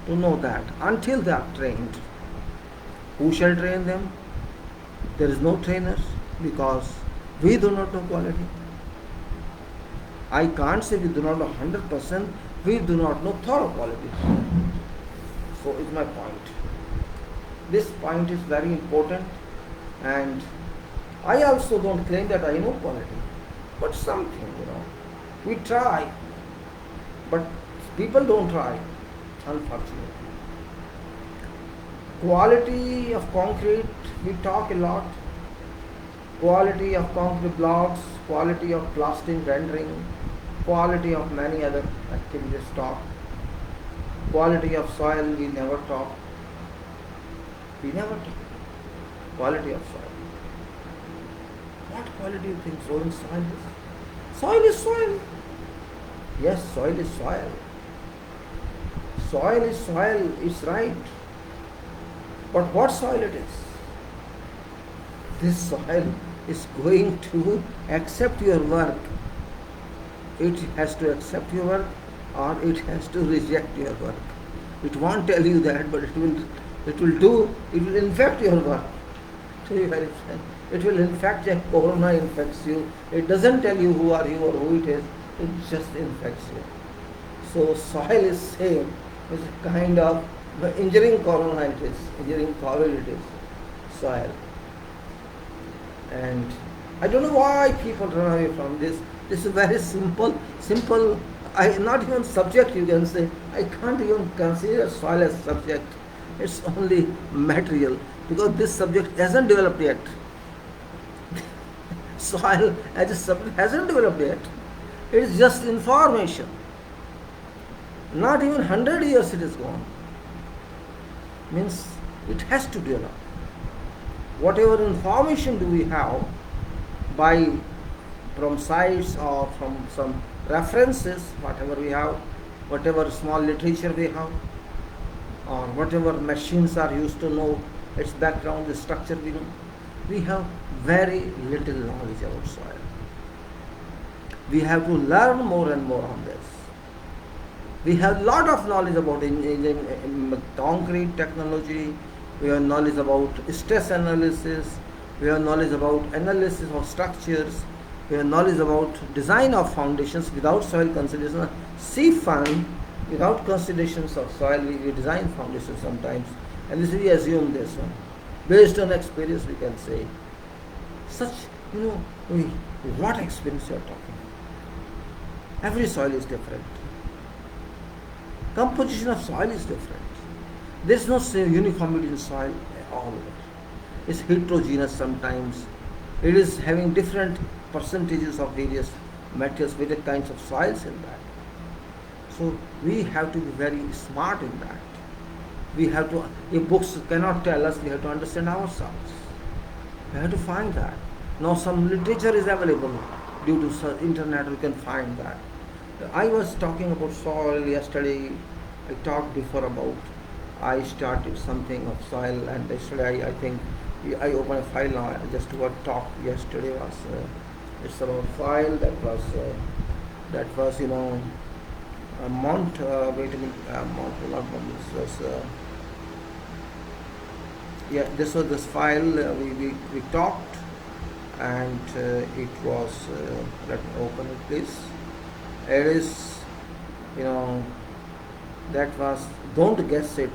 to know that until they are trained. Who shall train them? There is no trainers, because we do not know quality. I can't say we do not know 100%, we do not know thorough quality. So is my point. This point is very important, and I also don't claim that I know quality, but something, we try, but people don't try, unfortunately. Quality of concrete, we talk a lot. Quality of concrete blocks, quality of plastering rendering, quality of many other activities talk. Quality of soil, we never talk. We never talk. Quality of soil. What quality do you think soil is? Soil is soil. Yes, soil is soil. Soil is soil, it's right. But what soil it is? This soil is going to accept your work. It has to accept your work, or it has to reject your work. It won't tell you that, but it will infect your work. It will infect, like corona infects you. It doesn't tell you who are you or who it is, it just infects you. So soil is same. It's a kind of injuring coronavirus, injuring COVID it is, soil. And I don't know why people run away from this. This is very simple, not even subject you can say. I can't even consider soil as subject. It's only material, because this subject hasn't developed yet. Soil as a subject hasn't developed yet. It is just information. Not even 100 years it is gone. Means it has to develop. Whatever information do we have from sites or from some references, whatever we have, whatever small literature we have, or whatever machines are used to know its background, the structure we know, we have very little knowledge about soil. We have to learn more and more on this. We have a lot of knowledge about concrete technology, we have knowledge about stress analysis, we have knowledge about analysis of structures, we have knowledge about design of foundations without soil consideration. See fun, without considerations of soil, we design foundations sometimes, and this we assume this one. Based on experience we can say. Such, what experience you are talking? Every soil is different. Composition of soil is different. There is no uniformity in soil all over. It's heterogeneous sometimes. It is having different percentages of various materials, various kinds of soils in that. So we have to be very smart in that. We have to, if books cannot tell us, we have to understand ourselves. We have to find that. Now some literature is available due to internet, we can find that. I was talking about soil yesterday. I talked before about, I started something of soil, and yesterday I think I opened a file now. Just what talked yesterday was, it's about file that was Mount, wait a minute, this was this file we talked, and it was, let me open it please. It is, that was, don't guess it,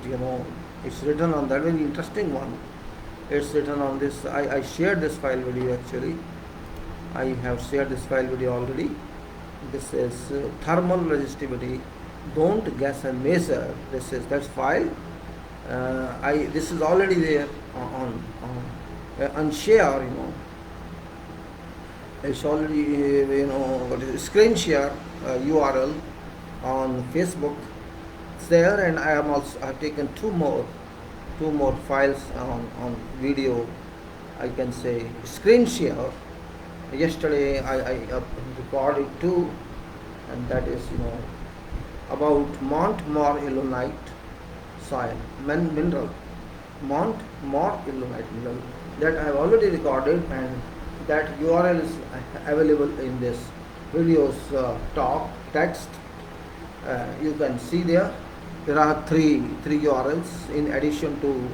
it's written on that, very interesting one. It's written on this, I shared this file video actually. I have shared this file video already. This is thermal resistivity, don't guess and measure. This is that file. This is already there on share, it's already, what is it, screen share URL on Facebook, it's there, and I've taken two more files on video, I can say screen share. Yesterday I recorded two, and that is about Montmore Illonite soil mineral, Montmore Illonite mineral, that I have already recorded, and that URL is available in this video's top text. You can see there are three URLs in addition to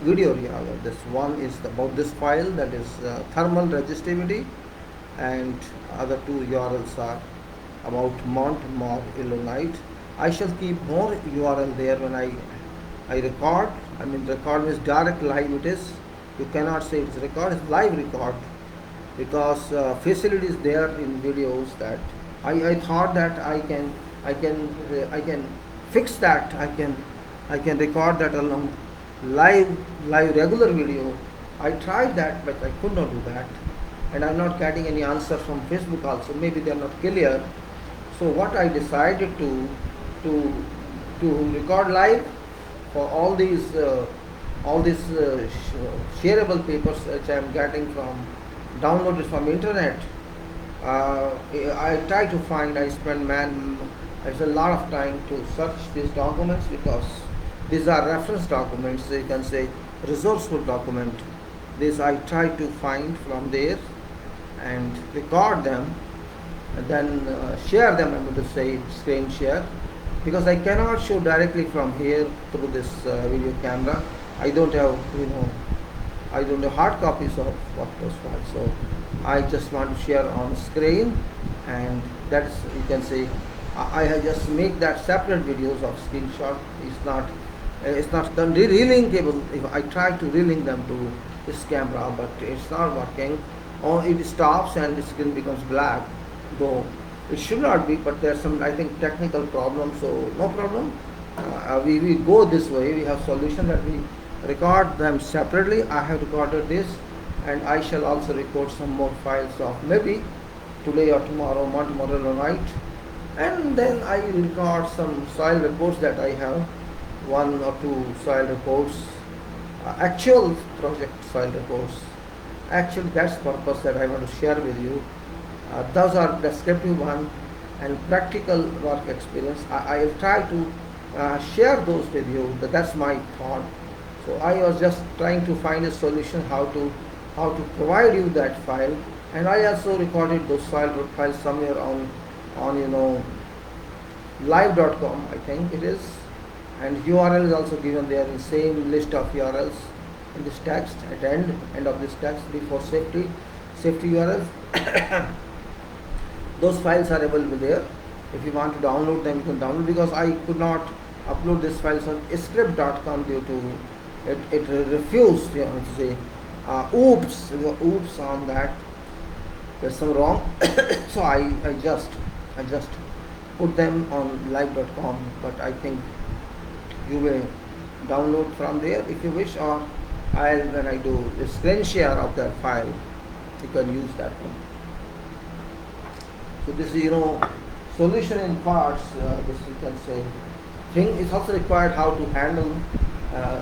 video URL. This one is about this file, that is thermal resistivity, and other two URLs are about Montmore Illonite. I shall keep more URL there when I record. I mean, record is direct live. It is, you cannot say it's record, it's live record, because facilities there in videos that I thought that I can fix that. I can record that along live regular video. I tried that, but I could not do that, and I'm not getting any answer from Facebook also. Maybe they are not clear. So what I decided to record live for all these shareable papers which I am getting from downloaded from internet. I try to find. I spend it's a lot of time to search these documents, because these are reference documents. You can say resourceful document. This I try to find from there and record them, and then share them. I'm going to say screen share, because I cannot show directly from here through this video camera. I don't have hard copies of what those files. So I just want to share on screen, and that's, you can say, I have just make that separate videos of screenshot. It's not done relinkable. If I try to relink them to this camera, but it's not working, or it stops and the screen becomes black, though it should not be, but there's some, I think, technical problem. So no problem, we go this way. We have solution that we record them separately. I have recorded this, and I shall also record some more files of maybe today or tomorrow, Montmore Illonite, and then I will record some soil reports that I have, one or two soil reports, actual project soil reports. Actually, that's the purpose that I want to share with you. Those are descriptive one and practical work experience. I will try to share those with you. That's my thought. So I was just trying to find a solution how to provide you that file, and I also recorded those files somewhere on live.com, I think it is, and URL is also given there in same list of URLs in this text at end of this text before safety URLs. Those files are available there. If you want to download them, you can download, because I could not upload these files on script.com due to it refused, to say oops on that. There's some wrong. So I just put them on live.com, but I think you will download from there if you wish, or when I do the screen share of that file, you can use that one. So this is solution in parts. This, you can say, thing is also required how to handle.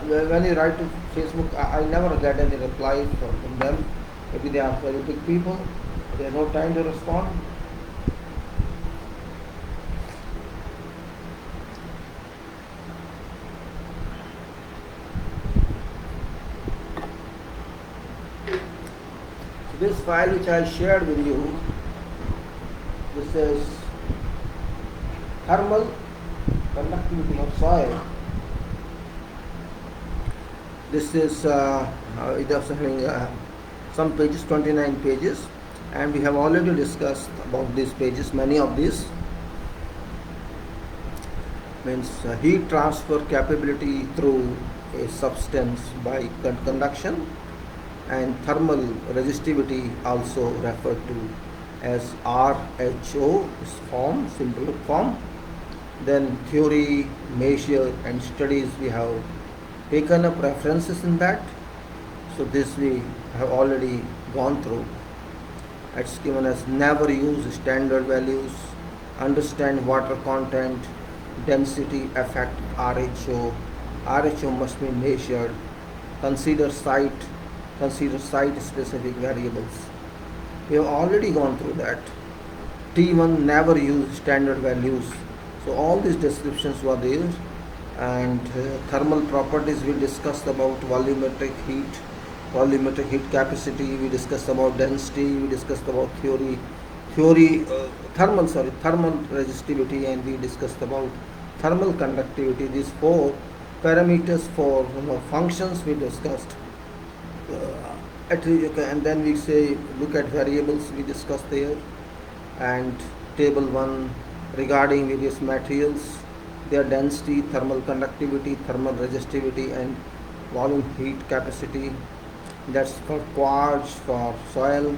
When you write to Facebook, I never get any reply from them. Maybe they are very big people. They have no time to respond. So this file which I shared with you, this is thermal conductivity of soil. This is it is having some pages, 29 pages, and we have already discussed about these pages. Many of these means heat transfer capability through a substance by conduction, and thermal resistivity, also referred to as RHO, is form, simple form. Then theory, measure and studies, we have taken up references in that. So this we have already gone through. It's given as never use standard values, understand water content, density affect RHO. RHO must be measured. Consider site specific variables. We have already gone through that. T1 never used standard values. So all these descriptions were there. And thermal properties, we discussed about volumetric heat capacity, we discussed about density, we discussed about thermal resistivity, and we discussed about thermal conductivity. These four parameters for functions we discussed. And then we say look at variables we discussed there, and table 1 regarding various materials, their density, thermal conductivity, thermal resistivity, and volume heat capacity. That's for quartz, for soil,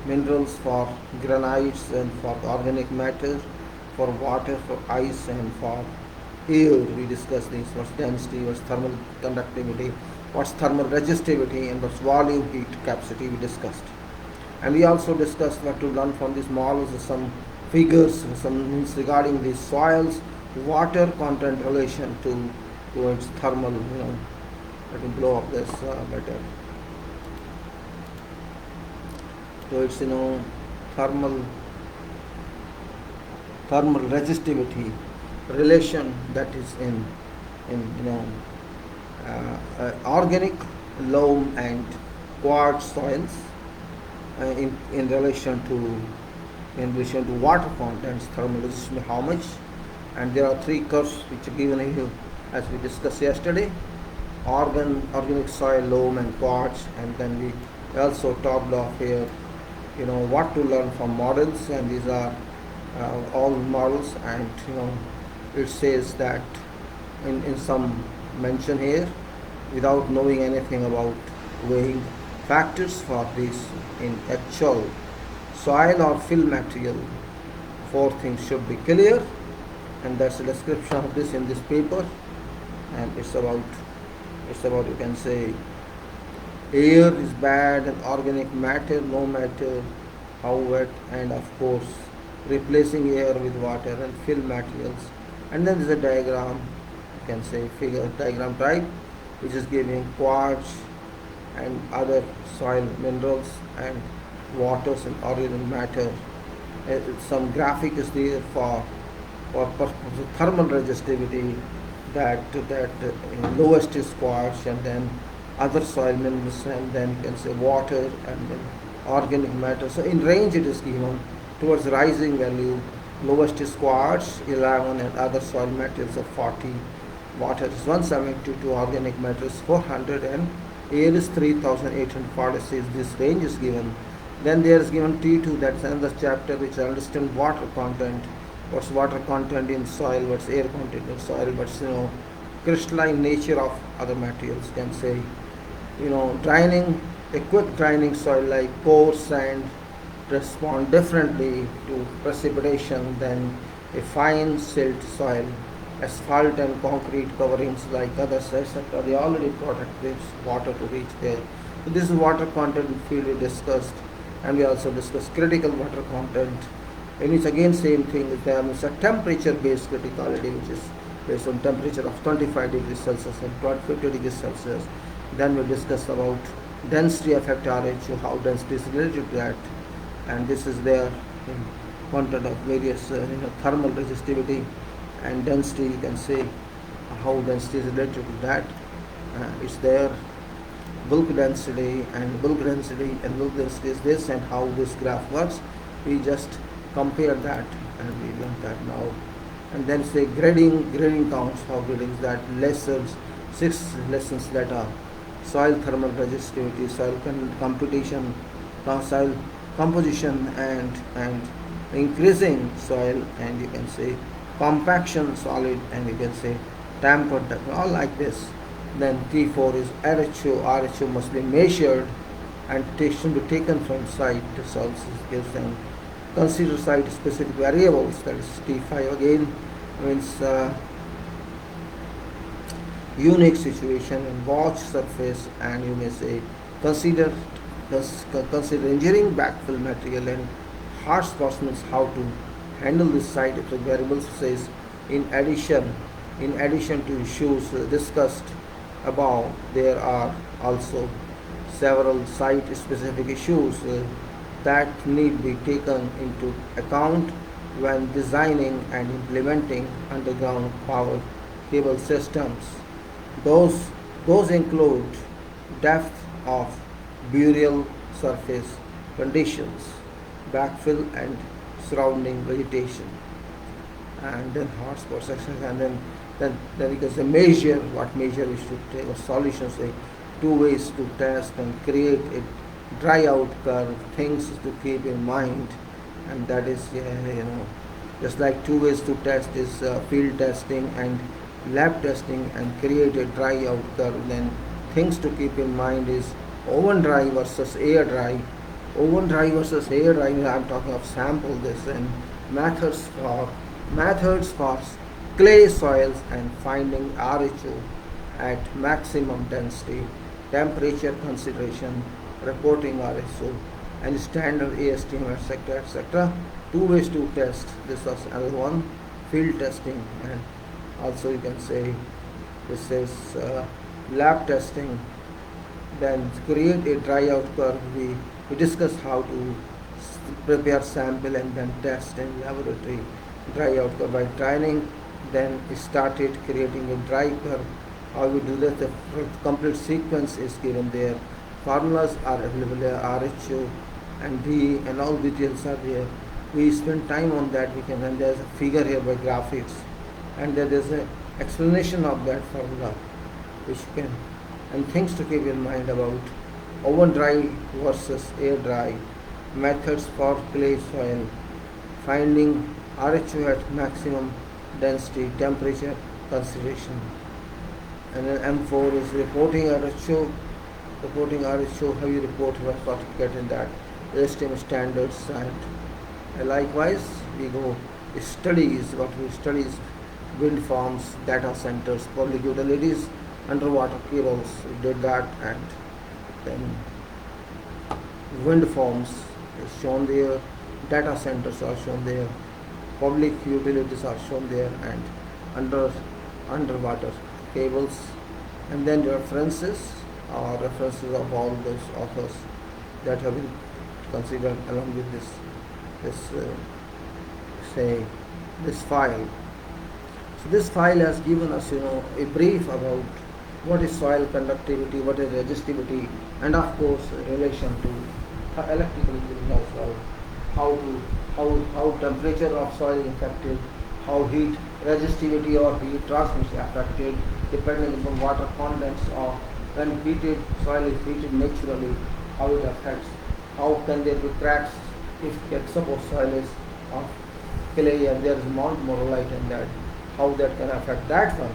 minerals, for granites, and for organic matter, for water, for ice, and for air. We discussed these. What's density, what's thermal conductivity, what's thermal resistivity, and what's volume heat capacity we discussed. And we also discussed what to learn from these models, some figures, some means regarding these soils, water content relation to its thermal, let me blow up this better. So it's thermal resistivity relation that is in organic loam and quartz soils in relation to water contents, thermal resistance, how much. And there are three curves which are given here as we discussed yesterday: organic soil, loam, and quartz. And then we also talked of here what to learn from models, and these are all models. And it says that in some mention here, without knowing anything about weighing factors for this in actual soil or fill material, four things should be clear. And that's the description of this in this paper. And it's about you can say air is bad, and organic matter, no matter how wet, and of course replacing air with water and fill materials. And then there's a diagram, you can say figure diagram type, which is giving quartz and other soil minerals and waters and organic matter. Some graphic is there for thermal resistivity, that lowest is quartz, and then other soil minerals, and then you can say water, and then organic matter. So in range it is given towards rising value. Lowest is quartz 11, and other soil materials of 40. Water is 172, organic matter is 400, and air is 3846. This range is given. Then there is given T2, that's another chapter which understands water content. What's water content in soil, what's air content in soil, what's crystalline nature of other materials. Can say draining, a quick draining soil like coarse sand respond differently to precipitation than a fine silt soil. Asphalt and concrete coverings like others, etc., they already protect this water to reach there. So this is water content field we discussed. And we also discussed critical water content, and it's again same thing with them. It's a temperature based criticality, which is based on temperature of 25 degrees Celsius and 50 degrees Celsius. Then we discussed about density affect RHO, how density is related to that, and this is there in content of various thermal resistivity and density. You can say how density is related to that. It's there. Bulk density is this, and how this graph works. We just compare that, and we learn that now. And then say grading counts, how grading is that. Lessons, 6 lessons that are soil thermal resistivity, soil competition, soil composition, and increasing soil, and you can say compaction solid, and you can say tamper, all like this. Then T4 is RHO must be measured and should be taken from site to sources. Gives them consider site specific variables. That is T5 again means unique situation and watch surface, and you may say consider engineering backfill material, and hard spots means how to handle this site. If the variables says In addition, to issues discussed above, there are also several site-specific issues that need to be taken into account when designing and implementing underground power cable systems. Those, those include depth of burial surface conditions, backfill and surrounding vegetation, and then hotspot sections, and then you can say measure, what measure we should take, or solutions, like two ways to test and create a dry out curve, things to keep in mind. And that is, just like two ways to test is field testing and lab testing, and create a dry out curve. Then things to keep in mind is oven dry versus air dry. Oven dry versus air dry, I'm talking of sample this, and methods for clay soils, and finding RHO at maximum density, temperature consideration, reporting RHO, and standard ASTM, etc., etc. Two ways to test. This was another one, field testing, and also you can say this is lab testing. Then create a dry out curve. We discuss how to prepare sample and then test in laboratory. Dry out curve by training. Then we started creating a dry curve. How we do that? The complete sequence is given there. Formulas are available there, RHO and D, and all details are there. We spend time on that. And there's a figure here by graphics, and there's an explanation of that formula, which you can, and things to keep in mind about oven dry versus air dry, methods for clay soil, finding RHO at maximum density, temperature consideration. And then M4 is reporting RHO. How you report what you get in that ASTM standards. And likewise we go studies. What we study is wind farms, data centers, public utilities, underwater cables. We did that, and then wind farms is shown there, data centers are shown there, public utilities are shown there, and underwater cables. And then references of all those authors that have been considered along with this file. So this file has given us a brief about what is soil conductivity, what is resistivity, and of course relation to electrical engineering as well, how temperature of soil is affected, how heat resistivity or heat transmission is affected depending upon water contents, or when soil is heated naturally, how it affects, how can there be cracks if suppose soil is of clay and there is Mount Morolite in that, how that can affect that one.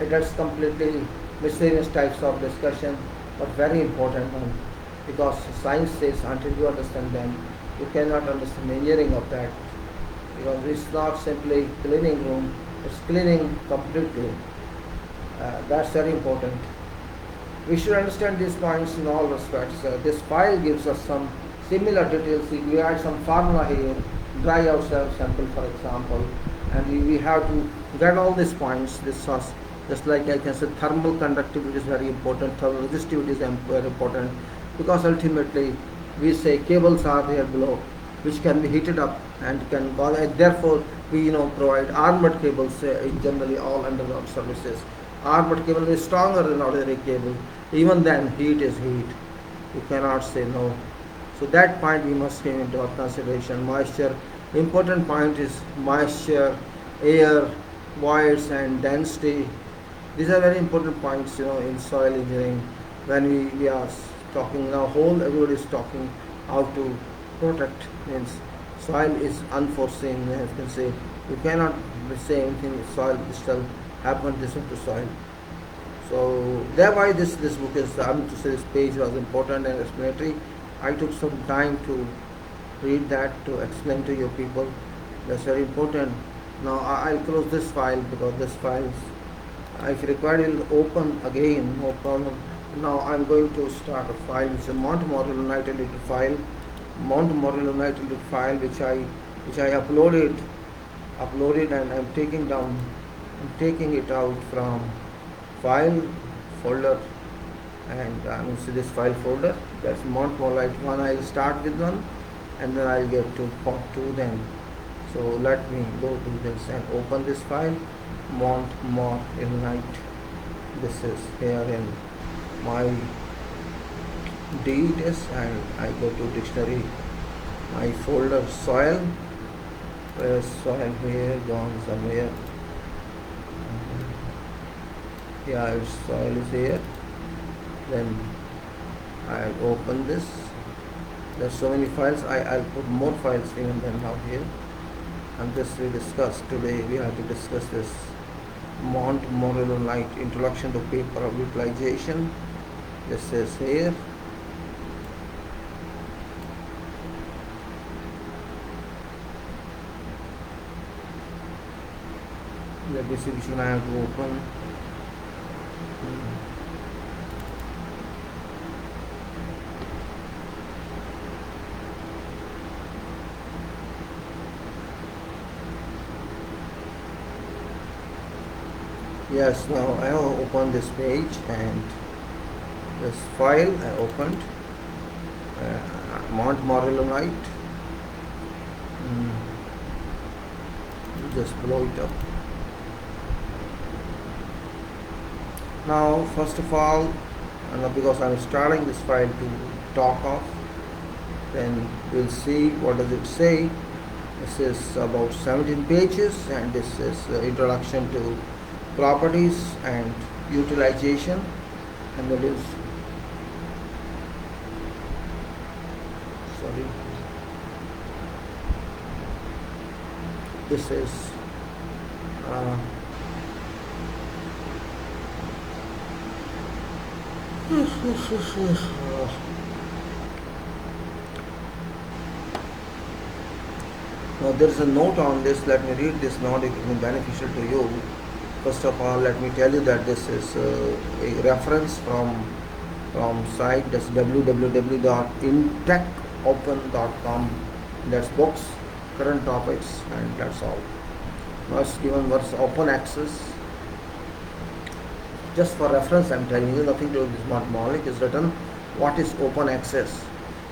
That's completely miscellaneous types of discussion, but very important one, because science says until you understand them, you cannot understand the engineering of that, because it's not simply cleaning room, it's cleaning completely. That's very important. We should understand these points in all respects. This file gives us some similar details. We add some formula here, dry out sample for example, and we have to get all these points. This was just like I can say thermal conductivity is very important, thermal resistivity is very important, because ultimately we say cables are there below which can be heated up and can cause, and therefore we provide armored cables in generally all underground services. Armored cable is stronger than ordinary cable. Even then, heat is heat. You cannot say no. So that point we must take into our consideration. Moisture, important point is moisture, air, voids, and density. These are very important points, in soil engineering. When we are talking now, everybody is talking how to protect. Means soil is unforeseen. As you can say, you cannot say anything. Soil still happened this into soil. So thereby this book is, this page was important and explanatory. I took some time to read that, to explain to you people. That's very important. Now I'll close this file, because this file is, if required, will open again, no problem. Now I'm going to start a file. It's a Mount Morello file. Mount Morello file which I uploaded uploaded, and I'm taking it out from file folder, and I'm going to see this file folder. That's Mont Morlite 1. I'll start with one, and then I'll get to part 2 then. So let me go to this and open this file, Mont Morlite. This is here in my DES, and I go to dictionary, my folder soil. Where's soil? Here, gone somewhere. Yeah, soil is here. Then I'll open this. There's so many files. I'll put more files even than now here. And this we discussed today. We have to discuss this Mont Morlite Introduction to Paper Utilization. This is here. Let me see which one I have to open. Yes, now I have opened this page, and this file I opened, Mont Morlite. Just blow it up. Now, first of all, because I'm installing this file to talk of, then we'll see what does it say. This is about 17 pages, and this is introduction to properties and utilization, and that is this is now there is a note on this. Let me read this note. It will be beneficial to you. First of all, let me tell you that this is a reference from site, that's www.intechopen.com. That's books, current topics, and that's all. Now it's given what's open access. Just for reference, I'm telling you, nothing to do with this Mont Morlite. It's written, what is open access?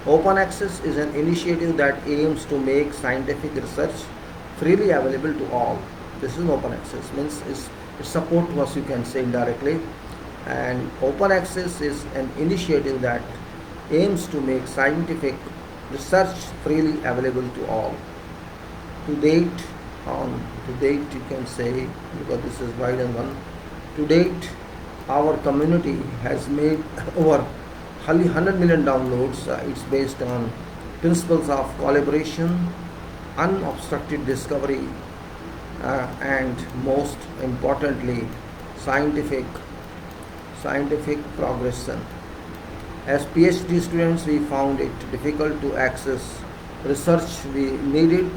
Open access is an initiative that aims to make scientific research freely available to all. This is open access, means it's support to us, you can say indirectly. And open access is an initiative that aims to make scientific research freely available to all. To date, you can say, because this is wide and one. To date, our community has made over 100 million downloads. It's based on principles of collaboration, unobstructed discovery, and most importantly, scientific progression. As PhD students, we found it difficult to access research we needed,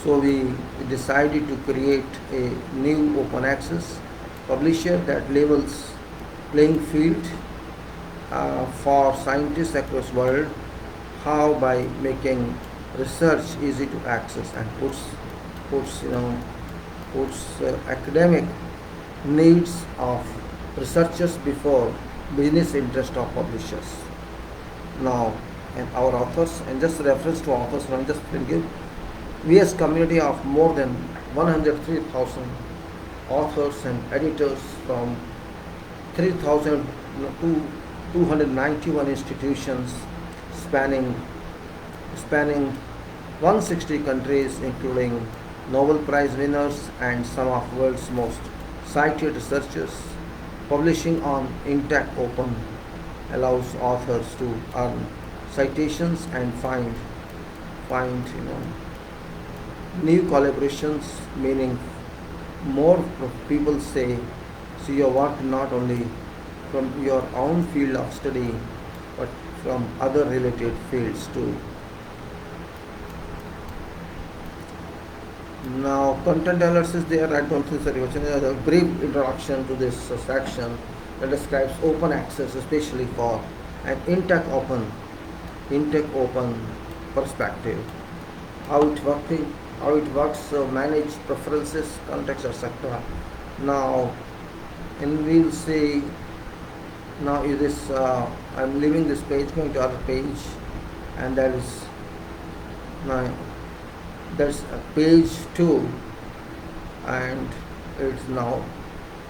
so we decided to create a new open access publisher that levels playing field for scientists across the world. How? By making research easy to access, and puts academic needs of researchers before business interest of publishers. Now, and our authors, and just reference to authors, and just give we as community of more than 103,000 authors and editors from 3,291 institutions spanning 160 countries, including Nobel Prize winners and some of the world's most cited researchers. Publishing on Intech Open allows authors to earn citations and find new collaborations, meaning more people see your work not only from your own field of study but from other related fields too. Now, content analysis there, I don't think so. There's a brief introduction to this section that describes open access, especially for an Intech Open perspective. How it how it works, manage preferences, context, etc. Now, and we'll see. Now it is I'm leaving this page, going to other page, and that is my that's page 2, and it's now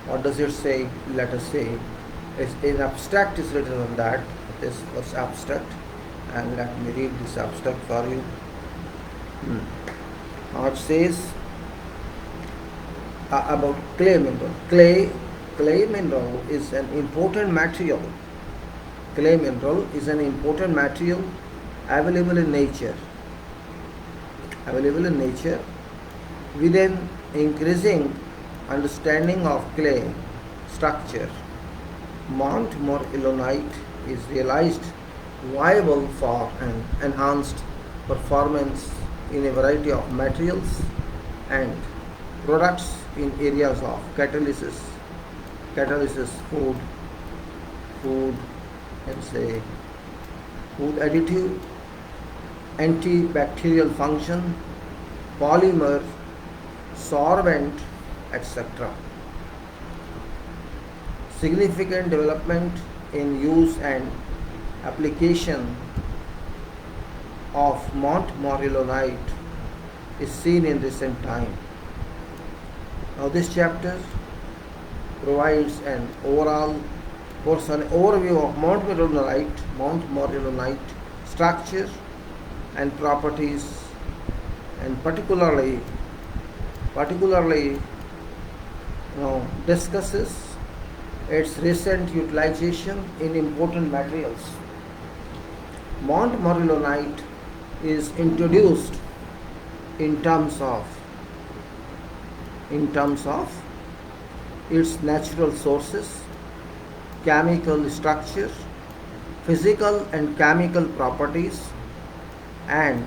what does it say? Let us say it's in abstract is written on that. This was abstract, and let me read this abstract for you. Now it says about clay mineral. Clay mineral is an important material. Clay mineral is an important material available in nature. With an increasing understanding of clay structure, Mont Morillonite is realized viable for an enhanced performance in a variety of materials and products in areas of catalysis, food, and say food additive, antibacterial function, polymer, solvent, etc. Significant development in use and application of Mont Morillonite is seen in recent time. Now this chapter provides an overview of Mont Morillonite structure and properties, and particularly discusses its recent utilization in important materials. Mont Morillonite is introduced in terms of its natural sources, chemical structure, physical and chemical properties, and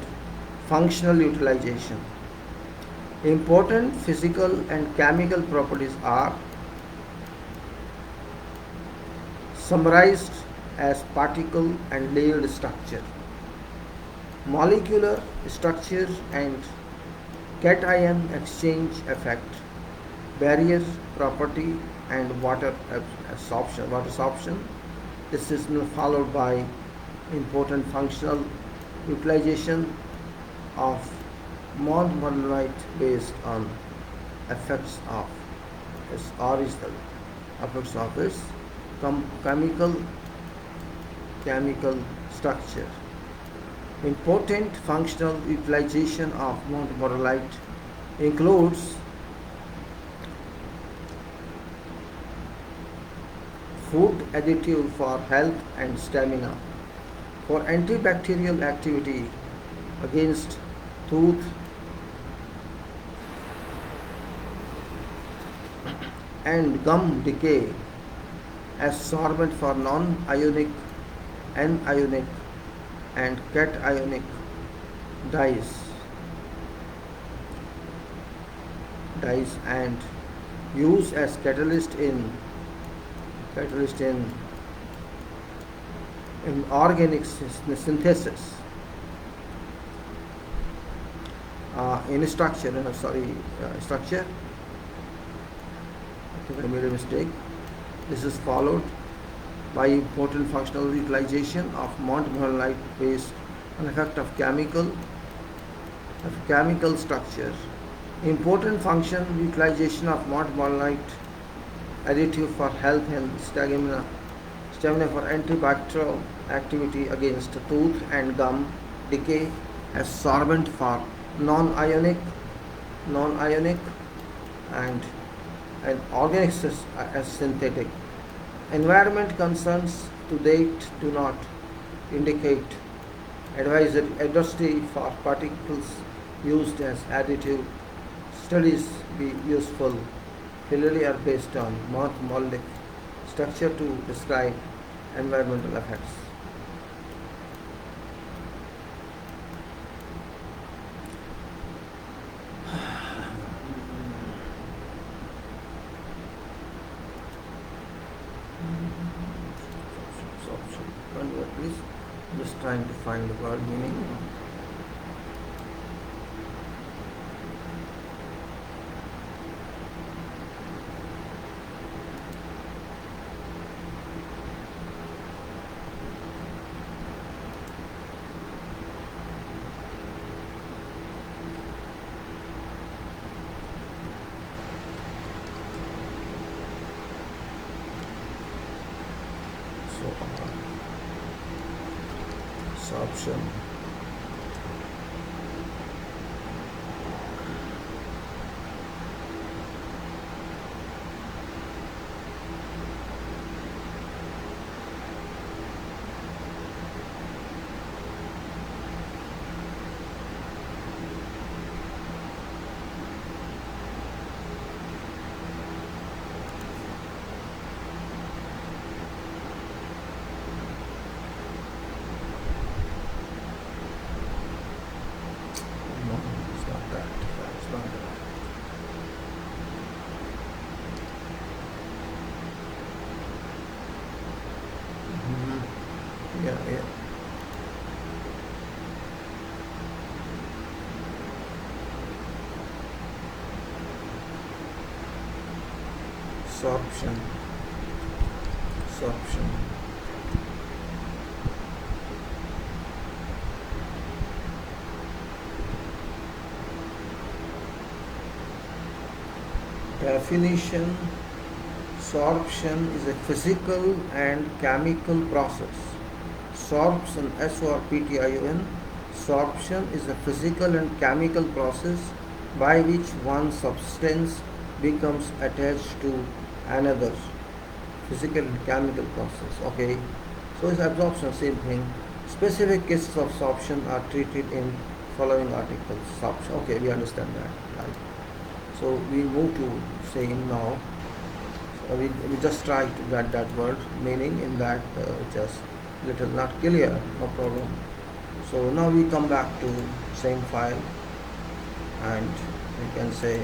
functional utilization. Important physical and chemical properties are summarized as particle and layered structure, molecular structure and cation exchange effect, barrier property, and water absorption. This is followed by important functional utilization of Mont Morillonite based on effects of its chemical structure. Important functional utilization of Mont Morillonite includes food additive for health and stamina, for antibacterial activity against tooth and gum decay, as sorbent for non-ionic, anionic, and cationic dyes, and use as catalyst in organic synthesis. In structure, structure. I think I made a mistake. This is followed by important functional utilization of Mont Morillonite based on effect of chemical structure. Important function utilization of Mont Morillonite additive for health and stamina for antibacterial activity against tooth and gum decay, as sorbent for non-ionic and organic as synthetic. Environment concerns to date do not indicate adversity for particles used as additive. Studies be useful clearly are based on Mont Morillonite structure to describe environmental effects. Please, just trying to find the word meaning. Sorption. No, it's not that. It's not that. Yeah. Sorption. Definition: sorption is a physical and chemical process. Sorption, S-O-R-P-T-I-O-N. Sorption is a physical and chemical process by which one substance becomes attached to another. Physical and chemical process. Okay. So is absorption, same thing. Specific cases of sorption are treated in following articles. Sorption. Okay, we understand that. Right. So we move to saying now. We just try to get that word meaning in that just little not clear, no problem. So now we come back to same file and we can say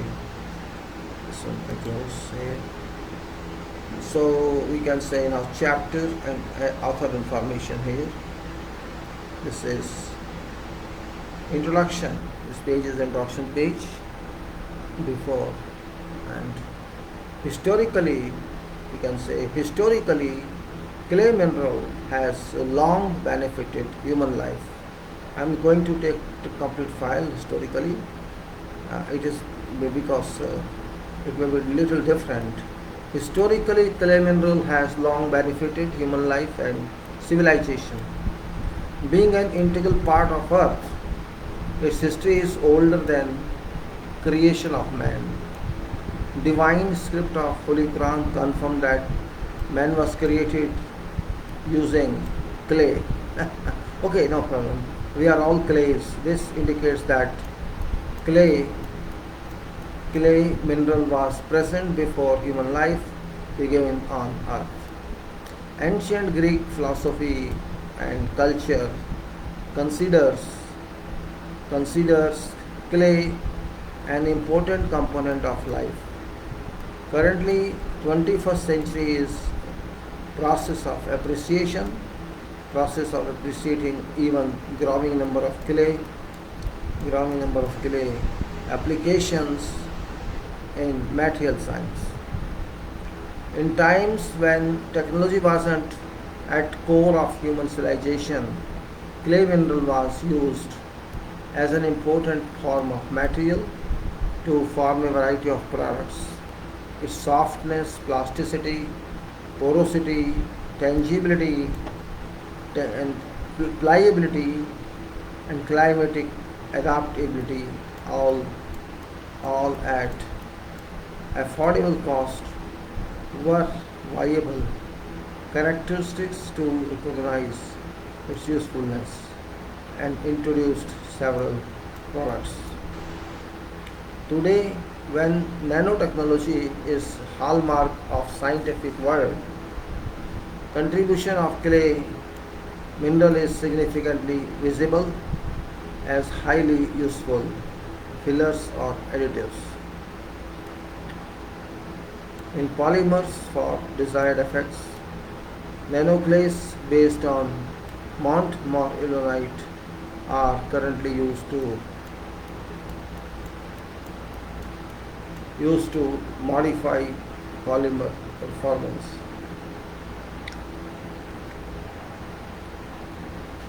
this one I close here. So we can say now chapter and author information here. This is introduction. This page is the introduction page. Before and historically, we can say historically clay mineral has long benefited human life. I am going to take the complete file historically. It is because it will be little different. Historically, clay mineral has long benefited human life and civilization. Being an integral part of Earth, its history is older than creation of man. Divine script of Holy Quran confirmed that man was created using clay. Okay, no problem. We are all clays. This indicates that clay mineral was present before human life began on earth. Ancient Greek philosophy and culture considers clay an important component of life. Currently, 21st century is process of appreciating even growing number of clay applications in material science. In times when technology wasn't at core of human civilization, clay mineral was used as an important form of material to form a variety of products. Its softness, plasticity, porosity, tangibility, and pliability, and climatic adaptability all at affordable cost were viable characteristics to recognize its usefulness and introduced several products. Today, when nanotechnology is hallmark of scientific world, contribution of clay mineral is significantly visible as highly useful fillers or additives in polymers for desired effects. Nanoclays based on montmorillonite are currently used to modify polymer performance.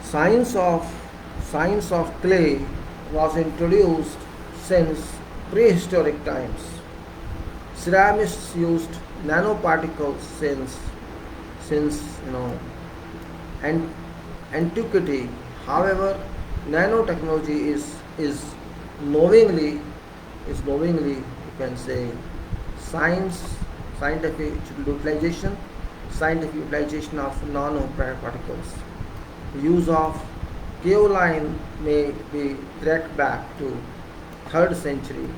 Science of clay was introduced since prehistoric times. Ceramists used nanoparticles since antiquity. However, nanotechnology is knowingly you can say scientific utilization of nanoparticles. Use of kaolin may be tracked back to third century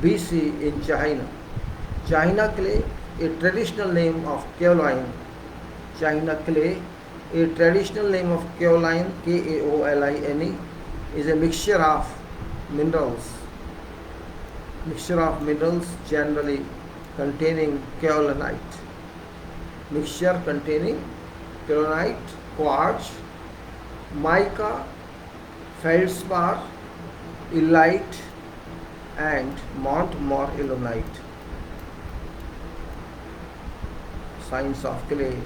BC in China. China clay, a traditional name of kaolin. China clay, a traditional name of kaolin, Kaoline, is a mixture of minerals generally containing kaolinite. Mixture containing kaolinite, quartz, mica, feldspar, illite, and montmorillonite. Science of clay.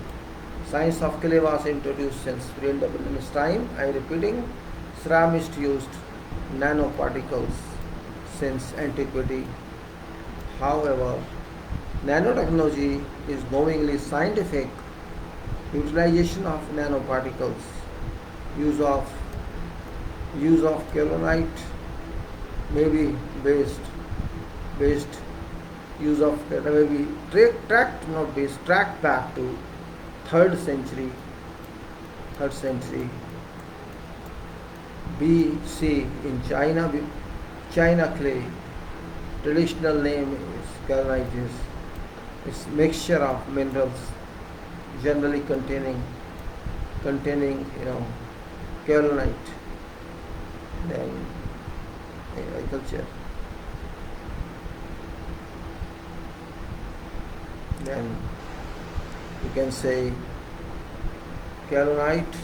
Science of clay was introduced since pre-Industrial time. I am repeating, ceramists used nanoparticles since antiquity. However, nanotechnology is knowingly scientific utilization of nanoparticles, use of kaolinite may be based use of may be tracked back to third century BC in China. China clay, traditional name is kaolinite. It's mixture of minerals generally containing kaolinite. Then agriculture. Then you can say kaolinite,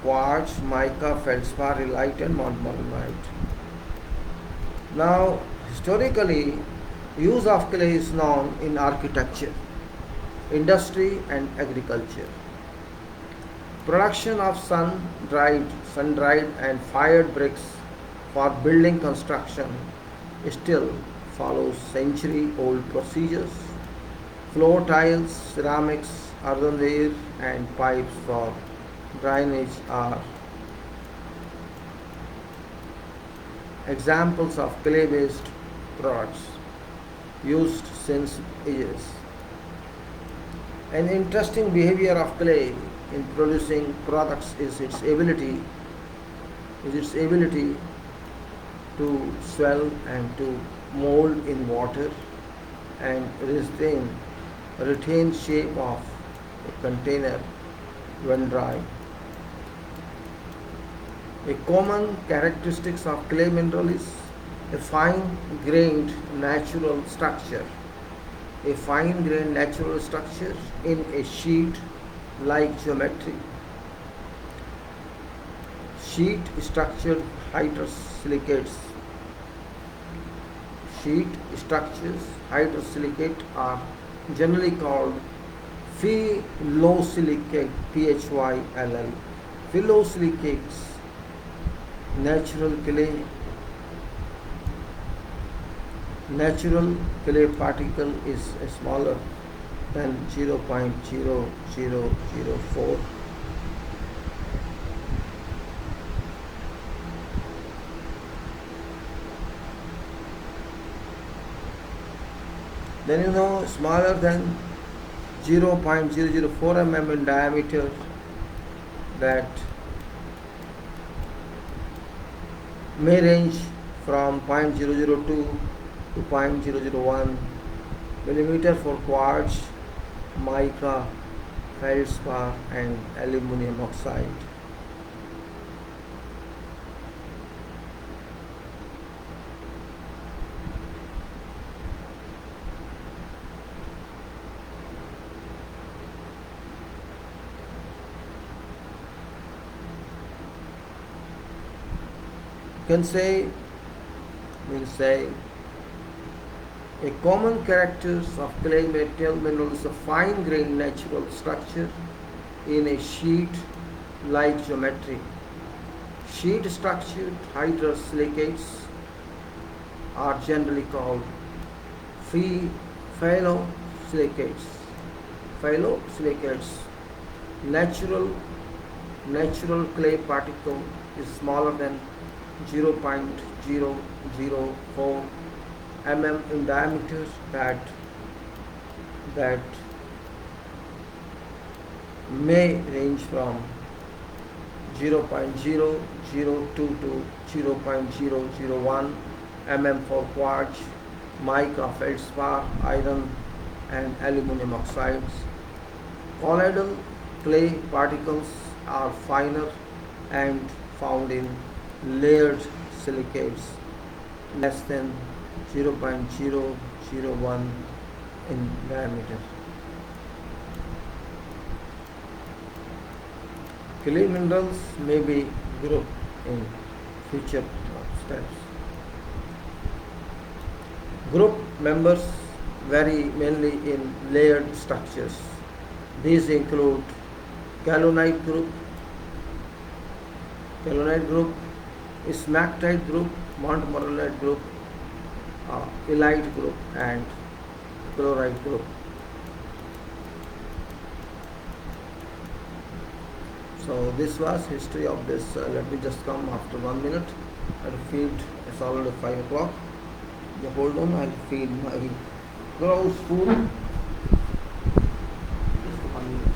quartz, mica, feldspar, illite, and montmorillonite. Now, historically, use of clay is known in architecture, industry, and agriculture. Production of sun-dried and fired bricks for building construction still follows century-old procedures. Floor tiles, ceramics, earthenware, and pipes for drainage are examples of clay-based products used since ages. An interesting behavior of clay in producing products is its ability to swell and to mold in water and retain shape of a container when dry. A common characteristic of clay mineral is a fine-grained natural structure. A fine-grained natural structure in a sheet-like geometry. Sheet-structured hydrosilicates. Sheet structures hydrosilicate are generally called phyllosilicate, PHYLL. Phyllosilicates. Natural clay particle is smaller than 0.0004. Then smaller than 0.004 mm in diameter, that may range from 0.002 to 0.001 millimeter for quartz, mica, feldspar, and aluminum oxide. We'll say a common character of clay mineral is a fine-grained natural structure in a sheet-like geometry. Sheet-structured hydrosilicates are generally called phyllosilicates. Natural natural clay particle is smaller than 0.004 mm in diameter, that may range from 0.002 to 0.001 mm for quartz, mica, feldspar, iron and aluminum oxides. Colloidal clay particles are finer and found in layered silicates less than 0.001 in diameter. Clay minerals may be grouped in future steps. Group members vary mainly in layered structures. These include galenite group, smactite group, montmorillonite group, illite group, and chlorite group. So this was history of this. Let me just come after 1 minute. I'll feed. It's already 5 o'clock. You hold on. I'll feed my grouse food. Just 1 minute.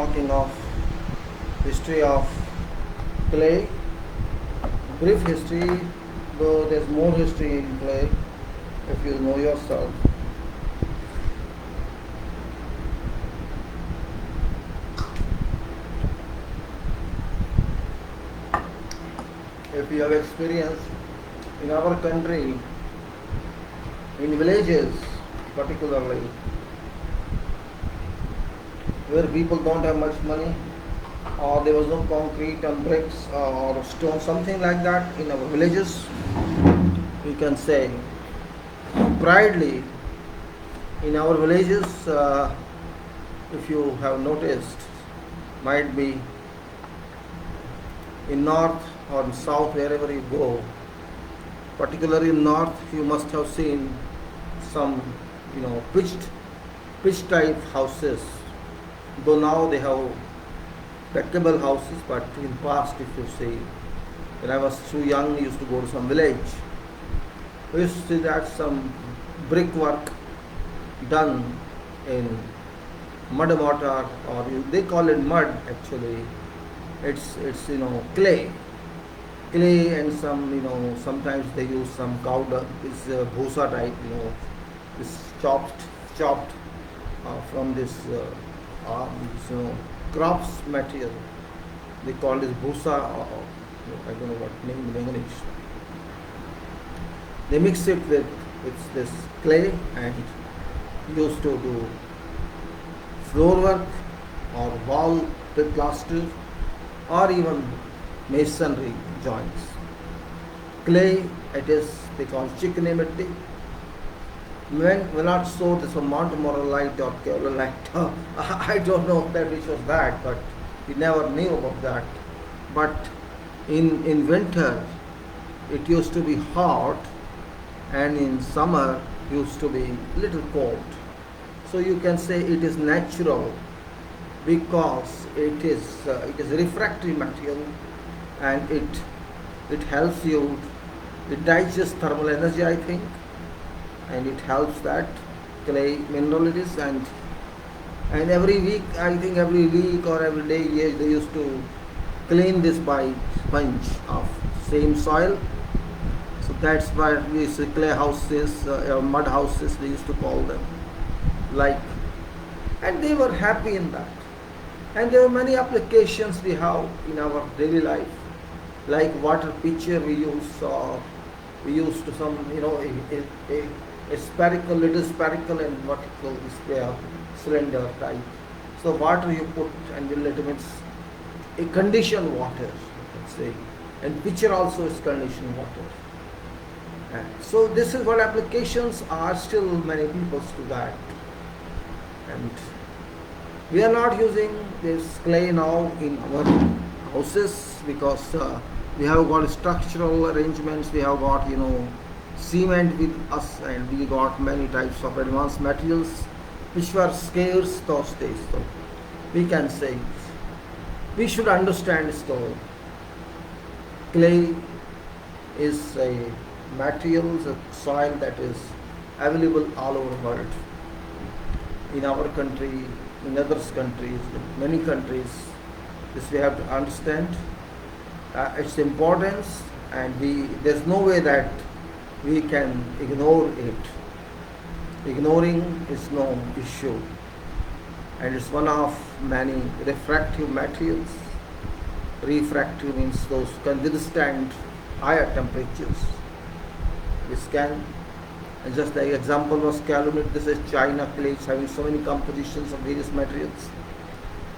talking of history of clay. Brief history, though there's more history in clay if you know yourself. If you have experience in our country, in villages particularly, where people don't have much money, or there was no concrete and bricks or stone, something like that in our villages, we can say proudly in our villages, if you have noticed, might be in north or in south, wherever you go, particularly in north, you must have seen some, pitch type houses. Though now they have deckable houses, but in past, if you see, when I was too young, I used to go to some village. We used to see that some brickwork done in mud mortar, or they call it mud actually. It's clay, and some sometimes they use some cow dung, this bhusa type, this chopped from this crops material. They call this bhusa, or I don't know what name in English. They mix it with this clay and used to do floor work or wall plaster, or even masonry joints. Clay, it is, they call chickeny mitti. When not so this was Mount Moralite or Keololite. I don't know which was that, but we never knew about that. But in winter, it used to be hot, and in summer used to be little cold. So you can say it is natural, because it is refractory material, and it helps you, it digests thermal energy, I think, and it helps that clay mineral it is. And every week, I think every week or every day, they used to clean this by sponge of same soil. So that's why we see clay houses or mud houses, they used to call them, and they were happy in that. And there are many applications we have in our daily life, like water pitcher we use, or we use to some, a spherical, little spherical and vertical display of cylinder type. So water you put and will let it, a conditioned water, you can say, and pitcher also is conditioned water. And so this is what applications are, still many people do that. And we are not using this clay now in our houses, because we have got structural arrangements, we have got cement with us, and we got many types of advanced materials which were scarce those days. So we can say we should understand still clay is a material, a soil that is available all over the world. In our country, in other countries, many countries, this we have to understand its importance, and there's no way that we can ignore it. Ignoring is no issue, and it's one of many refractive materials. Refractive means those can withstand higher temperatures. This can, and just the example was calumet. This is China clay, having so many compositions of various materials,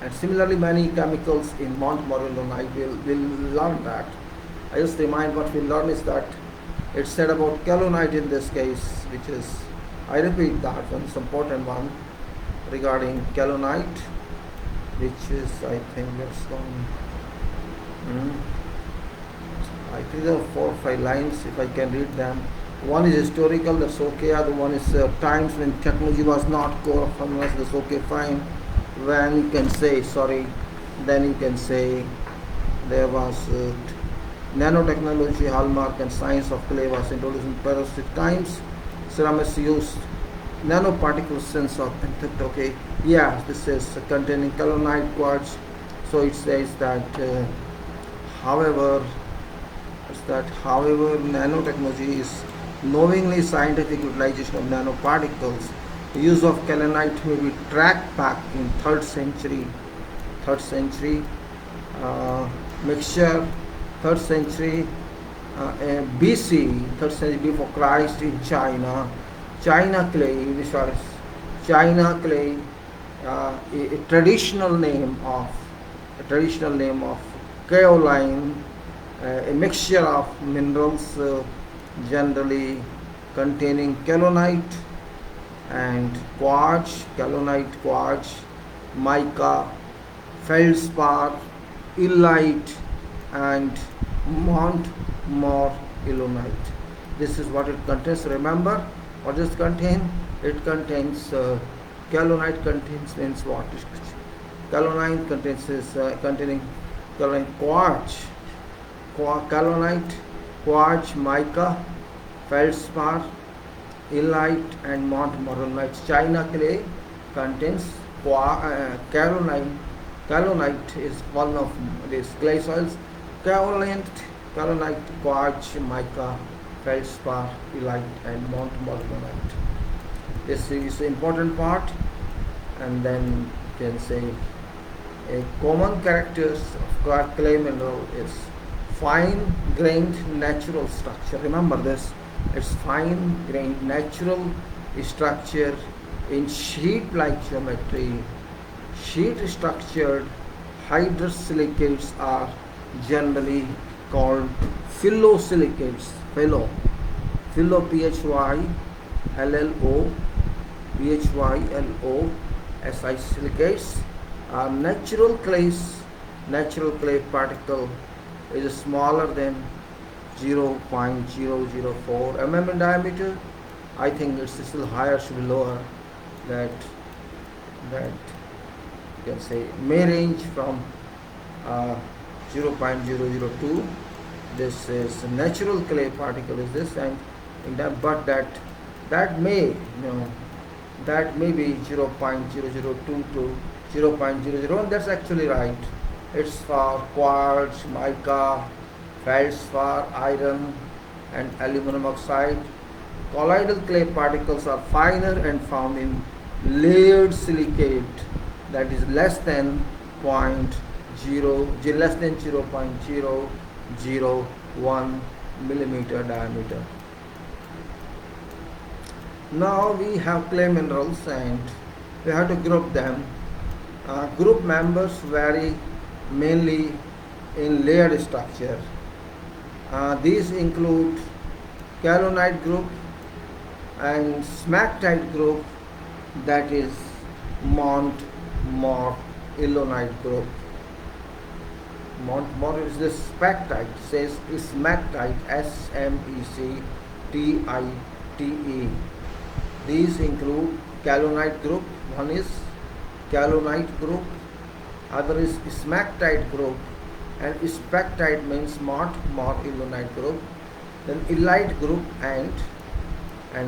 and similarly many chemicals in Mount Moralite. We'll learn that. I just remind what we learn is that it's said about kaolinite in this case, which is, I repeat that one, it's an important one regarding kaolinite, which is, I think that's one. I think there are 4 or 5 lines, if I can read them. One is historical, that's okay. Other one is times when technology was not core of us, that's okay, fine. When you can say, then you can say there was nanotechnology, hallmark and science of clay was introduced in prehistoric times. Ceramics used nanoparticle sense of contact. Okay, yeah, this is containing kaolinite quartz. So it says that however however nanotechnology is knowingly scientific utilization of nanoparticles. The use of kaolinite may be tracked back in third century mixture, 3rd century BC, 3rd century before Christ in China. China clay, this was China clay, a traditional name of kaolin, a mixture of minerals generally containing kaolinite and quartz, mica, feldspar, illite, and montmorillonite. This is what it contains. Remember what does it contain? It contains kaolinite contains means what? Kaolinite contains containing kaolinite quartz, mica, feldspar, illite, and montmorillonite. China clay contains kaolinite. Kaolinite is one of these clay soils. Kaolinite, quartz, mica, feldspar, illite, and montmorillonite. This is the important part. And then you can say a common characters of clay mineral is fine-grained natural structure. Remember this. It's fine-grained natural structure in sheet-like geometry. Sheet-structured hydrosilicates are generally called phyllosilicates. Phyllo, PHYLLO, silicates are natural clays. Natural clay particle is smaller than 0.004 mm in diameter. I think it's still higher, should be lower. That you can say may range from 0.002. This is natural clay particle is this, and in that, but that may be 0.002 to 0.00, and that's actually right. It's for quartz, mica, feldspar, iron, and aluminum oxide. Colloidal clay particles are finer and found in layered silicate that is less than 0.001 millimeter diameter. Now we have clay minerals and we have to group them. Group members vary mainly in layered structure. These include kaolinite group and smectite group, that is montmorillonite group. Montmorillonite is this smectite, says smectite, SMECTITE. These include kaolinite group, one is kaolinite group, other is smectite group, and smectite means montmorillonite group, then illite group, and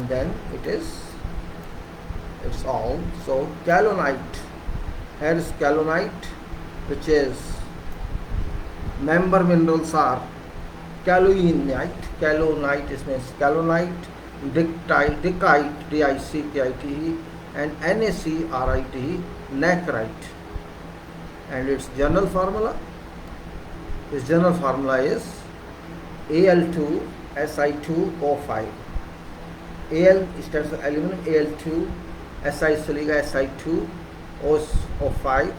then it's all. So kaolinite, here is kaolinite, which is member minerals are kaolinite is means kaolinite, dicite, DICTITE, and NaCrite, nacrite. And its general formula is Al2Si2O5. Al stands for aluminum, Al2, Si silica, Si2O5,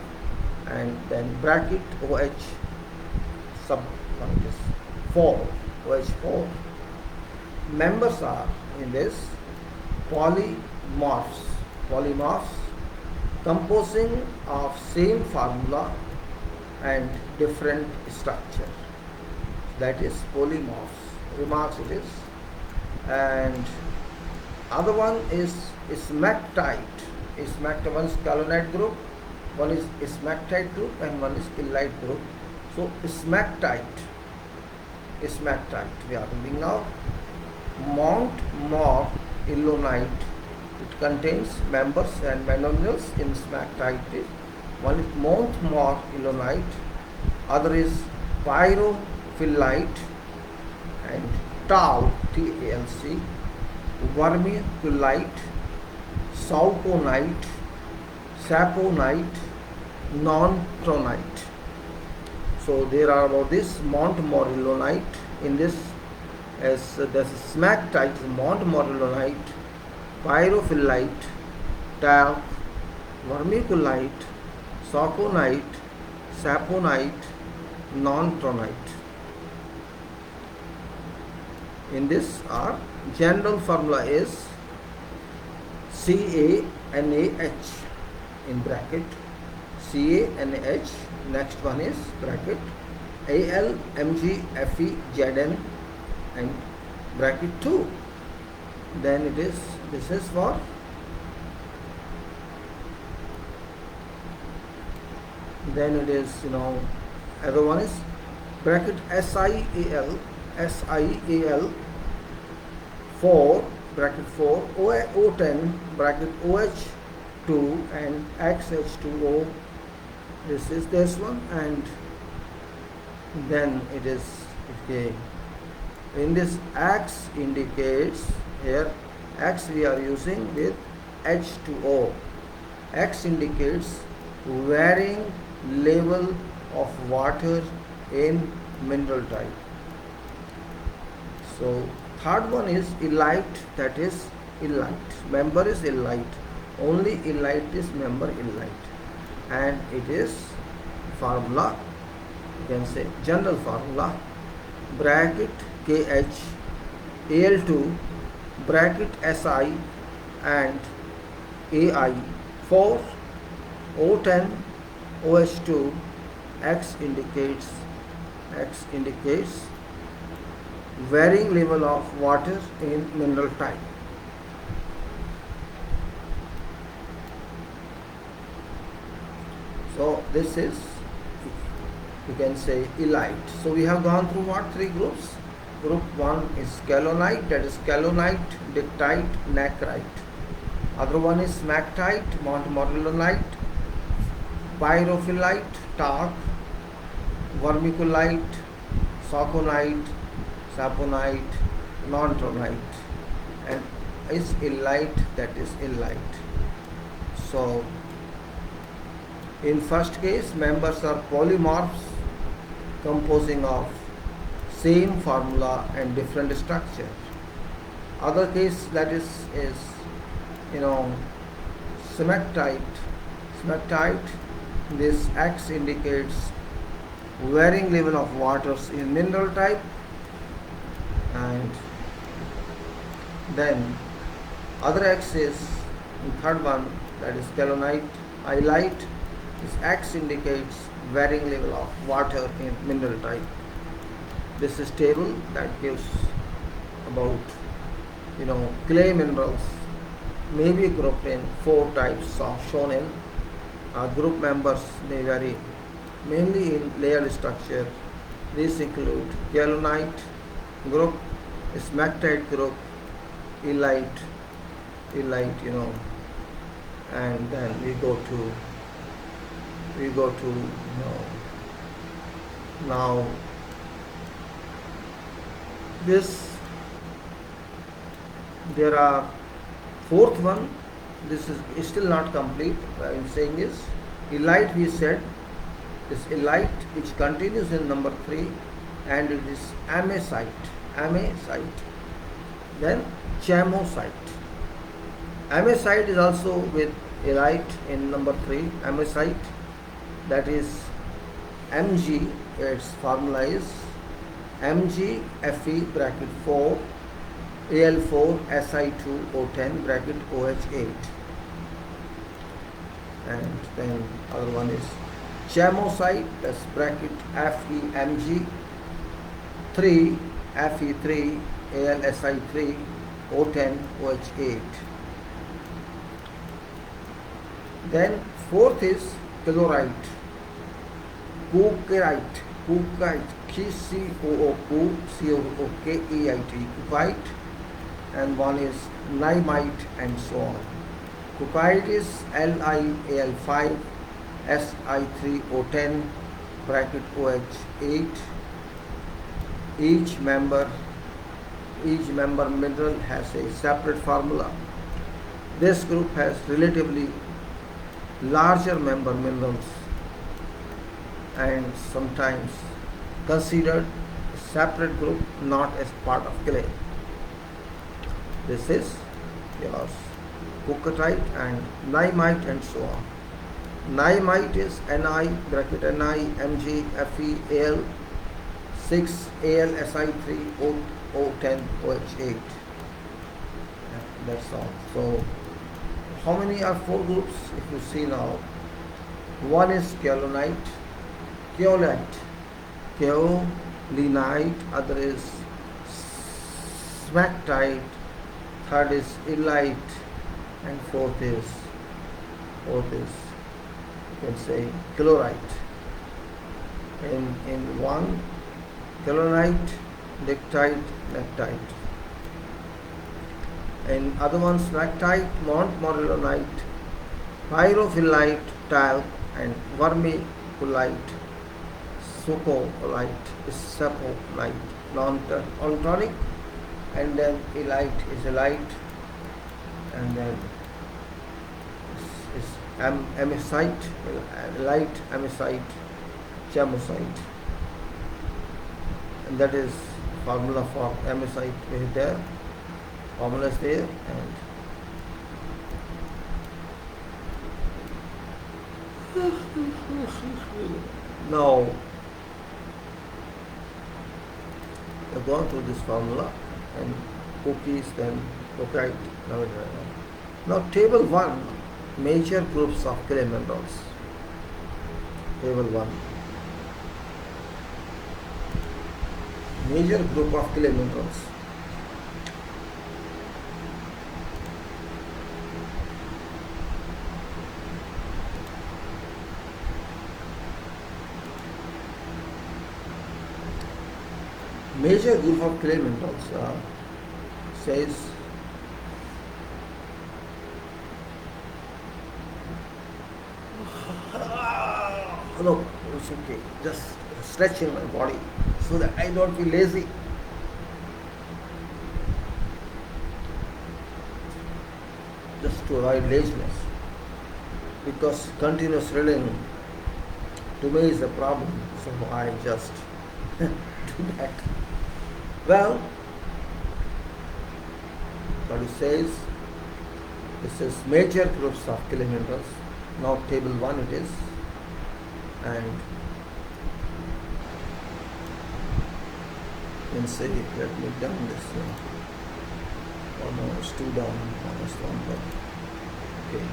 and then bracket OH sub 4, OH4. Members are in this polymorphs composing of same formula and different structure, that is polymorphs. Remarks it is. And other one is smectite. One is kaolinite group, one is smectite group, and one is illite group. So smectite we are reading now. Montmorillonite It contains members and monomials in smectite. One is Montmorillonite, other is pyrophyllite and TALC, vermiculite, sauconite, saponite, non-tronite. So there are about this Montmorillonite in this, as there's smectite, Montmorillonite, pyrophyllite, talc, vermiculite, sauconite, saponite, non-tronite. In this, our general formula is CaNaH in bracket, CaNaH. Next one is bracket AlMgFeZn and bracket 2. Then it is, this is for then it is, other one is bracket SiAl 4 bracket 4 O10 bracket OH2 and XH2O. This is this one, and then it is, okay, in this X indicates, here X we are using with H2O. X indicates varying level of water in mineral type. So third one is illite, that is illite. Member is illite. Only illite is member illite. And it is formula, you can say general formula, bracket KH Al2 bracket Si and Ai 4 O10 OH2. X indicates varying level of water in mineral type. So this is, you can say, illite. So we have gone through what? 3 groups. Group 1 is scalonite, that is scalonite, dictite, nacrite. Other one is smectite, montmorillonite, pyrophyllite, talc, vermiculite, sauconite, saponite, non-tronite, and is illite, that is illite. So in first case, members are polymorphs composing of same formula and different structure. Other case, that is smectite. This X indicates varying level of waters in mineral type, and then other X is third one, that is scalonite, illite. This X indicates varying level of water in mineral type. This is table that gives about clay minerals may be grouped in 4 types of shown in. Group members, they vary mainly in layered structure. These include kaolinite group, smectite group, illite, and then we go to now this, there are fourth one. This is still not complete. I am saying is illite, we said is illite, which continues in number 3, and it is amesite. Then chamosite. Amesite is also with illite in number 3, amesite, that is Mg, its formula is MgFe bracket 4 Al4 Si2O10 bracket OH8, and then other one is chamosite, that's bracket FeMg 3 Fe3 AlSi3 O10 OH8. Then fourth is chlorite, cookite, KCOOKEIT, white, and one is niamide, and so on. Cucite is LiAl5 Si3O10 bracket OH8. Each member mineral has a separate formula. This group has relatively larger member minerals and sometimes considered a separate group, not as part of clay. This is yours, cucite and niamide, and so on. Niamide is Ni bracket Ni Mg Fe Al 6 Al Si3 O10 OH8. That's all. So how many are four groups? If you see now, one is kaolinite, other is smectite, third is illite, and fourth is you can say chlorite. In one, kaolinite, dictite, lactite. And other one, smectite, montmorillonite, pyrophyllite, talc, and vermiculite, succolite, sapolite, non-tonic, and then illite is illite, and then is amicite, illite, amicite, chamosite, and that is formula for amicite is there. Formula is there, and now we have gone through this formula and cookies, then cucite. Now table 1, major groups of clay minerals. Table 1, major group of clay minerals. Major group of clay minerals says no, it's okay. Just stretching my body so that I don't feel lazy. Just to avoid laziness, because continuous reading to me is a problem. So I just do that. Well, what it says, this is major groups of clay minerals. Now table 1 it is, and you can say, let me down this oh no, it's 2 down, minus 1 down. Okay,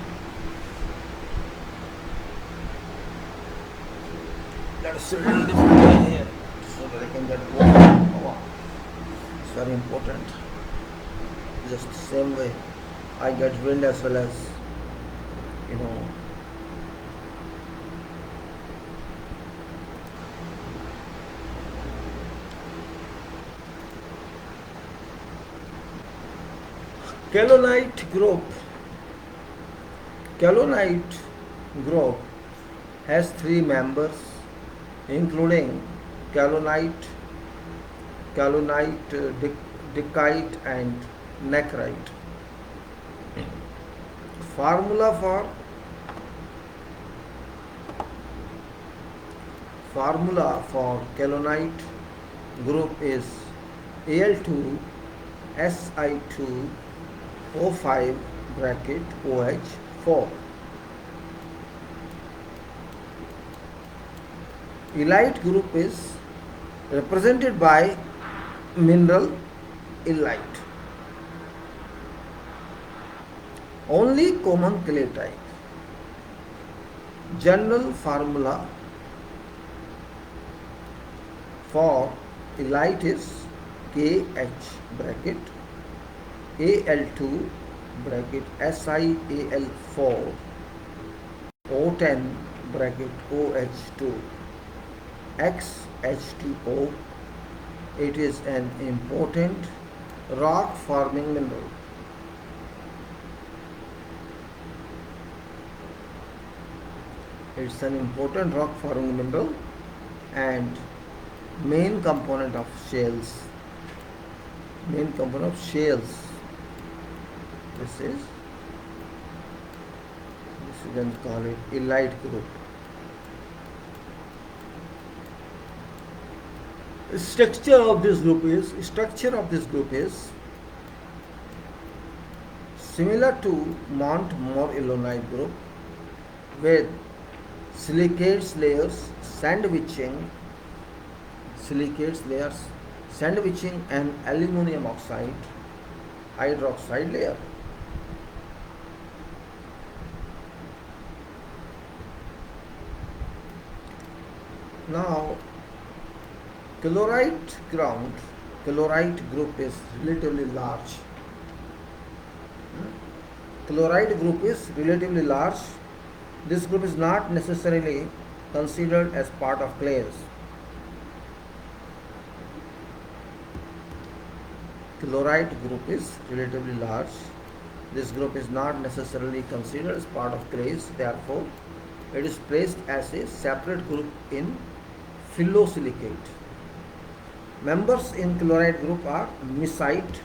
let us sit in a different way here so that I can get warm. It's very important. Just the same way I get wind as well as, you know, kaolinite group has 3 members, including kaolinite, dicite, and necrite. Formula for kaolinite group is Al2 Si2 O5 bracket OH4. Illite group is represented by mineral illite. Only common clay type. General formula for illite is KH bracket Al2 bracket SiAl4 O10 bracket OH2 XH2O. It is an important rock forming mineral. It's an important rock forming mineral and main component of shales. Main component of shales. This you can call it elite group. Structure of this group is similar to Mont Morillonite group with silicates layers sandwiching an aluminum oxide hydroxide layer. Now, chlorite group is relatively large. Chloride group is relatively large. This group is not necessarily considered as part of clays. Chloride group is relatively large. This group is not necessarily considered as part of clays. Therefore, it is placed as a separate group in phyllosilicate. Members in chloride group are messite,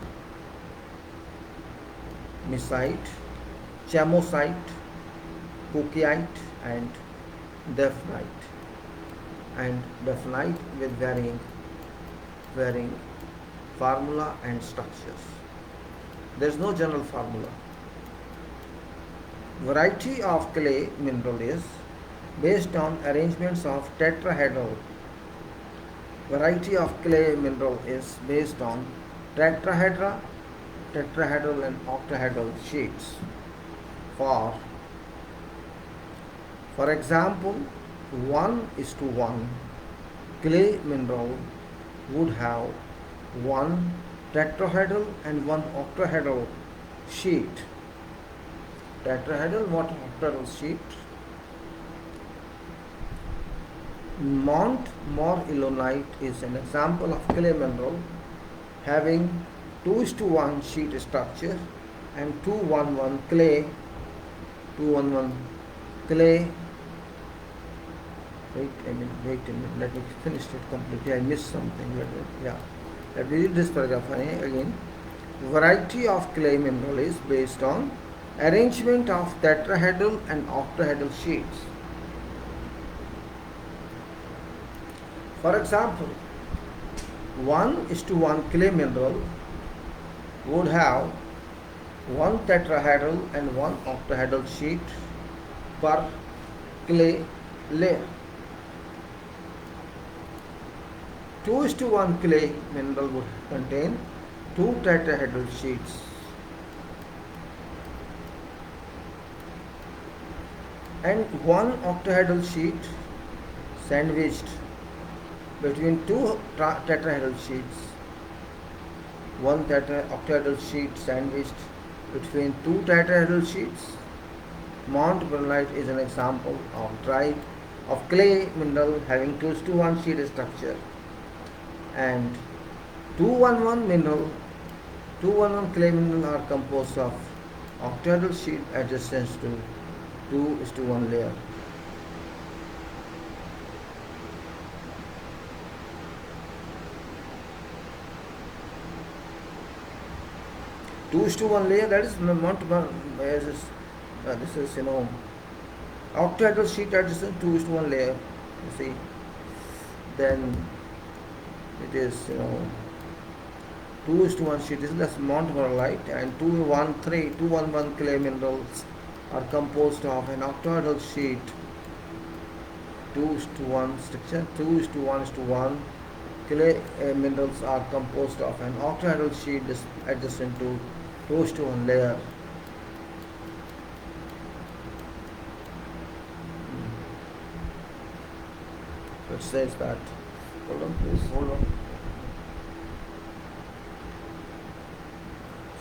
chamosite, cookieite and definite with varying formula and structures. There is no general formula. Variety of clay mineral is based on arrangements of tetrahedral. Variety of clay mineral is based on tetrahedral and octahedral sheets. For example, 1:1 clay mineral would have one tetrahedral and one octahedral sheet. Tetrahedral, what octahedral sheet? Mont Morillonite is an example of clay mineral having 2:1 sheet structure and 2:1 clay. Wait a minute, let me finish it completely. I missed something. Let me read this paragraph again. Variety of clay mineral is based on arrangement of tetrahedral and octahedral sheets. For example, 1:1 clay mineral would have one tetrahedral and one octahedral sheet per clay layer. 2:1 clay mineral would contain two tetrahedral sheets. And one octahedral sheet sandwiched between two tetrahedral sheets. One octahedral sheet sandwiched between two tetrahedral sheets. Mont Morillonite is an example of clay mineral having 2:1 sheet structure, and 2:1 clay mineral are composed of octahedral sheet adjacent to 2:1 layer. Two one layer, that is this is octahedral sheet adjacent 2:1 layer. You see, then it is 2:1 sheet. This is the Mont Morillonite, and 2:1 clay minerals are composed of an octahedral sheet 2:1 structure. 2:1 clay minerals are composed of an octahedral sheet adjacent to 2:1 layer. It says that. Hold on, please. Hold on.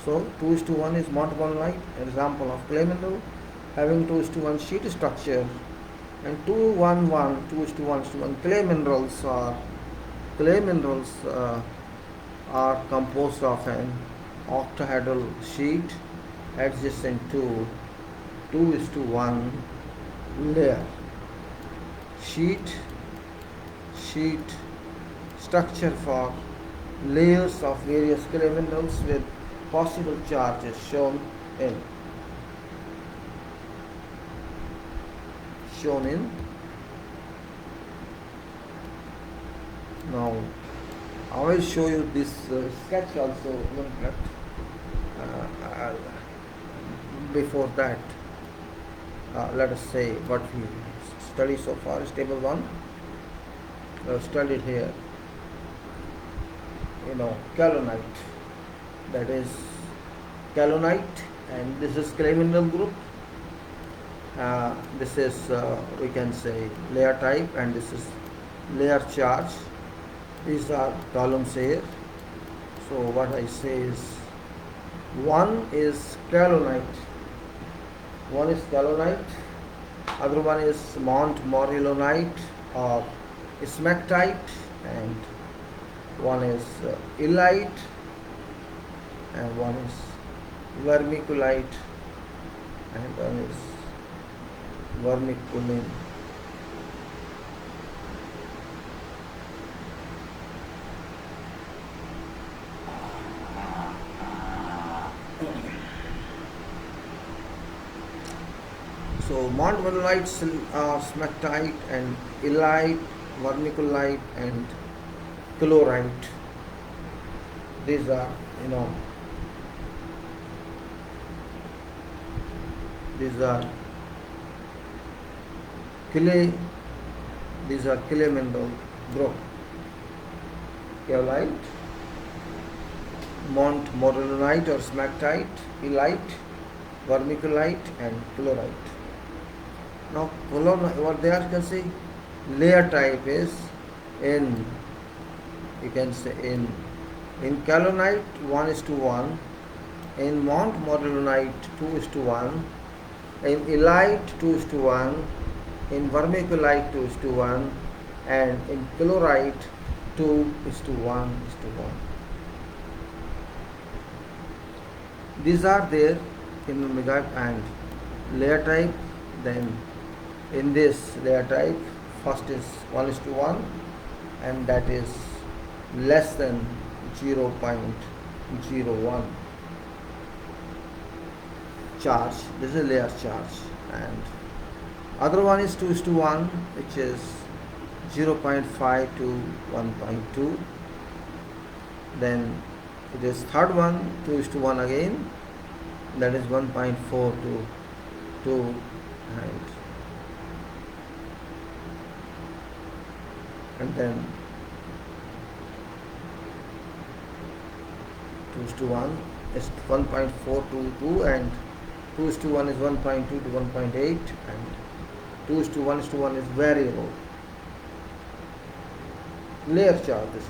So 2:1 is Mont Morillonite, an example of clay mineral having 2:1 sheet structure, and 2:1 clay minerals are composed of an octahedral sheet adjacent to 2:1 layer. Sheet structure for layers of various clay minerals with possible charges shown in now. I will show you this sketch also one minute. Before that, let us say what we study so far is table 1. We have studied here, kaolinite. That is kaolinite, and this is clay mineral group. This is we can say layer type, and this is layer charge. These are columns here. So what I say is, one is kaolinite. Other one is montmorillonite or smectite, and one is illite, and one is vermiculite, and one is vermiculite. So montmorillonite, smectite, and illite, vermiculite, and chlorite. These are clay. These are clay mineral group. Kaolite, montmorillonite or smectite, illite, vermiculite, and chlorite. Now, what they are can say layer type is in kaolinite 1:1, in montmorillonite 2:1, in illite 2:1, in vermiculite 2:1, and in chlorite 2:1:1. These are there in omega and layer type. Then in this layer type, first is 1:1, and that is less than 0.01 charge. This is layer charge, and other one is 2:1, which is 0.5 to 1.2. Then it is third one 2:1 again, that is 1.4 to 2, and then 2:1 is 1.4 to 2, and 2:1 is 1.2 to 1.8, and 2:1 is very low. Layer chart this is.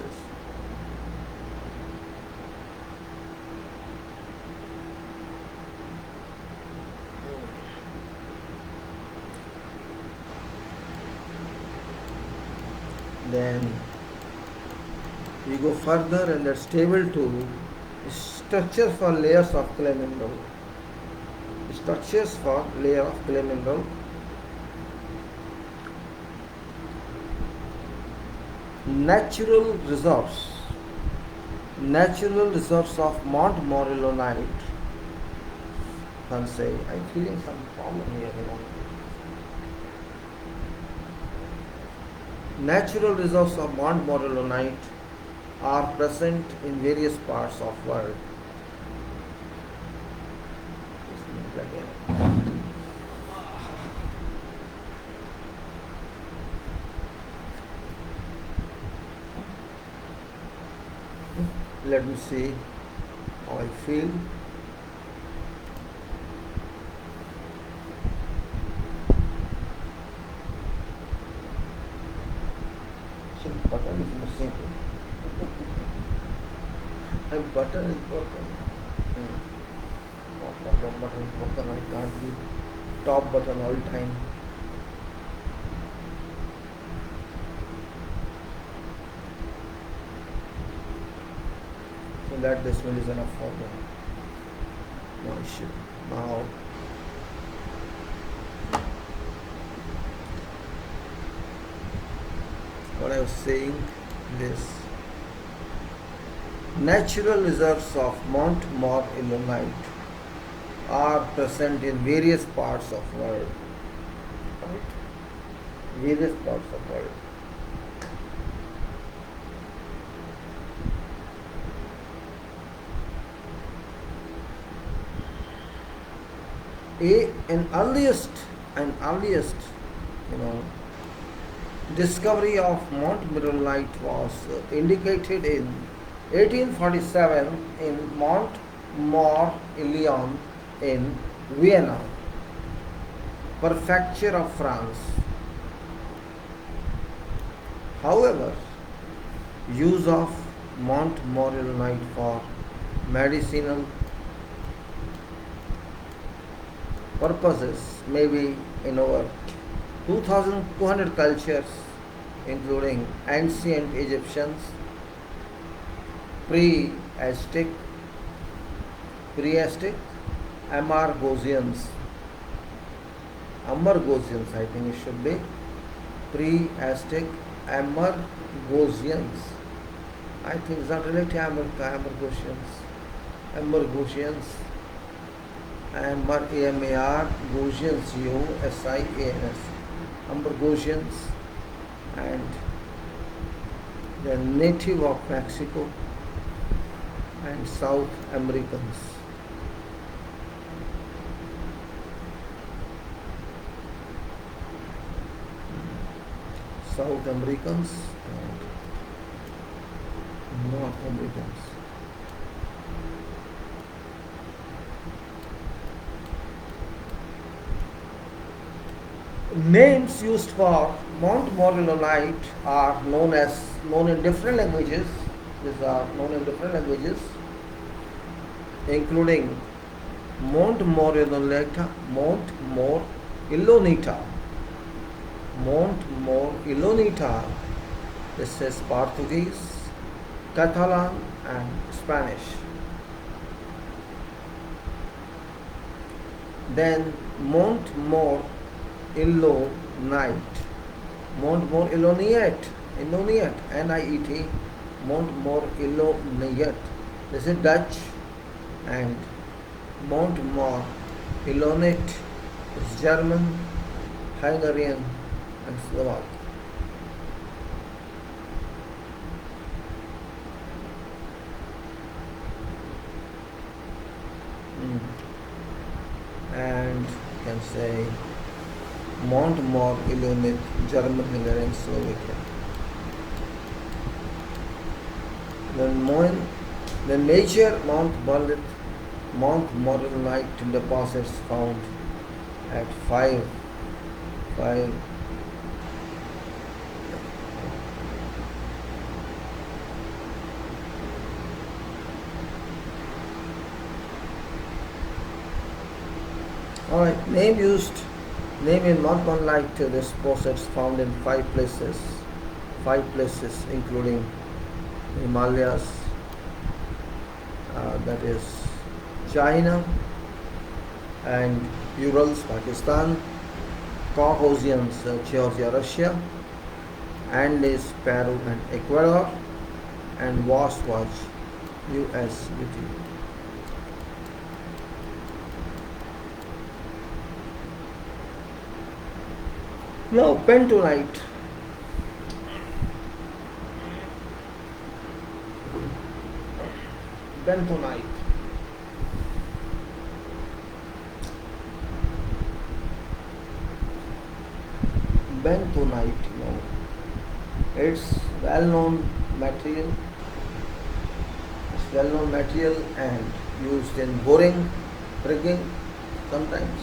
Then we go further, and that's table 2, structure for layers of clay mineral. Structures for layer of clay mineral. Natural reserves of montmorillonite. Can say I'm feeling some problem here. Natural reserves of montmorillonite are present in various parts of world. Let me see how I feel. Button is missing. The button is broken. Button is broken. I can't be top button all time. So let this one is enough for them. No issue. Now what I was saying is natural reserves of Mount More Illinois are present in various parts of world. Right? Various parts of world. An earliest, discovery of Mount Morillite was indicated in 1847 in Mont Morillon in Vienna, prefecture of France. However, use of Mount Morillite for medicinal purposes may be in over 2,200 cultures, including ancient Egyptians, pre-Aztec, Amargosians, I think it should be, pre-Aztec, Amargosians. I think it's not related to Amargosians, Gosians, Usians, Amargosians, and the native of Mexico and South Americans. South Americans and North Americans. Names used for Mount Morillite are known in different languages. These are known in different languages, including Mount Morillonita, this is Portuguese, Catalan, and Spanish. Then Mount Morillonite, NIET, Mount Morillonite. This is Dutch, and Mount Morillonite is German, Hungarian, and Slovak. And you can say Mount Morillonite, German, Hungarian, Slovakia. The major Mount Morillite deposits found at five Alright, name in Mount Morillite deposits found in five places, including Himalayas, that is China, and Urals, Pakistan, Caucasians, Georgia, Russia, Andes, Peru, and Ecuador, and Wasatch, US. Now, bentonite. Bentonite, it's well-known material. And used in boring, rigging sometimes.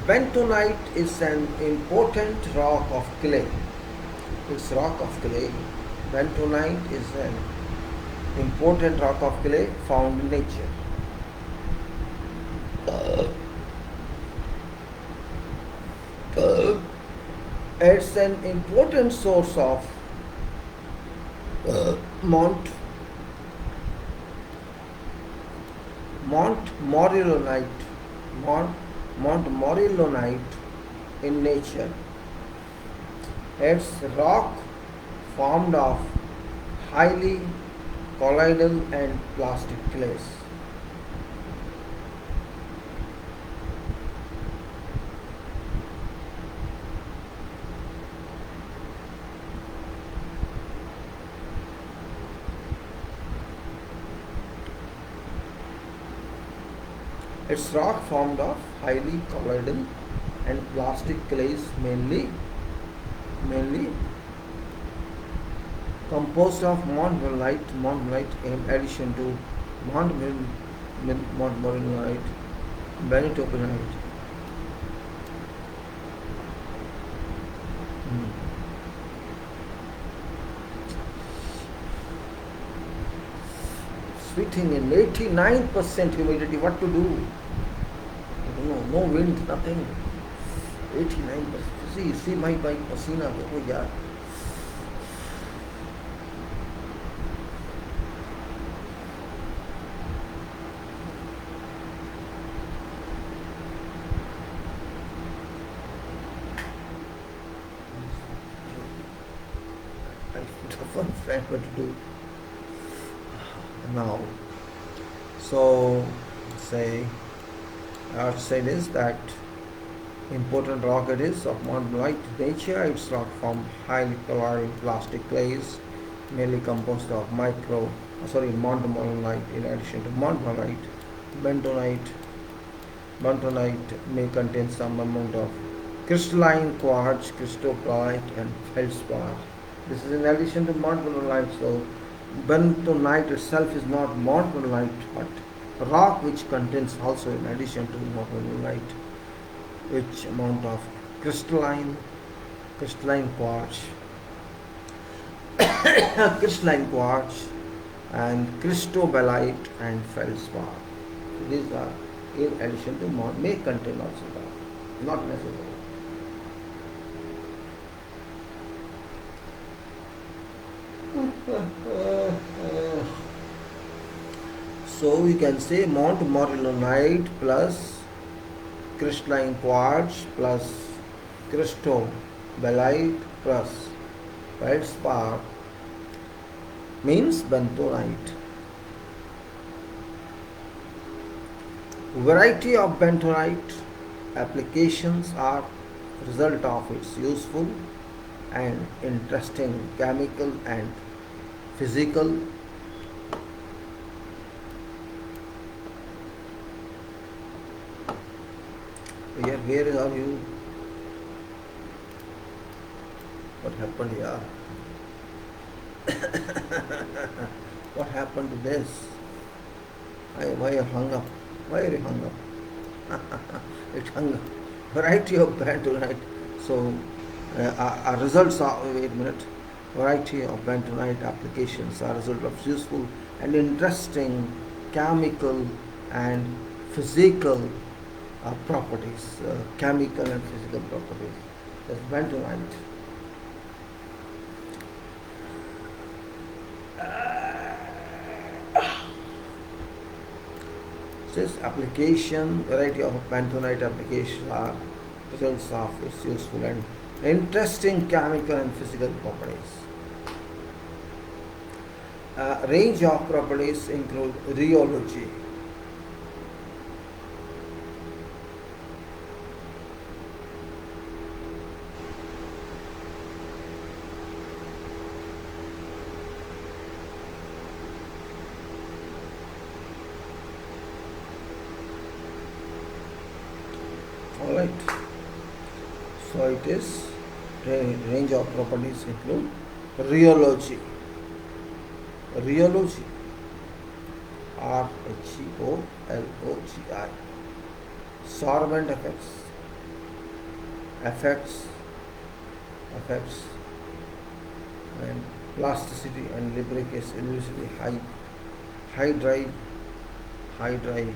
Bentonite is an important rock of clay. It's rock of clay. Bentonite is an Imported rock of clay found in nature. It's an important source of Mont Montmorillonite Montmorillonite in nature. It's rock formed of highly colloidal and plastic clays. It's rock formed of highly colloidal and plastic clays, mainly composed of montmorillonite in addition to montmorillonite, benitopenite. Sweating in 89% humidity. What to do? I don't know. No wind, nothing. 89%. See my pasina. Oh yeah. One friend what to do now. So I have to say this, that important rock it is of montmorillonite nature. It's rock from highly colloidal plastic clays, mainly composed of montmorillonite in addition to montmorillonite. Bentonite may contain some amount of crystalline quartz, cristobalite and feldspar. This is in addition to montmorillonite. So bentonite itself is not montmorillonite, but rock which contains also in addition to montmorillonite, which amount of crystalline quartz, crystalline quartz and cristobalite and feldspar. So these are in addition to may contain also rock, not necessary. So we can say montmorillonite plus crystalline quartz plus cristobalite plus feldspar means bentonite. Variety of bentonite applications are result of its useful and interesting chemical and physical where are you? What happened here? What happened to this? Why you hung up? Why are you hung up? It hung up. Variety of bentonite. So our results are, wait a minute, variety of bentonite applications are a result of useful and interesting chemical and physical properties, chemical and physical properties. That's bentonite. This application, variety of bentonite applications are results of its useful and interesting chemical and physical properties. Range of properties include rheology. Alright, so it is range of properties include rheology. Rheology, R-H-E-O-L-O-G-I. Sorbent effects and plasticity and lubricity high high drive, high drive,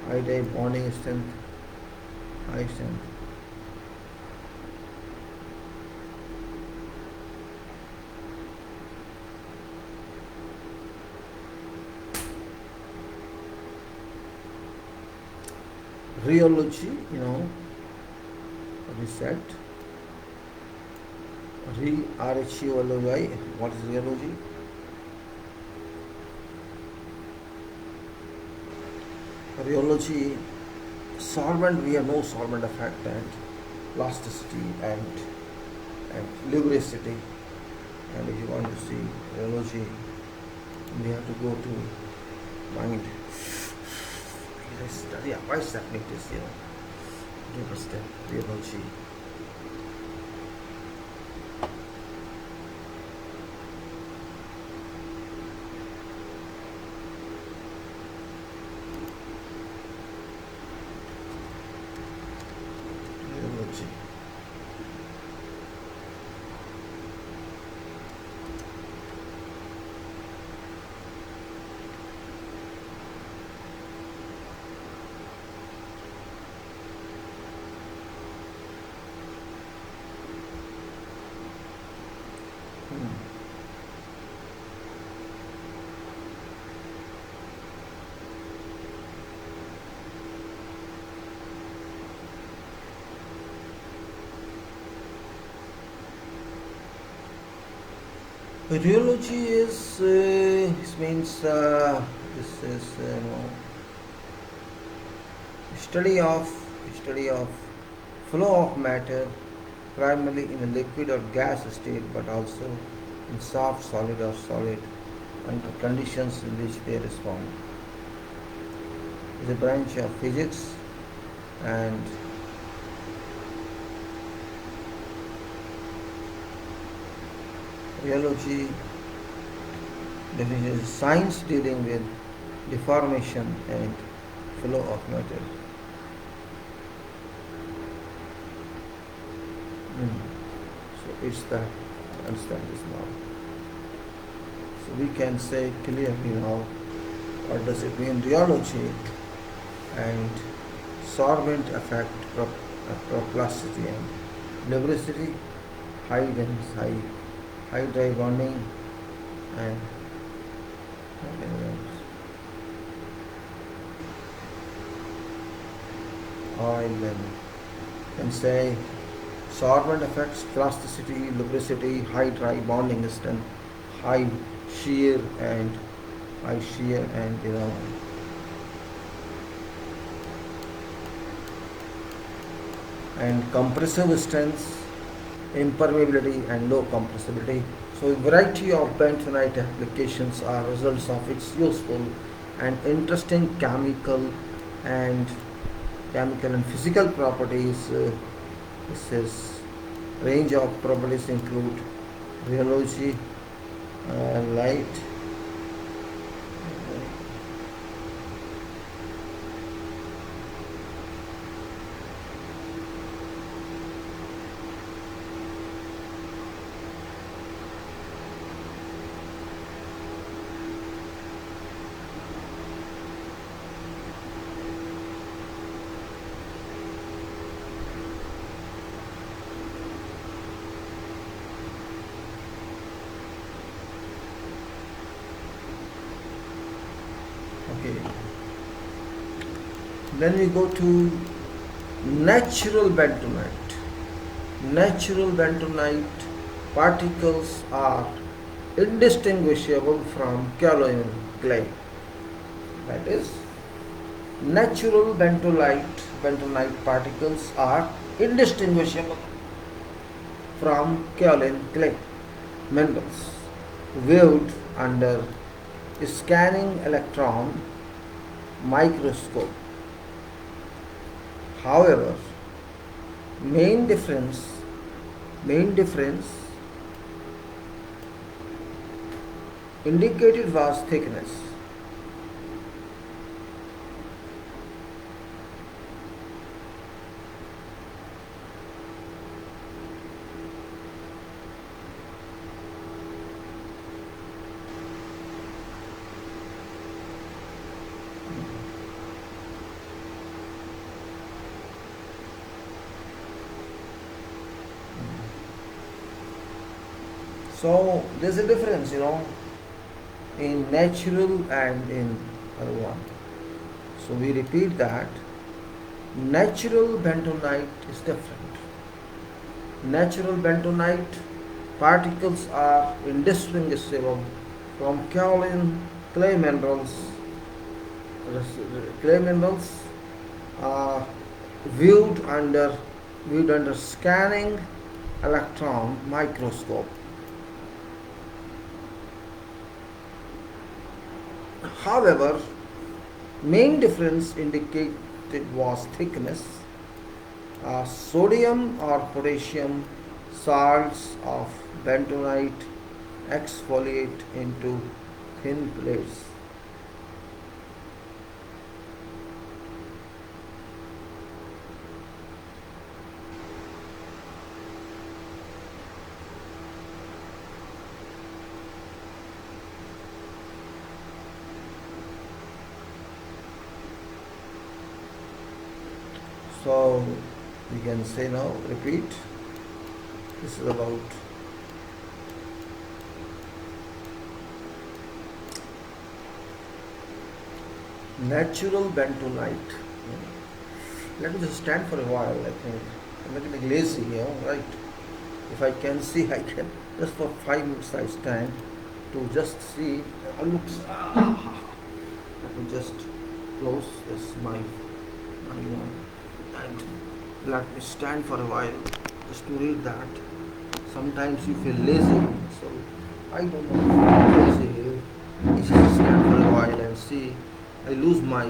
high drive bonding strength, high strength. Rheology, reset. R-H-E-O-L-O-Y. What is rheology? Rheology, solvent, we have no solvent effect and plasticity and lubricity. And if you want to see rheology, we have to go to mind. Let's study why technique is give us the rheology. Rheology is this means this is study of flow of matter primarily in a liquid or gas state, but also in soft, solid or solid under conditions in which they respond. It is a branch of physics and rheology definition is science dealing with deformation and flow of matter. So it's that, understand this now. So we can say clearly now what does it mean rheology and solvent effect, plasticity and lubricity, high drive bonding and oil and can say solvent affects plasticity, lubricity, high dry bonding strength, high shear and and compressive strengths, impermeability and low compressibility. So a variety of bentonite applications are results of its useful and interesting chemical and physical properties. This is range of properties include rheology, light, Then we go to natural bentonite. Natural bentonite particles are indistinguishable from kaolin clay. That is, natural bentonite particles are indistinguishable from kaolin clay minerals viewed under scanning electron microscope. However, main difference indicated was thickness. So there's a difference, in natural and in other one. So we repeat that natural bentonite is different. Natural bentonite particles are indistinguishable from kaolin clay minerals. Clay minerals are viewed under scanning electron microscope. However, main difference indicated was thickness. Sodium or potassium salts of bentonite exfoliate into thin plates. So we can say now, repeat. This is about natural bentonite. Let me just stand for a while. I think I'm getting lazy here, right? If I can see, I can just for 5 minutes I stand to just see. Looks. Let me just close this my one. And let me stand for a while just to read that. Sometimes you feel lazy, so I don't know if I'm lazy. I just stand for a while and see. I lose my, I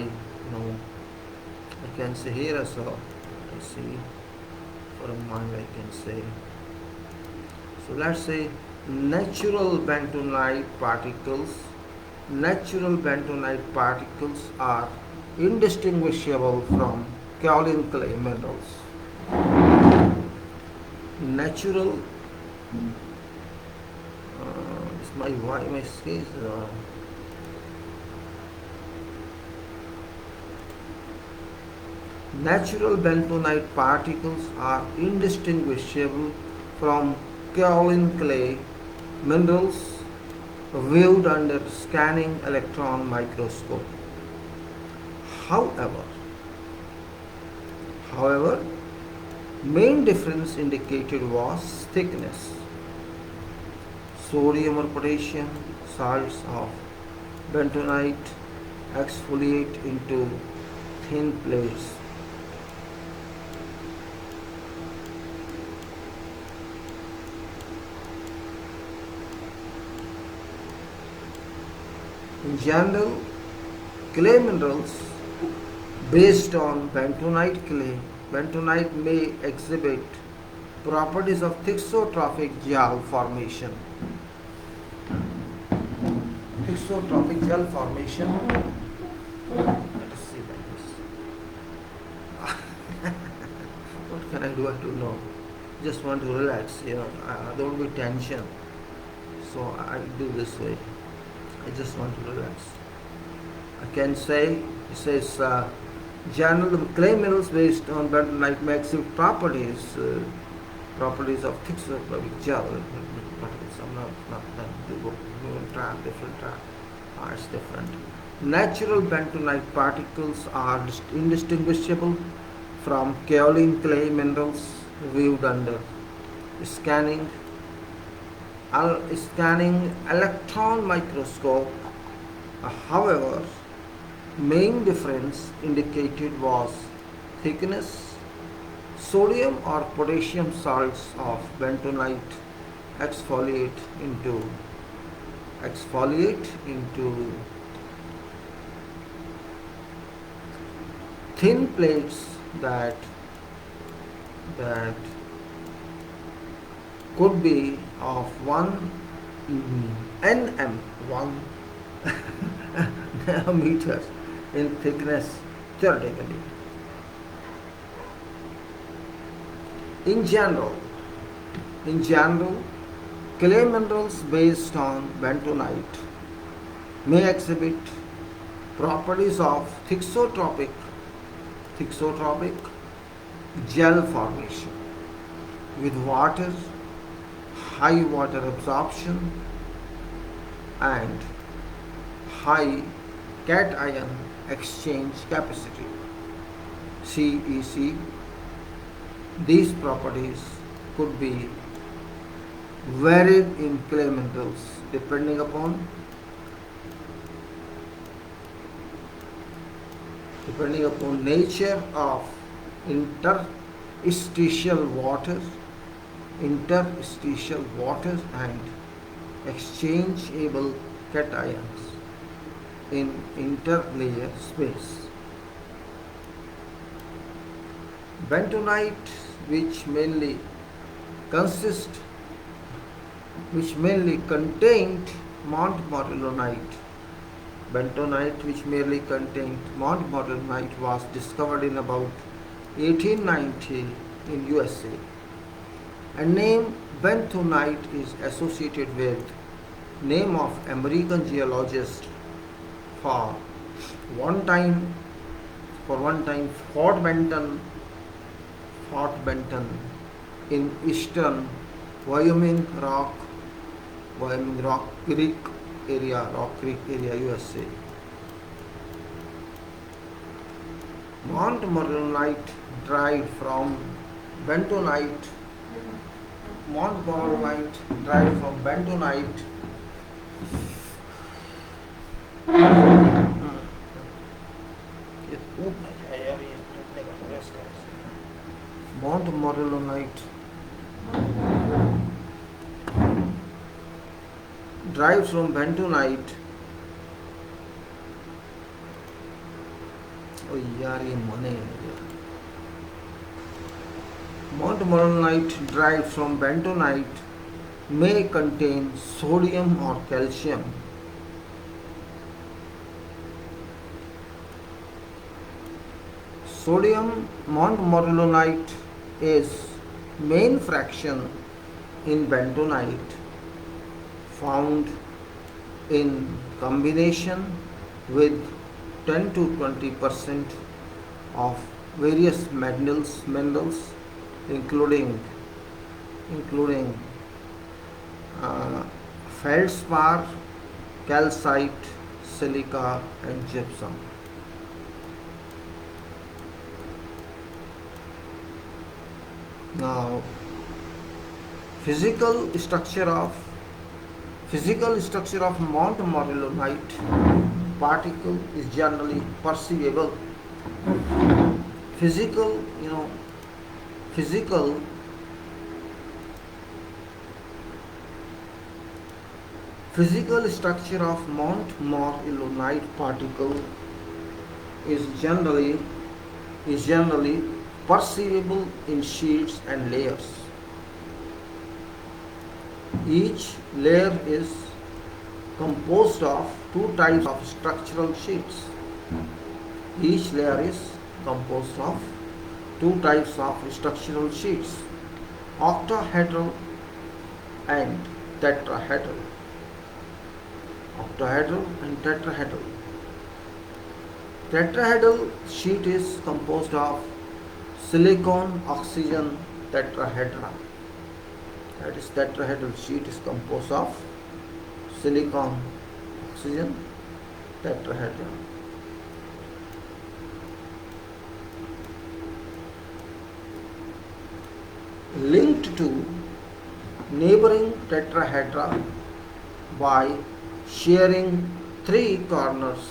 can say here as well. I see for a moment I can say. So let's say natural bentonite particles. Natural bentonite particles are indistinguishable from kaolin clay minerals. Natural it's my space natural bentonite particles are indistinguishable from kaolin clay minerals viewed under scanning electron microscope. However, main difference indicated was thickness. Sodium or potassium salts of bentonite exfoliate into thin plates. In general, clay minerals based on bentonite may exhibit properties of thixotropic gel formation. Thixotropic gel formation. Let us see like this. What can I do? I don't know. Just want to relax. Don't be tension. So I do this way. I just want to relax. I can say, it says, general clay minerals based on bentonite may exhibit properties of thixotropic gel. I'm not different track. It's different. Natural bentonite particles are indistinguishable from kaolin clay minerals viewed under scanning electron microscope. However, main difference indicated was thickness. Sodium or potassium salts of bentonite exfoliate into thin plates that could be of 1 nm, 1 nanometer in thickness theoretically. In general, clay minerals based on bentonite may exhibit properties of thixotropic gel formation with water, high water absorption and high cation exchange capacity CEC. These properties could be varied in clay minerals depending upon nature of interstitial waters and exchangeable cations in interlayer space. Bentonite, which mainly contained montmorillonite. Bentonite, which merely contained montmorillonite, was discovered in about 1890 in USA. And name bentonite is associated with name of American geologist for one time Fort Benton in eastern Wyoming Rock Creek area, USA. Montmorillonite derived from bentonite. Montmorillonite derives from bentonite. Montmorillonite derived from bentonite may contain sodium or calcium. Sodium montmorillonite is main fraction in bentonite, found in combination with 10 to 20% of various minerals including feldspar, calcite, silica and gypsum. Now, physical structure of montmorillonite particle is generally perceivable. Physical structure of montmorillonite particle is generally perceivable in sheets and layers. Each layer is composed of two types of structural sheets. Octahedral and tetrahedral. Tetrahedral sheet is composed of silicon oxygen tetrahedra. That is, tetrahedral sheet is composed of silicon oxygen tetrahedra. Linked to neighboring tetrahedra by sharing three corners.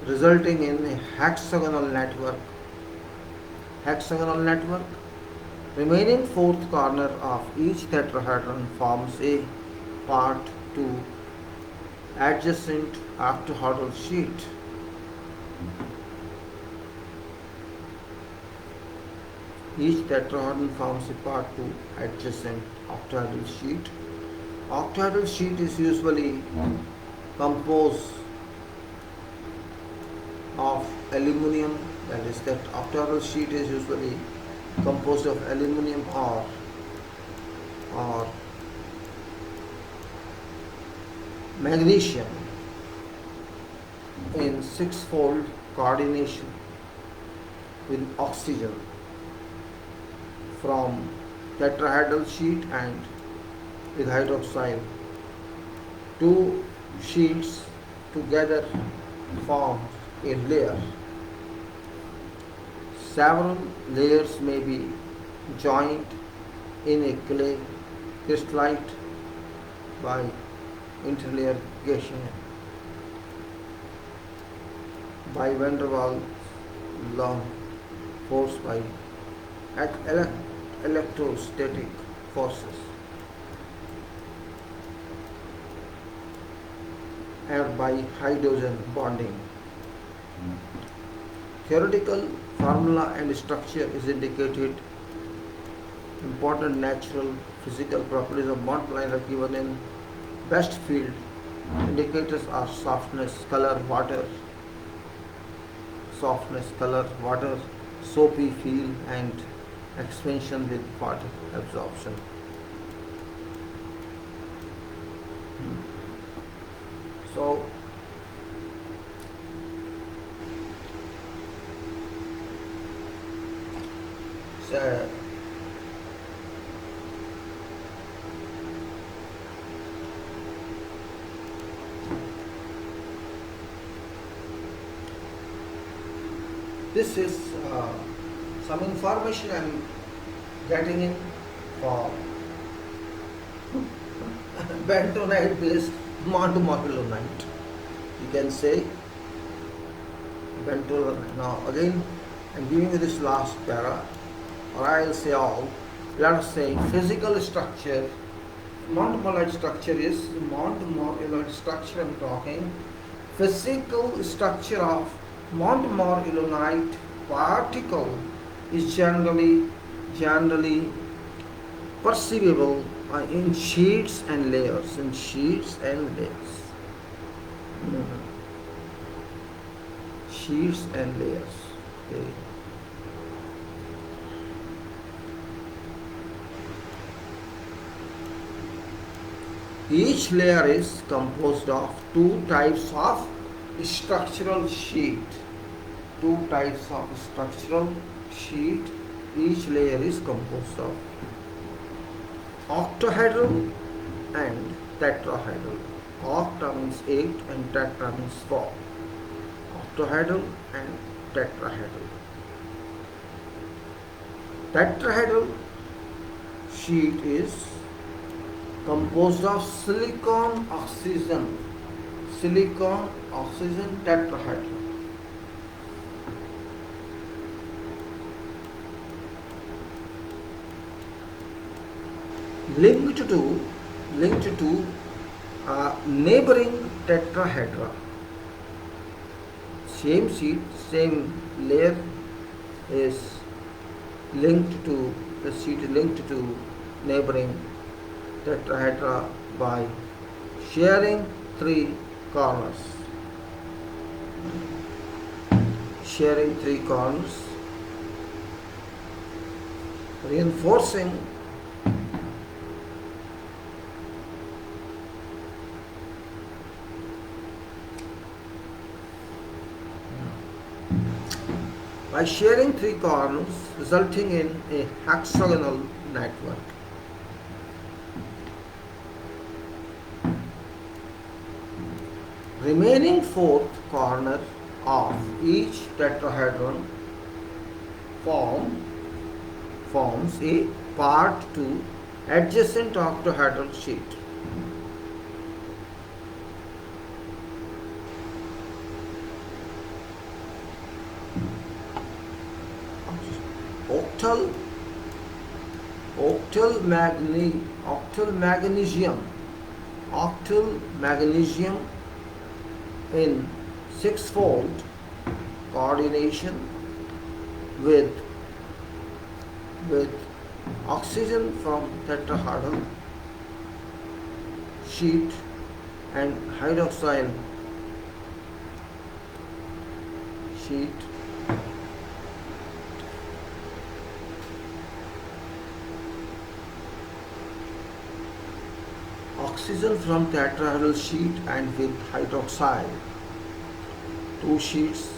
Resulting in a hexagonal network. Remaining fourth corner of each tetrahedron forms a part to adjacent octahedral sheet. Each tetrahedron forms a part to adjacent octahedral sheet. Octahedral sheet is usually composed of aluminum. That is, that octahedral sheet is usually composed of aluminum or magnesium. in six-fold coordination with oxygen from tetrahedral sheet and with hydroxyl. Two sheets together form a layer. Several layers may be joined in a clay crystallite by interligation by van der Waals law forced by electrostatic forces and by hydrogen bonding. Theoretical formula and structure is indicated. Important natural physical properties of multiplying are given in best field. Indicators are softness, color, water, soapy feel, and expansion with water absorption. So this is some information I am getting in for bentonite based monomer. You can say bentonite. Now again I am giving you this last para, or I will say all. Let us say physical structure. Monomer structure is monomer structure I am talking. Physical structure of monomer particle is generally perceivable in sheets and layers. Sheets and layers. Okay. Each layer is composed of two types of structural sheet. Each layer is composed of octahedral and tetrahedral. Octa means 8 and tetra means 4. Octahedral and tetrahedral. Tetrahedral sheet is composed of silicon oxygen tetrahedral. Linked to neighboring tetrahedra. Same sheet, same layer is linked to the sheet linked to neighboring tetrahedra by sharing three corners. Reinforcing by sharing three corners, resulting in a hexagonal network. Remaining fourth corner of each tetrahedron forms a part to adjacent octahedral sheet. Octal magnesium in six-fold coordination with oxygen from tetrahedral sheet and hydroxyl sheet. Oxygen from tetrahedral sheet and with hydroxyl two sheets,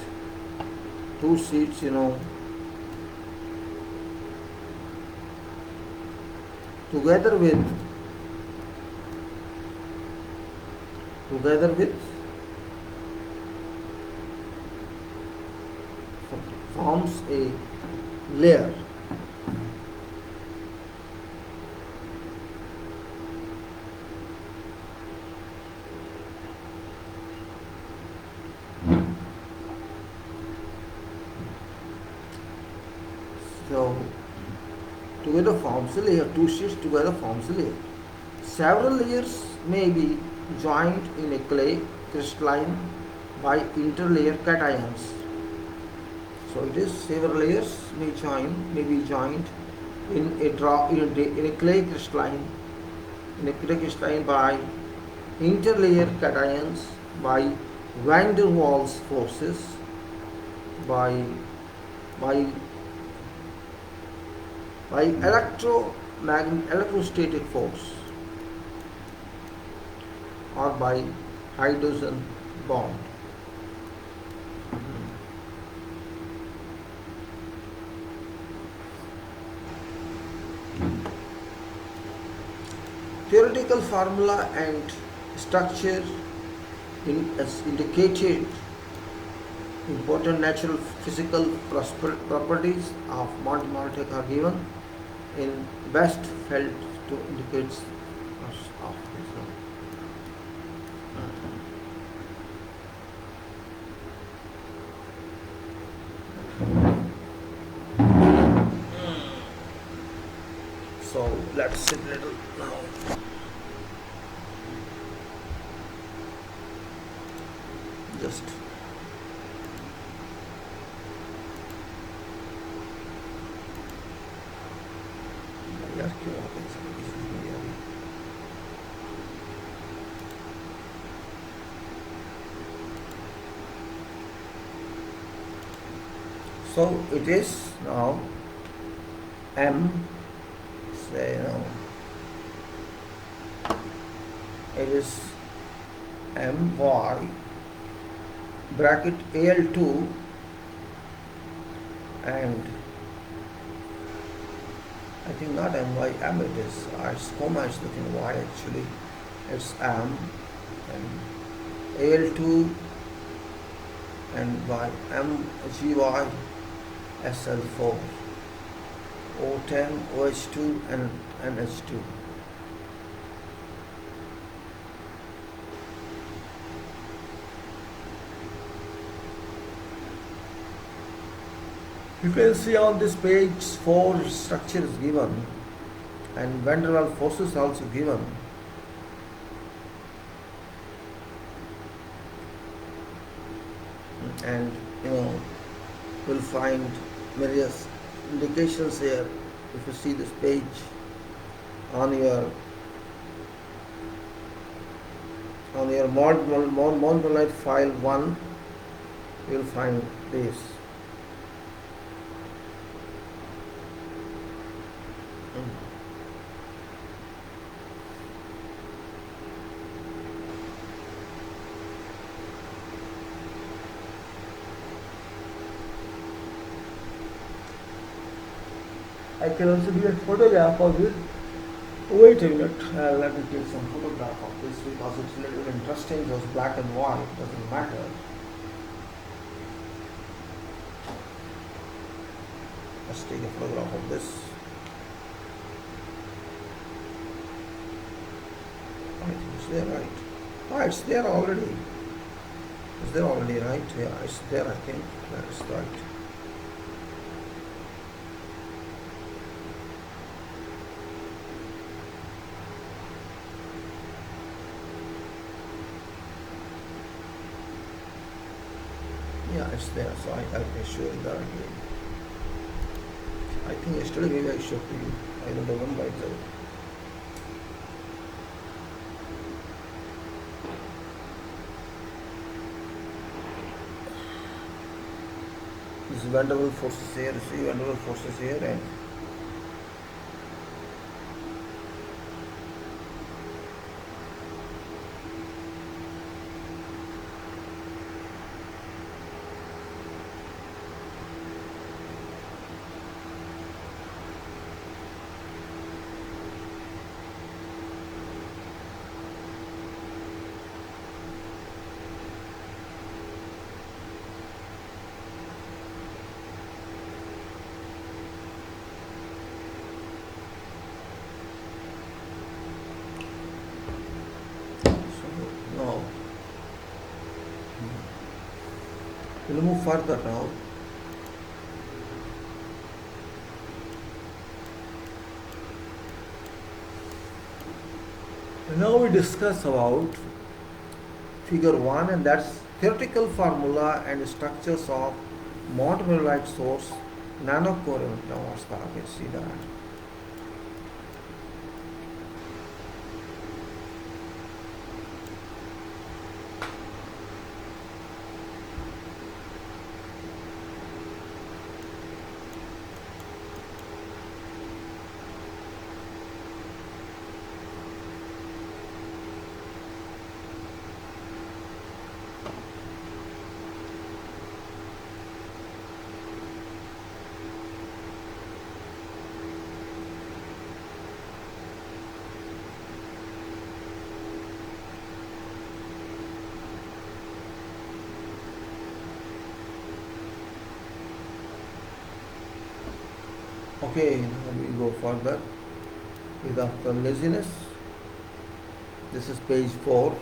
together with forms a layer. So together forms a layer, two sheets together forms a layer. Several layers may be joined in a clay crystalline by interlayer cations. So it is several layers may be joined in a clay crystalline by interlayer cations by van der Waals forces, by electrostatic force, or by hydrogen bond. Theoretical formula and structure as indicated. Important natural physical properties of Monte are given in best felt to indicate of this. So let's sit a little now. Just so it is now M, say it is My bracket Al2 and I think not My, M it is, it's comma is looking Y actually, it's M and Al2 and Y, MGY SL4 O10 OH2 and NH2. You can see on this page 4 structures given and van der Waals forces also given. And you'll find various indications here. If you see this page on your monolith file 1, you'll find this. I can also give a photograph of it. Wait a minute, let me take some photograph of this because it's a little interesting. Just black and white doesn't matter. Let's take a photograph of this. I think it's there, right? Oh, it's there already. Is there already, right? Yeah, it's there, I think. That's right. Yeah, it's there, so I can show it directly. I think yesterday maybe I showed to you. I don't remember exactly. This is van der Waals forces here, see van der Waals forces here, and We'll move further now. Now we discuss about figure 1, and that's theoretical formula and structures of monopolar source nanocore namaskar. Okay, see that. Okay, now we go further without the laziness. This is page 4.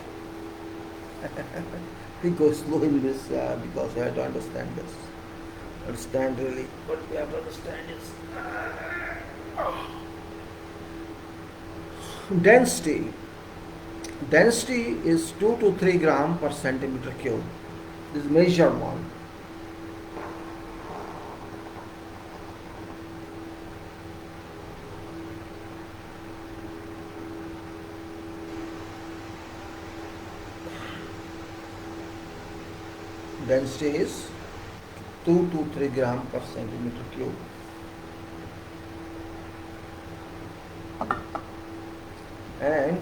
We go slow in this because we have to understand this. Understand really what we have to understand is density. Density is 2 to 3 gram per centimeter cube. This is measured one. Density is 2 to 3 gram per centimeter cube. And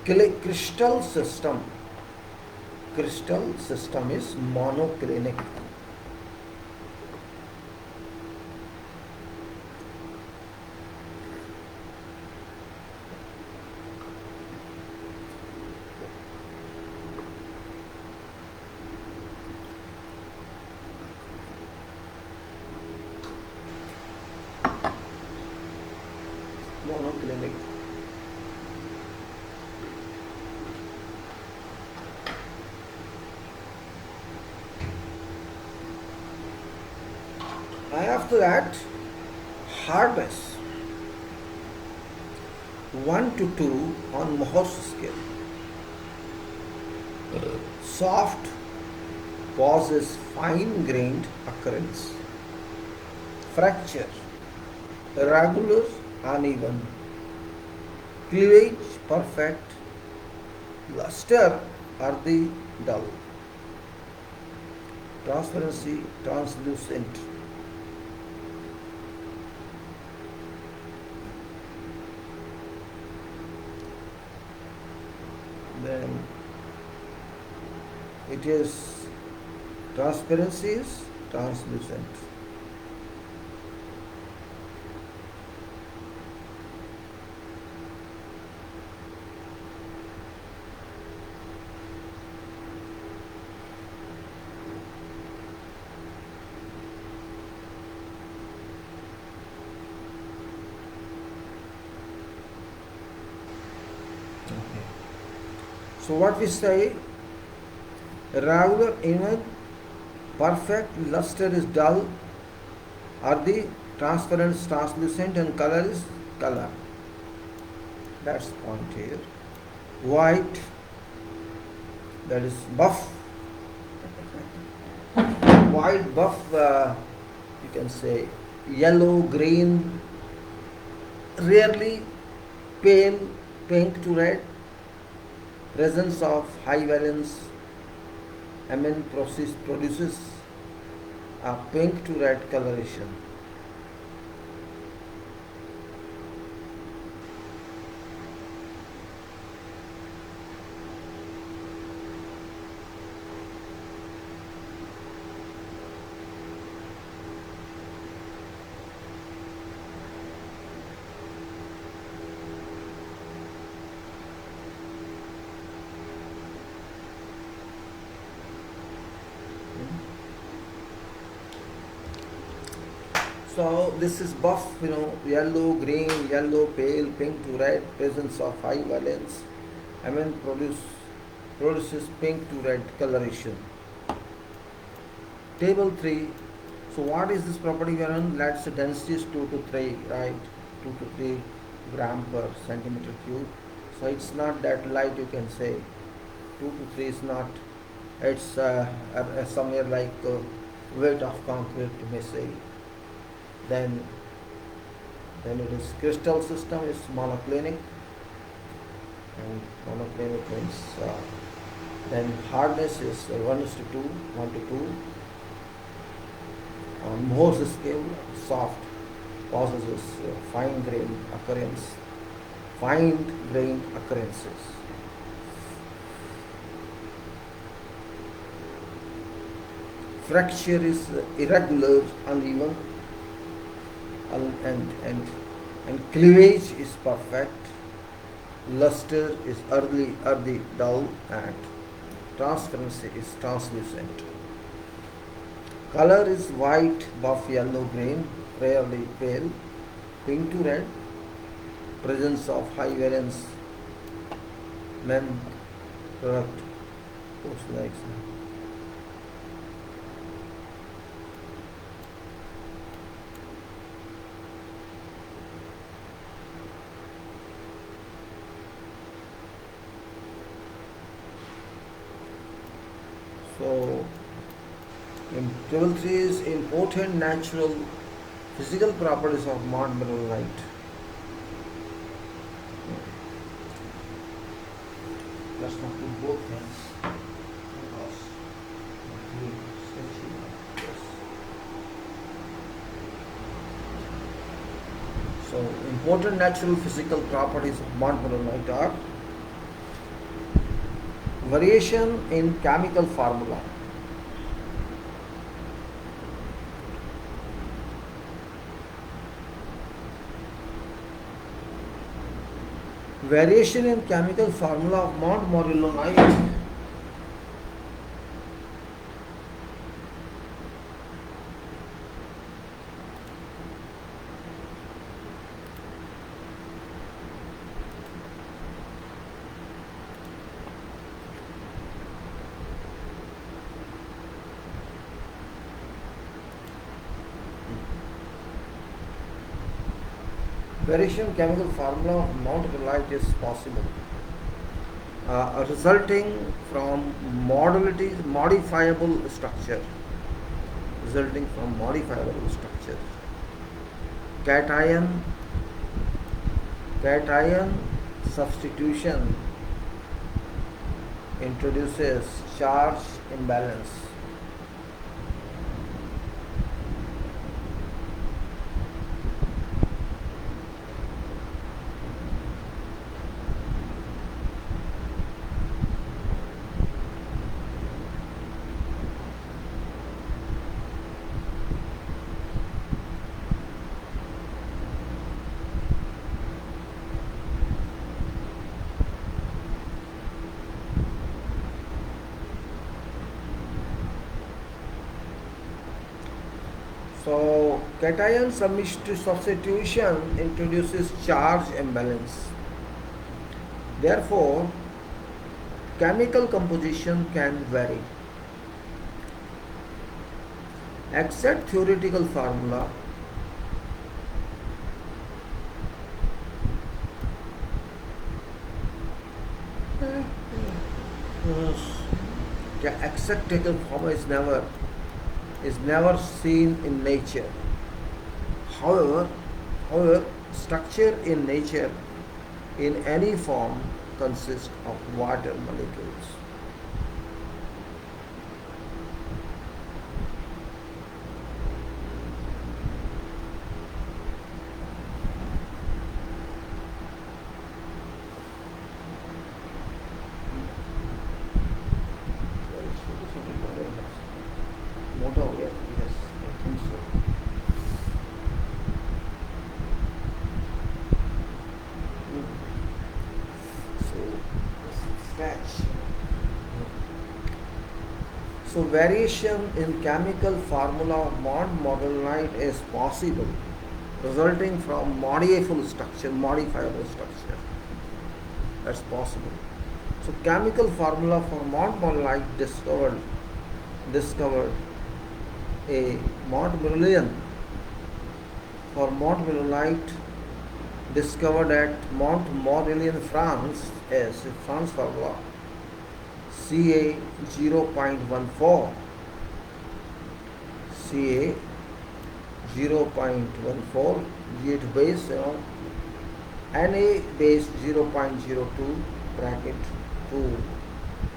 crystal system is monoclinic. Monoclinic. After that, hardness 1 to 2 on Mohs scale. Soft causes fine-grained occurrence. Fracture, irregular, uneven. Cleavage perfect. Luster earthy, dull. Transparency translucent. Then it is transparency is translucent. So what we say, regular, even, perfect, luster is dull, earthy, transparent, translucent, and color is color. That's the point here. White, that is buff. White, buff, you can say yellow, green, rarely pale, pink to red. Presence of high valence amine produces a pink to red coloration. So this is buff, yellow, green, yellow, pale, pink to red, presence of high valence. Amine produces pink to red coloration. Table 3. So what is this property we are on? Let's say density is 2 to 3, right? 2 to 3 gram per centimeter cube. So it's not that light, you can say. 2 to 3 is not. It's somewhere like weight of concrete, you may say. Then it is crystal system is monoclinic, and monoclinic means then hardness is 1 is to 2, 1 to 2. On Mohs scale, soft possesses fine grained occurrences. Fracture is irregular, uneven, and cleavage is perfect. Luster is earthy, dull, and transparency is translucent. Color is white, buff yellow green, rarely pale, pink to red. Presence of high valence MEM product. So, in table 3 is important natural physical properties of monmineralite. Let's not do both hands because so important natural physical properties of monmineralite are variation in chemical formula. Variation in chemical formula of monmineralite variation chemical formula of monmineralite is possible, resulting from modifiable structure. Cation substitution introduces charge imbalance. So, cation substitution introduces charge imbalance. Therefore, chemical composition can vary. Exact theoretical formula exact theoretical formula is never seen in nature. However, structure in nature in any form consists of water molecules. So variation in chemical formula of monmineralite is possible, resulting from modifiable structure. That's possible. So chemical formula for monmineralite discovered a Montmorillon for Montmorillonite discovered at Montmorillon, France as a France formula Ca 0.14, Ca 0.14, G8 base, Na base 0.02, bracket 2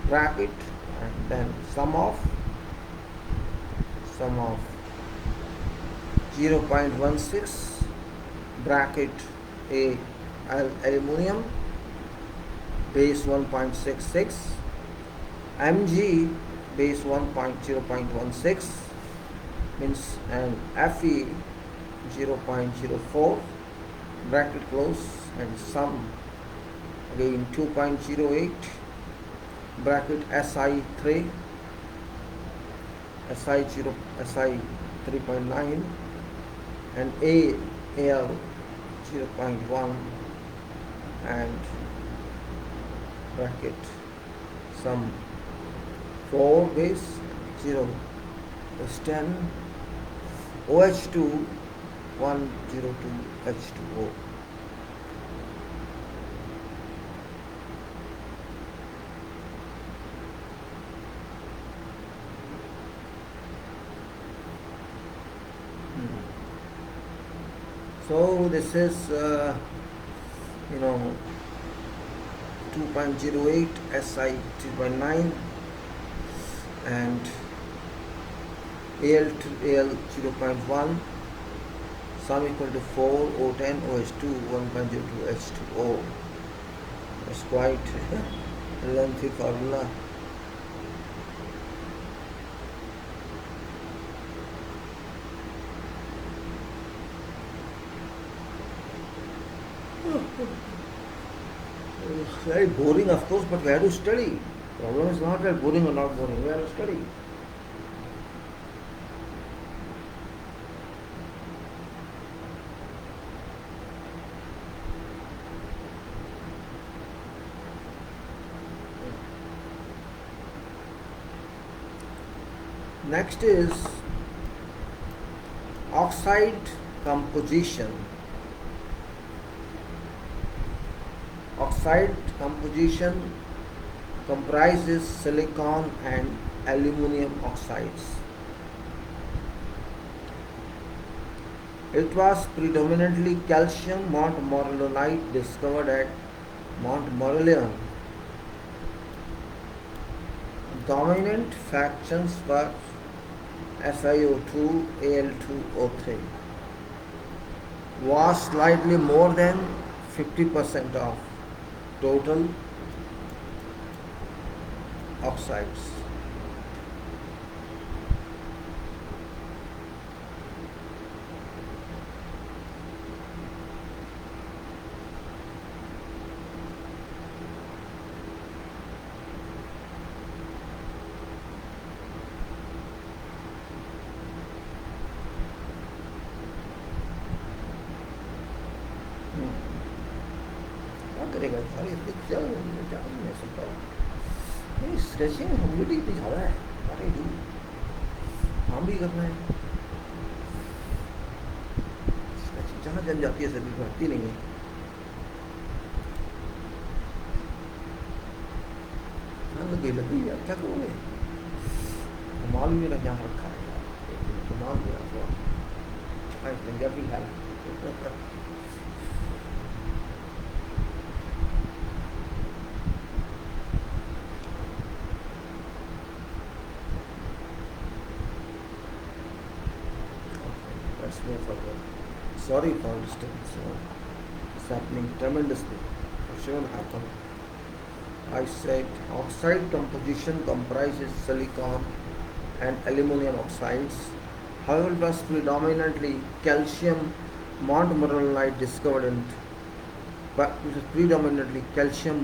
bracket, and then sum of 0.16, bracket A aluminum base 1.66, Mg base 0.16 means, and Fe 0.04, bracket close, and sum again 2.08, bracket Si3, Si 3.9, and Al 0.1, and bracket sum 4 base 0 is 10, OH2 102 H2O. So this is 2.08 Si 2.9 and Al 0.1, sum equal to 4, O10, OH2 1.02 H2O. It's quite a lengthy formula. Very boring, of course, but we have to study. Problem is not that boring or not boring, we have to study. Next is oxide composition. Oxide composition comprises silicon and aluminum oxides. It was predominantly calcium Montmorillonite discovered at Montmorillon. Dominant fractions were SiO2, Al2O3 was slightly more than 50% of total oxides. करेगा सारी मैं सुनता हूँ नहीं stretching humidity इतनी ज़्यादा है अरे डू काम भी करना है स्ट्रेचिंग जहाँ जम जाती है शरीर में हटती नहीं है लगी यार क्या करोगे कमाल भी मेरा यहाँ रखा है कमाल मेरा भी है Sorry for disturbance. It's happening tremendously. It shouldn't happen. I said oxide composition comprises silicon and aluminum oxides. However, it was predominantly calcium Montmorillonite discovered in, but it was predominantly calcium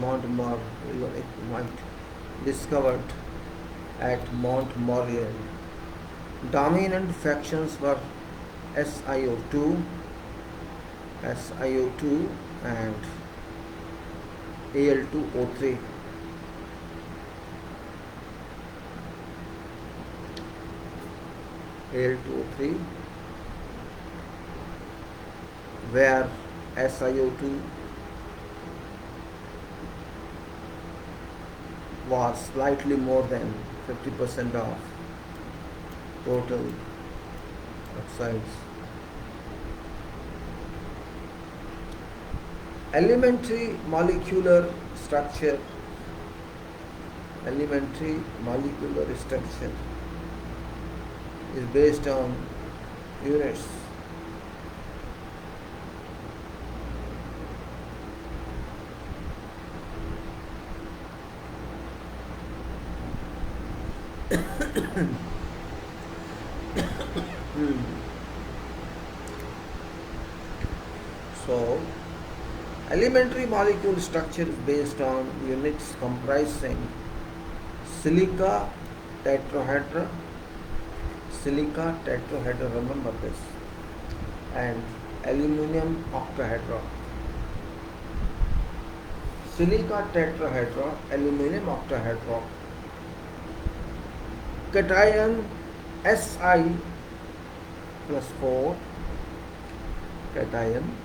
Montmorillonite discovered at Montmorillon. Dominant fractions were SiO2 and Al2O3. Al2O3, where SiO2 was slightly more than 50% of total oxides. Elementary molecular structure is based on units. So, elementary molecule structure is based on units comprising silica tetrahedra, remember this, and aluminum octahedra. Silica tetrahedra, aluminum octahedra. Cation Si plus 4, cation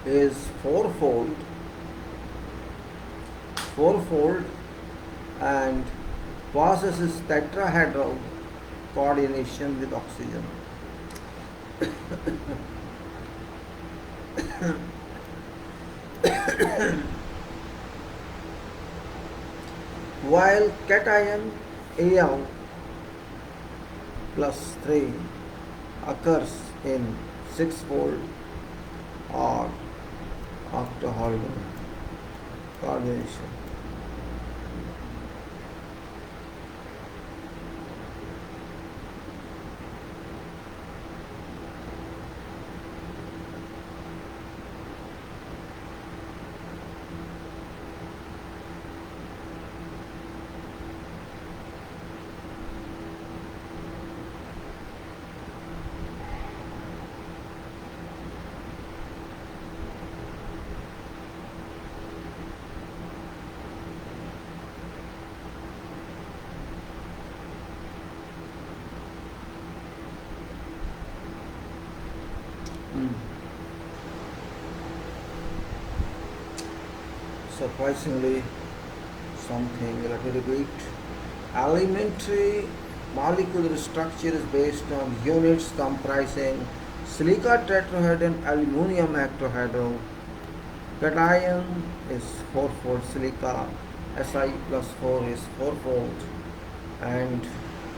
is fourfold and possesses tetrahedral coordination with oxygen. While cation Al plus 3 occurs in sixfold or octahedral coordination. Surprisingly, something, let me repeat. Elementary molecular structure is based on units comprising silica tetrahedral and aluminum octahedral. Cation is fourfold silica, Si plus 4 is fourfold, and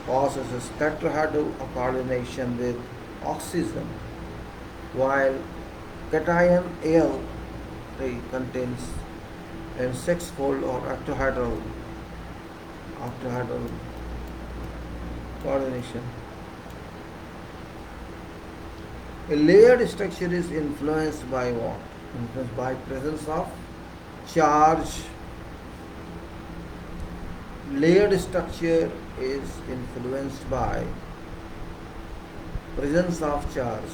possesses tetrahedral coordination with oxygen, while cation Al3 contains in sixfold or octahedral coordination. A layered structure is influenced by what? Influenced by presence of charge. Layered structure is influenced by presence of charge.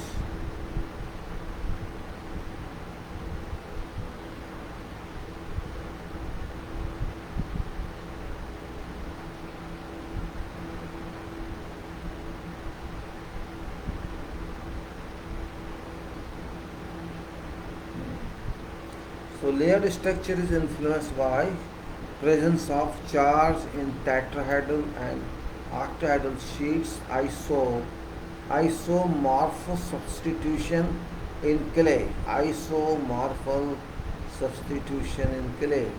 So layered structure is influenced by presence of charge in tetrahedral and octahedral sheets, isomorph substitution in clay, isomorph substitution in clay.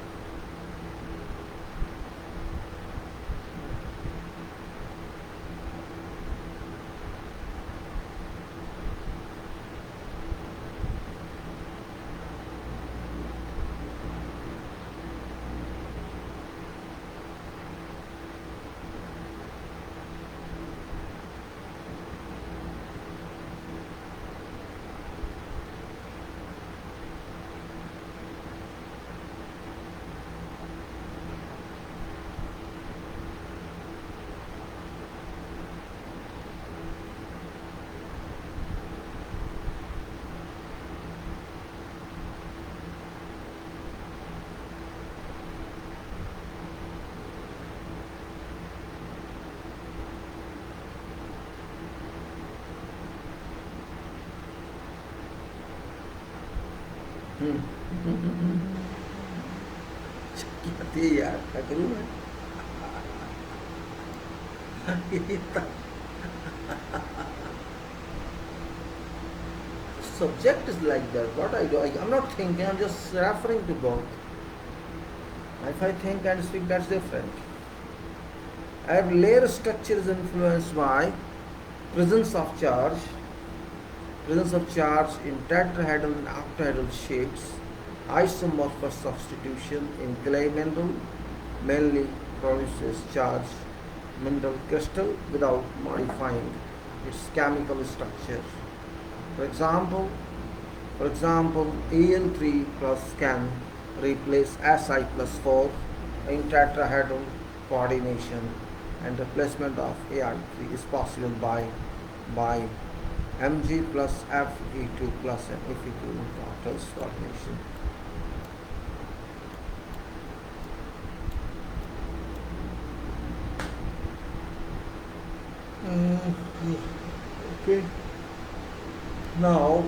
क्या थी यार, क्या करूँ मैं? Subject is like that. What I do, I'm not thinking, I'm just referring to both. If I think and speak, that's different. Our layer structure is influenced by presence of charge in tetrahedral and octahedral shapes, isomorphous substitution in clay mineral mainly produces charged mineral crystal without modifying its chemical structure. For example, Al3 plus can replace Si plus 4 in tetrahedral coordination, and replacement of Al3 is possible by Mg plus Fe2 plus and Fe2 in octahedral coordination. Okay. Now,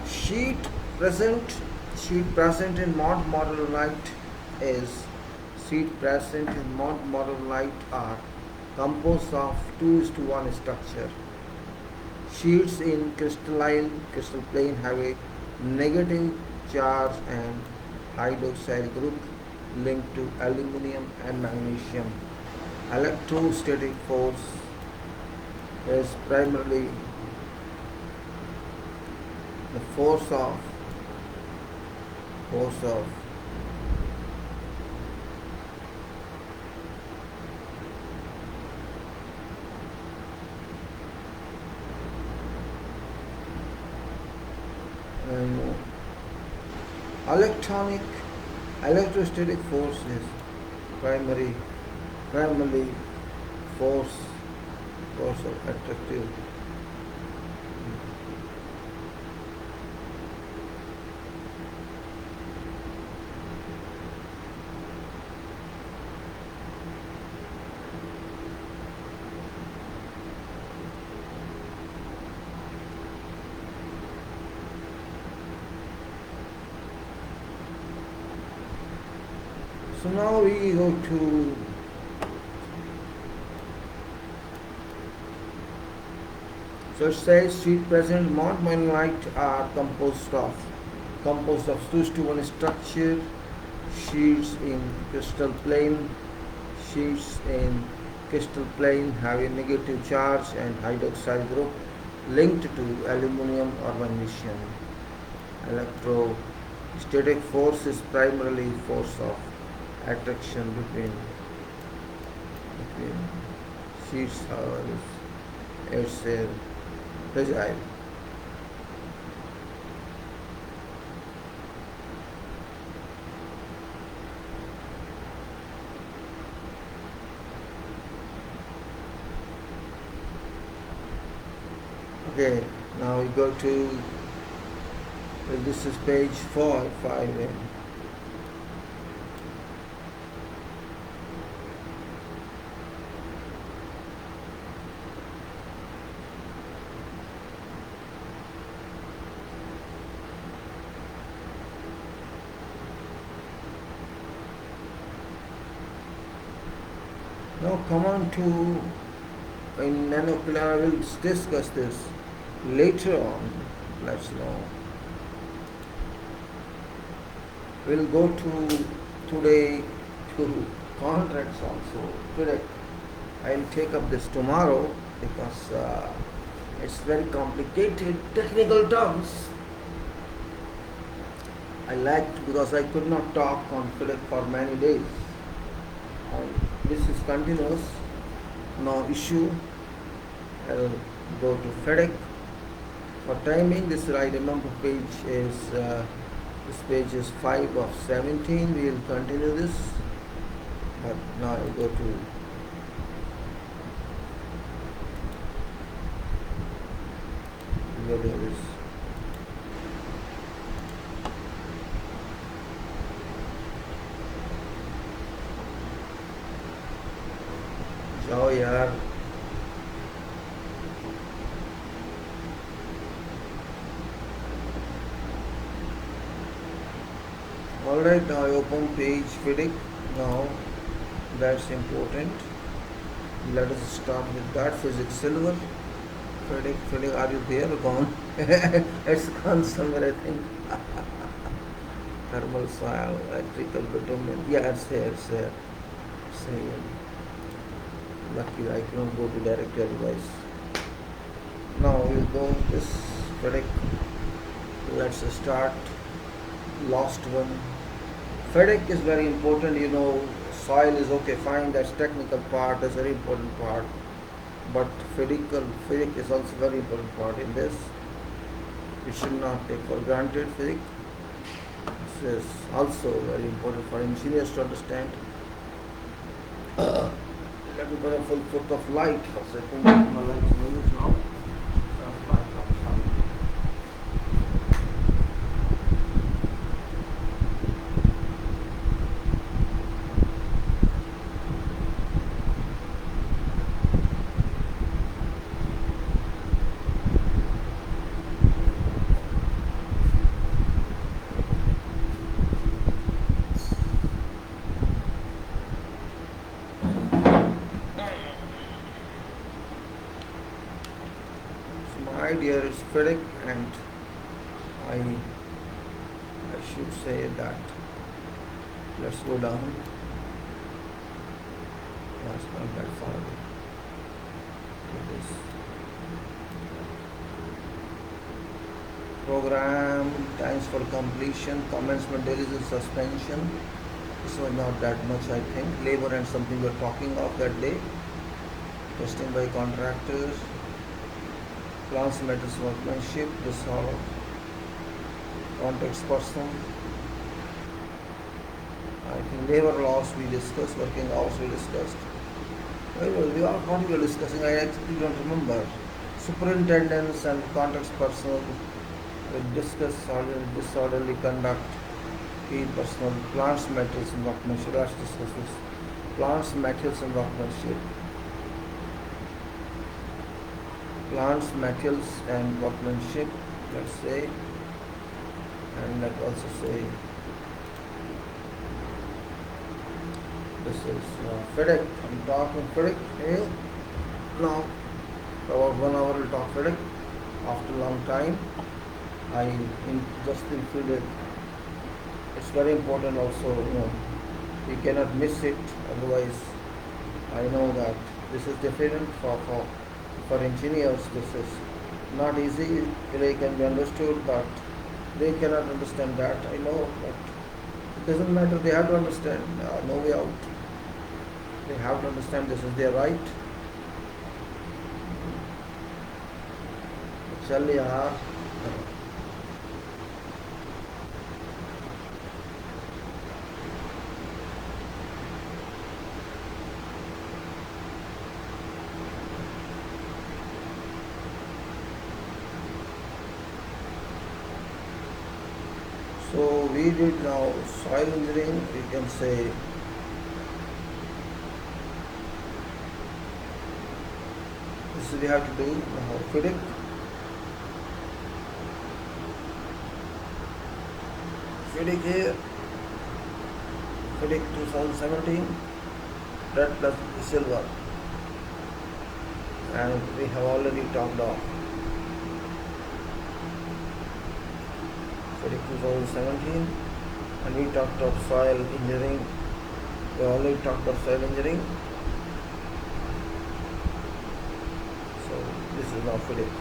sheet present in monomonolite are composed of 2:1 structure. Sheets in crystal plane have a negative charge and hydroxyl group linked to aluminum and magnesium. Electrostatic force is primarily the force of electrostatic force is primarily force of attractive. So now we go to it says sheet present monomonolite are composed of 2:1 structure. Sheets in crystal plane have a negative charge and hydroxyl group linked to aluminum or magnesium. Electrostatic force is primarily force of attraction between sheets, however, it's fragile. Okay, now we go to this is page 5. Now come on to in nanoclear. I will discuss this later on. Let's know. We'll go to today to contracts also. Today I'll take up this tomorrow because it's very complicated technical terms. I liked because I could not talk on FIDIC for many days. This is continuous, no issue. I'll go to FIDIC. For timing, this I remember page is this page is 5 of 17. We will continue this, but now I'll go to this. जाओ यार, Alright, I open page FIDIC. Now that's important. Let us start with that. Physics silver. FIDIC, are you there or gone? It's gone somewhere, I think. Thermal soil, electrical bitumen. Yeah, it's here, it's here. Same. Lucky I cannot go to directory otherwise. Now we'll go with this FIDIC. Let's start. Last one. FIDIC is very important, soil is okay, fine, that's technical part, that's very important part. But FIDIC is also very important part in this. We should not take for granted FIDIC. This is also very important for engineers to understand. Let me put a full foot of light for a second. My light is moving now. My idea is FIDIC, and I should say that. Let's go down. That's not that far away. This program, times for completion, commencement, deletion, suspension. This was not that much, I think. Labor and something we're talking of that day. Testing by contractors. Plants, metals, workmanship, this all. Context person. I think labor loss we discussed, working hours we discussed. What we were discussing, I actually don't remember. Superintendents and context personnel, we discussed disorderly conduct, field personnel, plants, metals, and workmanship. Let's discuss this. Plants, metals, and workmanship. Plants, materials, and workmanship, let's say, and let's also say this is FIDIC. I'm talking FIDIC here. Now, for about 1 hour we'll talk FIDIC. After a long time, I just included. It's very important also, you cannot miss it, otherwise I know that this is different for engineers. This is not easy, it can be understood, but they cannot understand that, I know, but it doesn't matter, they have to understand, no way out. They have to understand this is their right. चल यार. So we did now soil engineering, we can say this we have to do now FIDIC. FIDIC here, FIDIC 2017, red plus silver, and we have already talked of FIDIC 2017, and we talked of soil engineering. We already talked of soil engineering. So this is now FIDIC.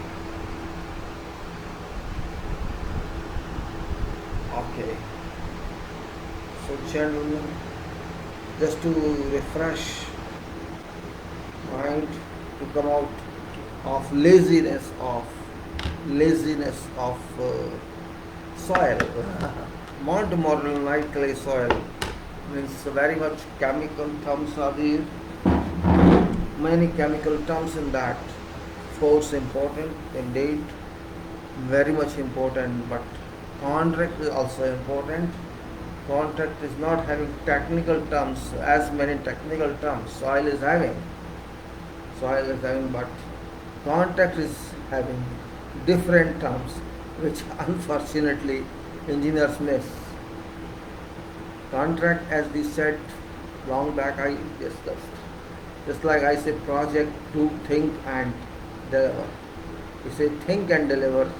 Okay. So gentlemen, just to refresh mind, to come out of laziness of soil. Mont night clay soil means very much chemical terms are there. Many chemical terms in that. Force important indeed, very much important, but contract is also important. Contract is not having technical terms, as many technical terms soil is having, but contract is having different terms, which unfortunately engineers miss. Contract, as we said long back, I discussed. Just like I say project, do, think and deliver. You say think and deliver.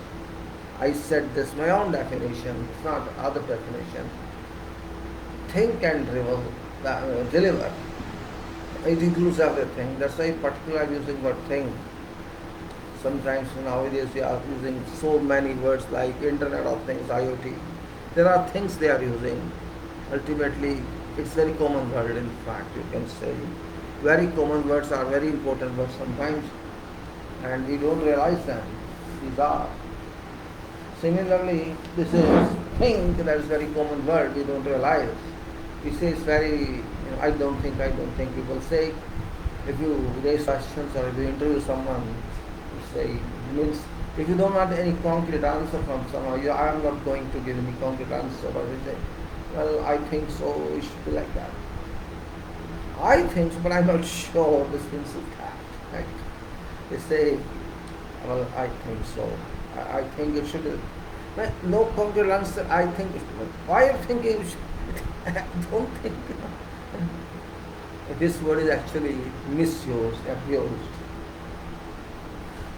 I said this my own definition, it's not other definition. Think and deliver. It includes everything. That's why particularly I'm using word think. Sometimes nowadays we are using so many words like Internet of Things, IoT. There are things they are using. Ultimately, it's very common word in fact, you can say. Very common words are very important words sometimes and we don't realize them. These are. Similarly, this is think, that is very common word, we don't realize. We say it's very, I don't think. People say, if you raise questions or if you interview someone, you say, means if you don't want any concrete answer from someone, I am not going to give any concrete answer, but you say, well, I think so, it should be like that. I think so, but I'm not sure this means is that. Right? They say, well, I think so. I think it should be. No concrete answer, I think it should be. Why are you thinking it should be? I don't think. This word is actually misused, abused.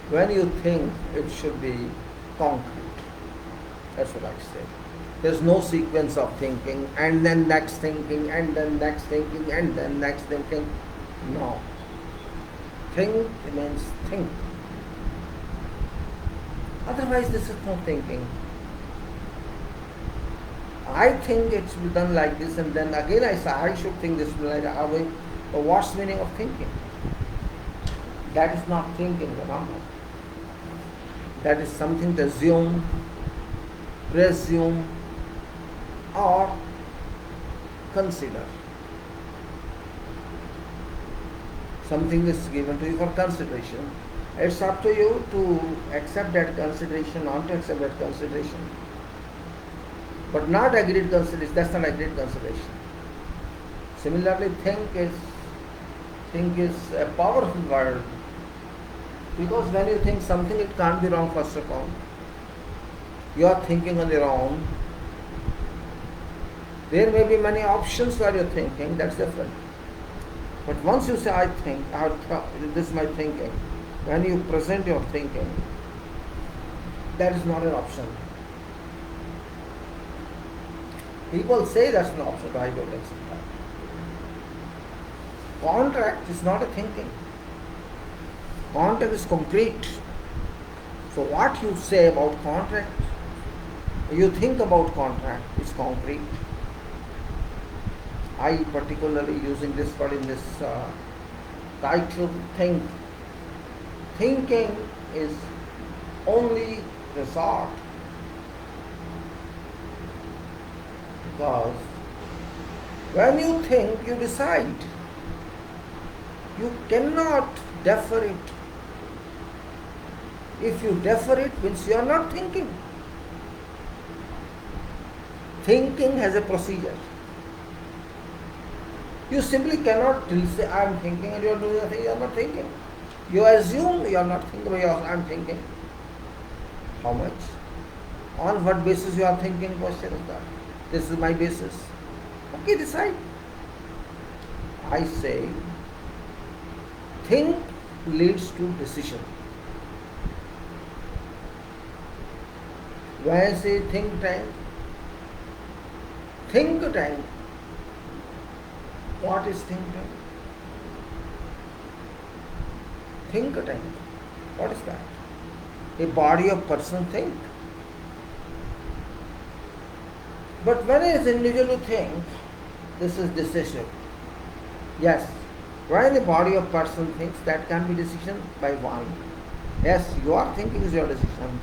When you think, it should be concrete. That's what I say. There's no sequence of thinking, and then next thinking, and then next thinking, and then next thinking. No. Think means think. Otherwise, this is no thinking. I think it should be done like this, and then again I say, I should think this like that. But what's the meaning of thinking? That is not thinking, remember. That is something to assume, presume, or consider. Something is given to you for consideration. It's up to you to accept that consideration, not to accept that consideration. But not agreed consideration, that's not agreed consideration. Similarly, think is a powerful word. Because when you think something, it can't be wrong first of all. You are thinking on your own. There may be many options while you're thinking, that's different. But once you say, I think, this is my thinking, when you present your thinking, that is not an option. People say that's an option, but I don't accept that. Contract is not a thinking. Contract is concrete. So what you say about contract, you think about contract, is concrete. I particularly using this word in this title, think. Thinking is only resort. Because when you think, you decide. You cannot defer it. If you defer it, means you are not thinking. Thinking has a procedure. You simply cannot say, I am thinking, and you are doing nothing, you are not thinking. You assume you are not thinking, but I am thinking. How much? On what basis you are thinking? Question is that. This is my basis. Okay, decide. I say, think leads to decision. When I say think tank, what is think tank? Think tank, what is that? A body of person think. But when it is individual think, this is decision. Yes, when the body of person thinks, that can be decision by one. Yes, your thinking is your decision.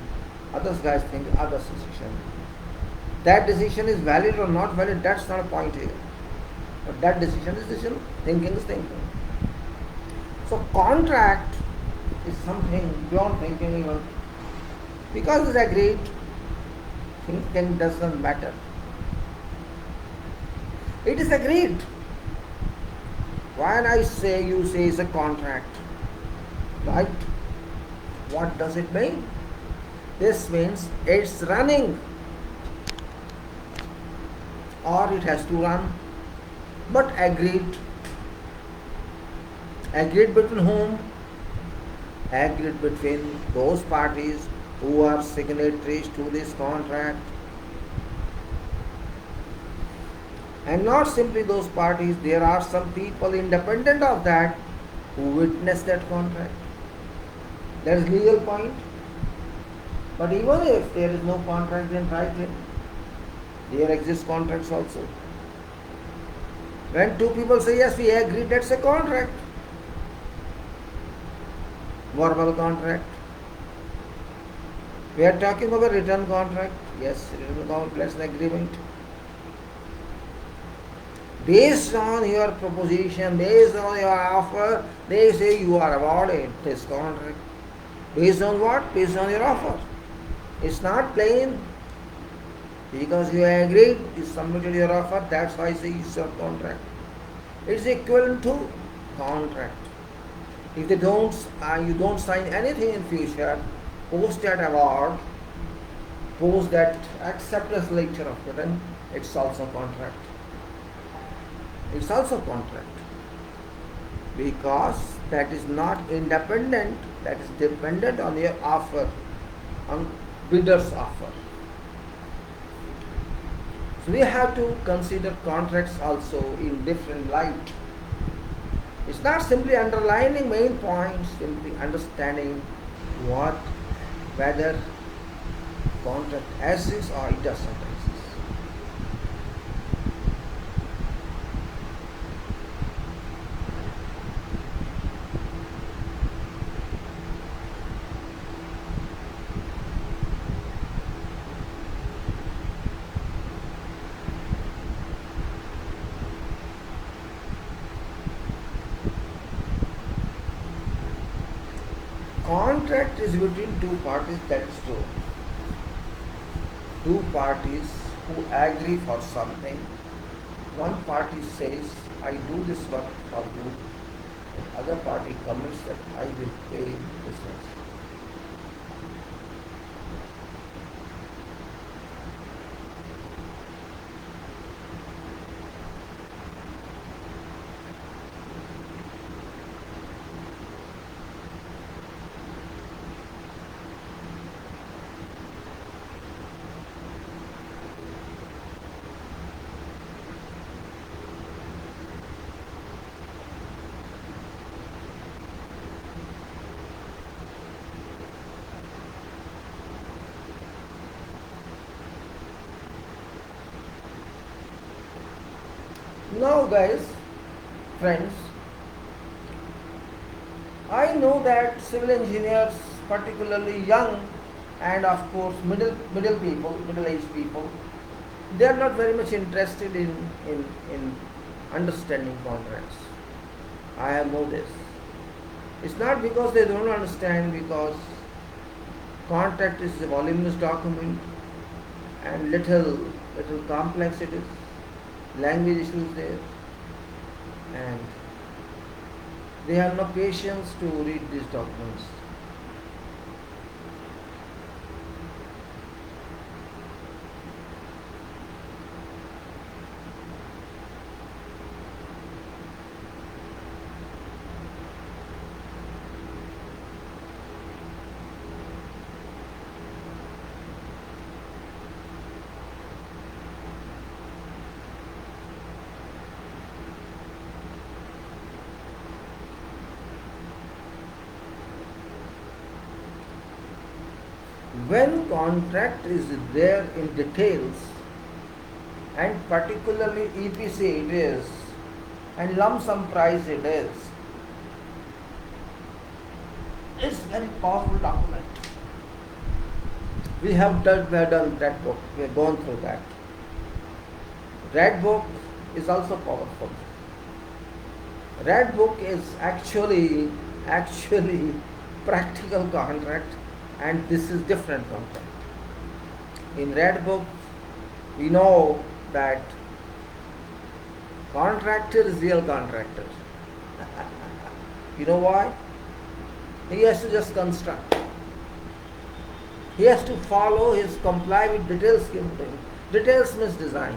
Others guys think others' decision. That decision is valid or not valid, that's not a point here. But that decision is decision, thinking is thinking. So contract is something beyond thinking even. Because it's agreed, thinking doesn't matter. It is agreed. When I say, you say it's a contract, right? What does it mean? This means it's running. or it has to run, but agreed between whom? Agreed between those parties who are signatories to this contract, and not simply those parties. There are some people independent of that who witness that contract. That is legal point. But even if there is no contract in writing, there exist contracts also. When two people say yes, we agree, that's a contract. Verbal contract. We are talking about written contract. Yes, written contract, that's an agreement. Based on your proposition, based on your offer, they say you are awarded this contract. Based on what? Based on your offer. It's not plain. Because you agreed, you submitted your offer, that's why I say it's your contract. It's equivalent to contract. If they don't, you don't sign anything in future, post that award, post that acceptance letter of written, it's also contract. It's also contract. Because that is not independent, that is dependent on your offer, on bidder's offer. So we have to consider contracts also in different light. It's not simply underlining main points, simply understanding whether contract exists or it doesn't exist. Contract is between two parties, that is true. Two parties who agree for something. One party says, I do this work for you. The other party commits that I will pay this much. Now guys, friends, I know that civil engineers, particularly young and of course middle-aged people, they are not very much interested in understanding contracts. I know this. It's not because they don't understand, because contract is a voluminous document and little complex it is. Language issues there, and they have no patience to read these documents. When contract is there in details, and particularly EPC it is, and lump sum price it is, it's very powerful document. We have done that book, we have gone through that. Red book is also powerful. Red book is actually practical contract, and this is different contract. In red book, we know that contractor is real contractor. You know why? He has to just construct. He has to follow his comply with details given to him. Details means design.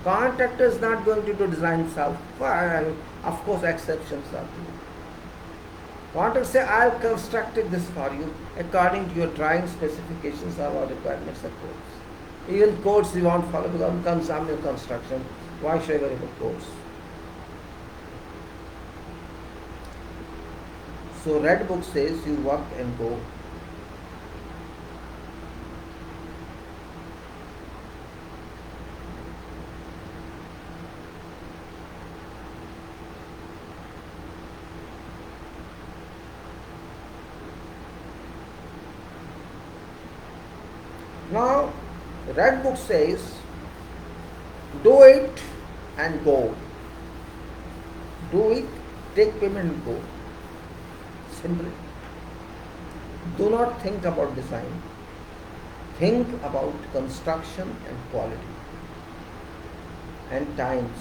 Contractor is not going to do design itself. Well, of course, exceptions are there. Contractor say, I've constructed this for you according to your drawing specifications or our requirements of codes. Even codes you won't follow because it comes under construction. Why should I worry about codes? So Red Book says you work and go. Now, Red Book says, do it and go. Do it, take payment and go. Simple. Do not think about design. Think about construction and quality and times.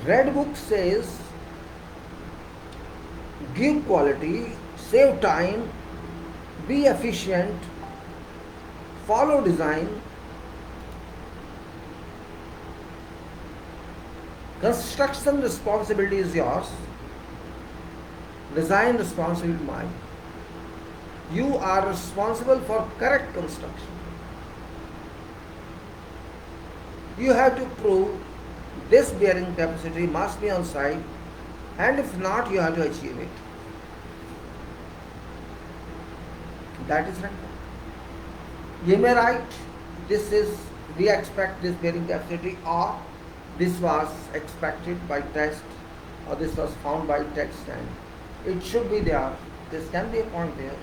Red Book says, give quality, save time, be efficient, follow design, construction responsibility is yours, design responsibility mine. You are responsible for correct construction. You have to prove this bearing capacity must be on site, and if not, you have to achieve it. That is right. You may write, we expect this bearing capacity, or this was expected by test, or this was found by text, and it should be there. This can be a point there,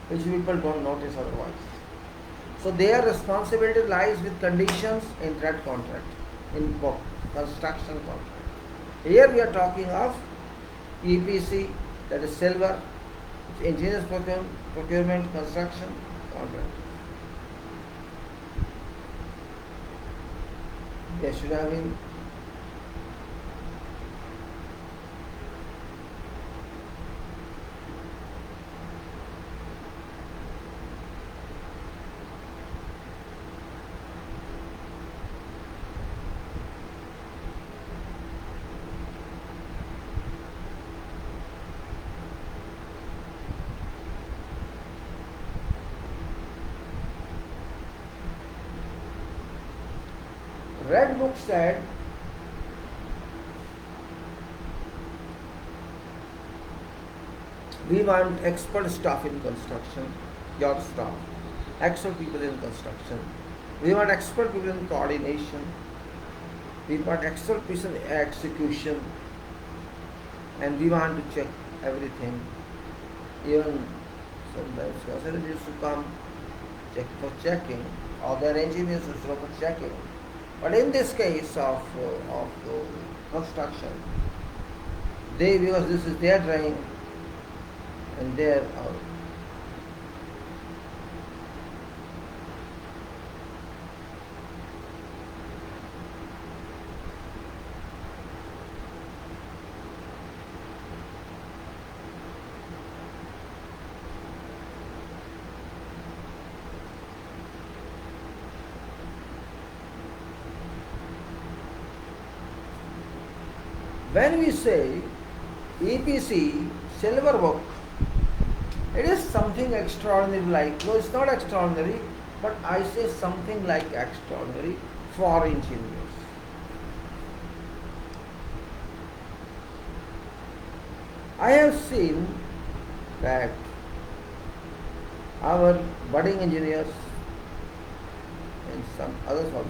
which people don't notice otherwise. So their responsibility lies with conditions in that contract, in book. Construction contract. Here we are talking of EPC, that is silver, engineers procurement, construction contract. There should have been Red Book said, we want expert staff in construction, your staff, expert people in construction. We want expert people in coordination. We want expert people in execution. And we want to check everything. Even sometimes consultants used to come check for checking, or their engineers used to come for checking. But in this case of construction, because this is their drawing and their when we say EPC, silver work, it is something extraordinary like, no, it's not extraordinary, but I say something like extraordinary for engineers. I have seen that our budding engineers and some others also.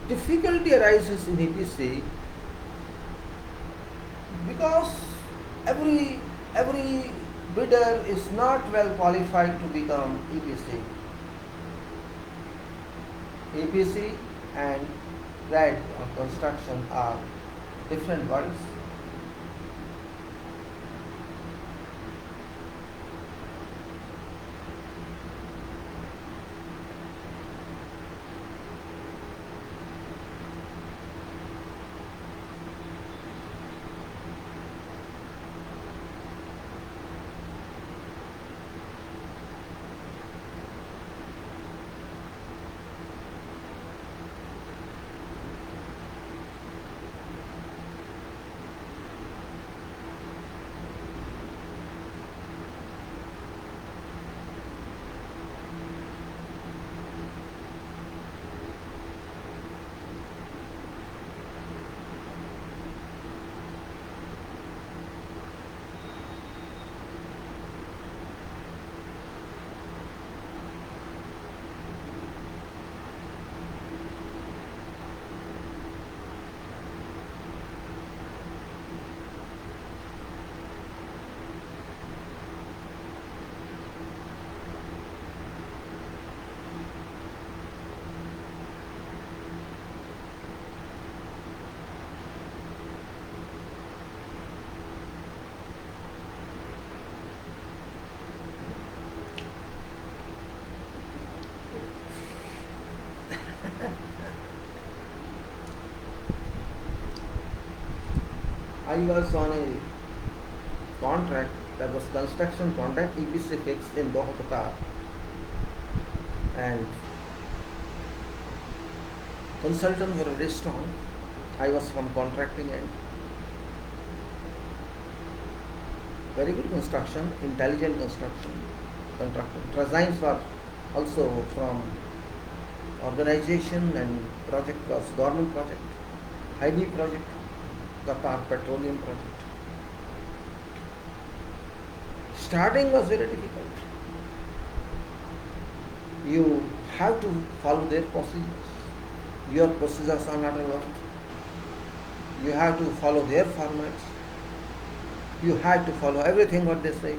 Difficulty arises in EPC because every bidder is not well qualified to become EPC. EPC and trade or construction are different words. I was on a contract that was construction contract EPC fixed in Doha, Qatar, and consultants were very strong. I was from contracting end. Very good construction, intelligent construction, contractor. Designs were also from organization, and project was government project, FIDIC project, Qatar petroleum project. Starting was very difficult. You have to follow their procedures. Your procedures are not allowed. You have to follow their formats. You have to follow everything what they say.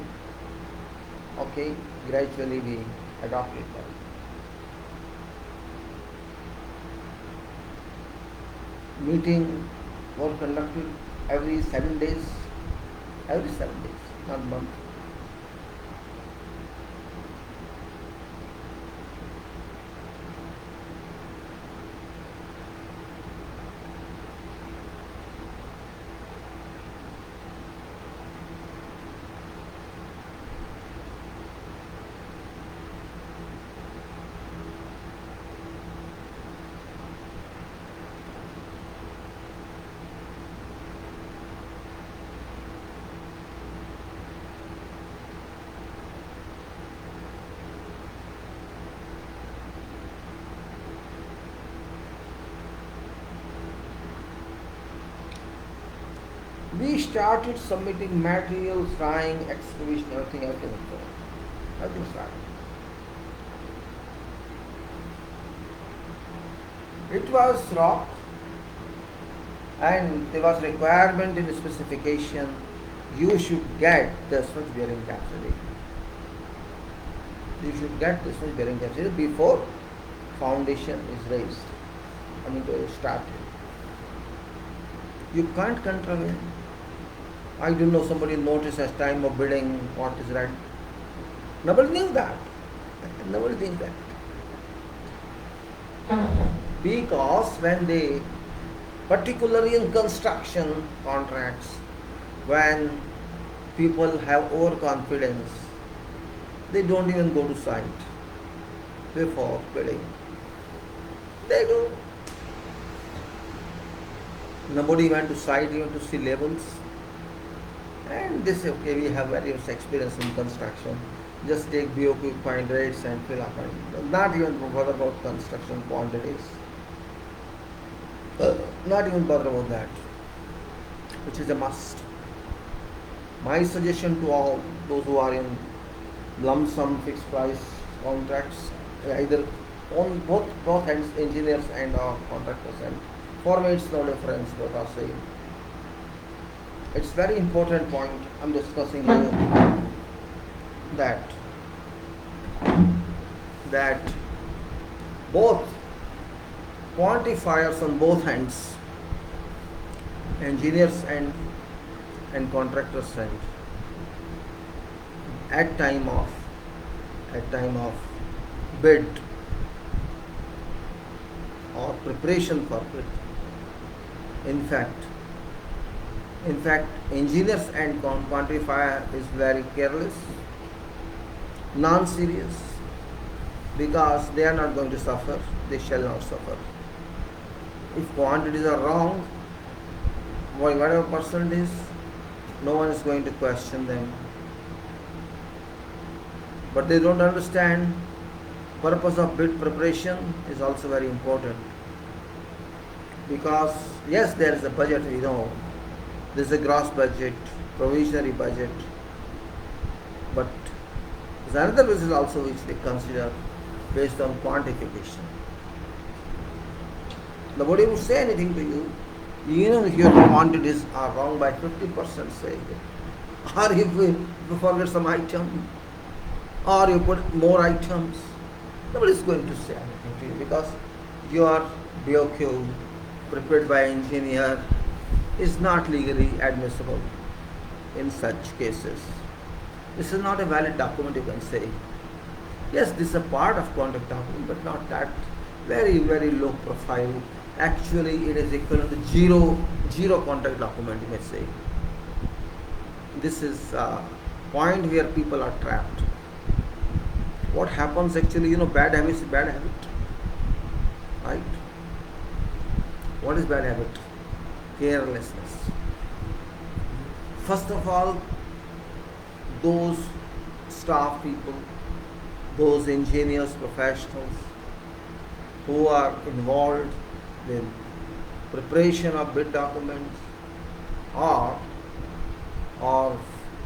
Okay, gradually we adopted that. Meeting were conducted every 7 days, not month. We started submitting materials, drawing, excavation, everything started. It was rock, and there was requirement in the specification, you should get this much bearing capacity. You should get this much bearing capacity before foundation is raised. I mean, to start. You can't contravene. I don't know, somebody noticed as time of bidding what is right. Nobody knew that. Nobody thinks that. Because when they, particularly in construction contracts, when people have overconfidence, they don't even go to site before bidding. They do. Nobody went to site even to see labels. And this, okay, we have various experience in construction. Just take BOQ point rates and fill up. And not even bother about construction quantities. Not even bother about that, which is a must. My suggestion to all those who are in lump sum fixed price contracts, either on both ends, engineers and contractors, and for me it's no difference what are saying. It's very important point I'm discussing here, that both quantifiers on both ends, engineers and contractors end, at time of bid or preparation for bid. In fact, engineers and quantifier is very careless, non-serious, because they are not going to suffer, they shall not suffer. If quantities are wrong, whatever percentage, no one is going to question them. But they don't understand purpose of bid preparation is also very important. Because yes, there is a budget, we know. There is a gross budget, provisionary budget. But there is another basis also which they consider based on quantification. Nobody will say anything to you. Even if your quantities are wrong by 50%, say, or if you forget some item, or you put more items, nobody is going to say anything to you, because your BOQ prepared by engineer is not legally admissible in such cases. This is not a valid document, you can say. Yes, this is a part of contract document, but not that very, very low profile. Actually, it is equivalent to zero contract document, you may say. This is a point where people are trapped. What happens actually, bad habit is bad habit, right? What is bad habit? Carelessness. First of all, those staff people, those engineers, professionals who are involved in preparation of bid documents or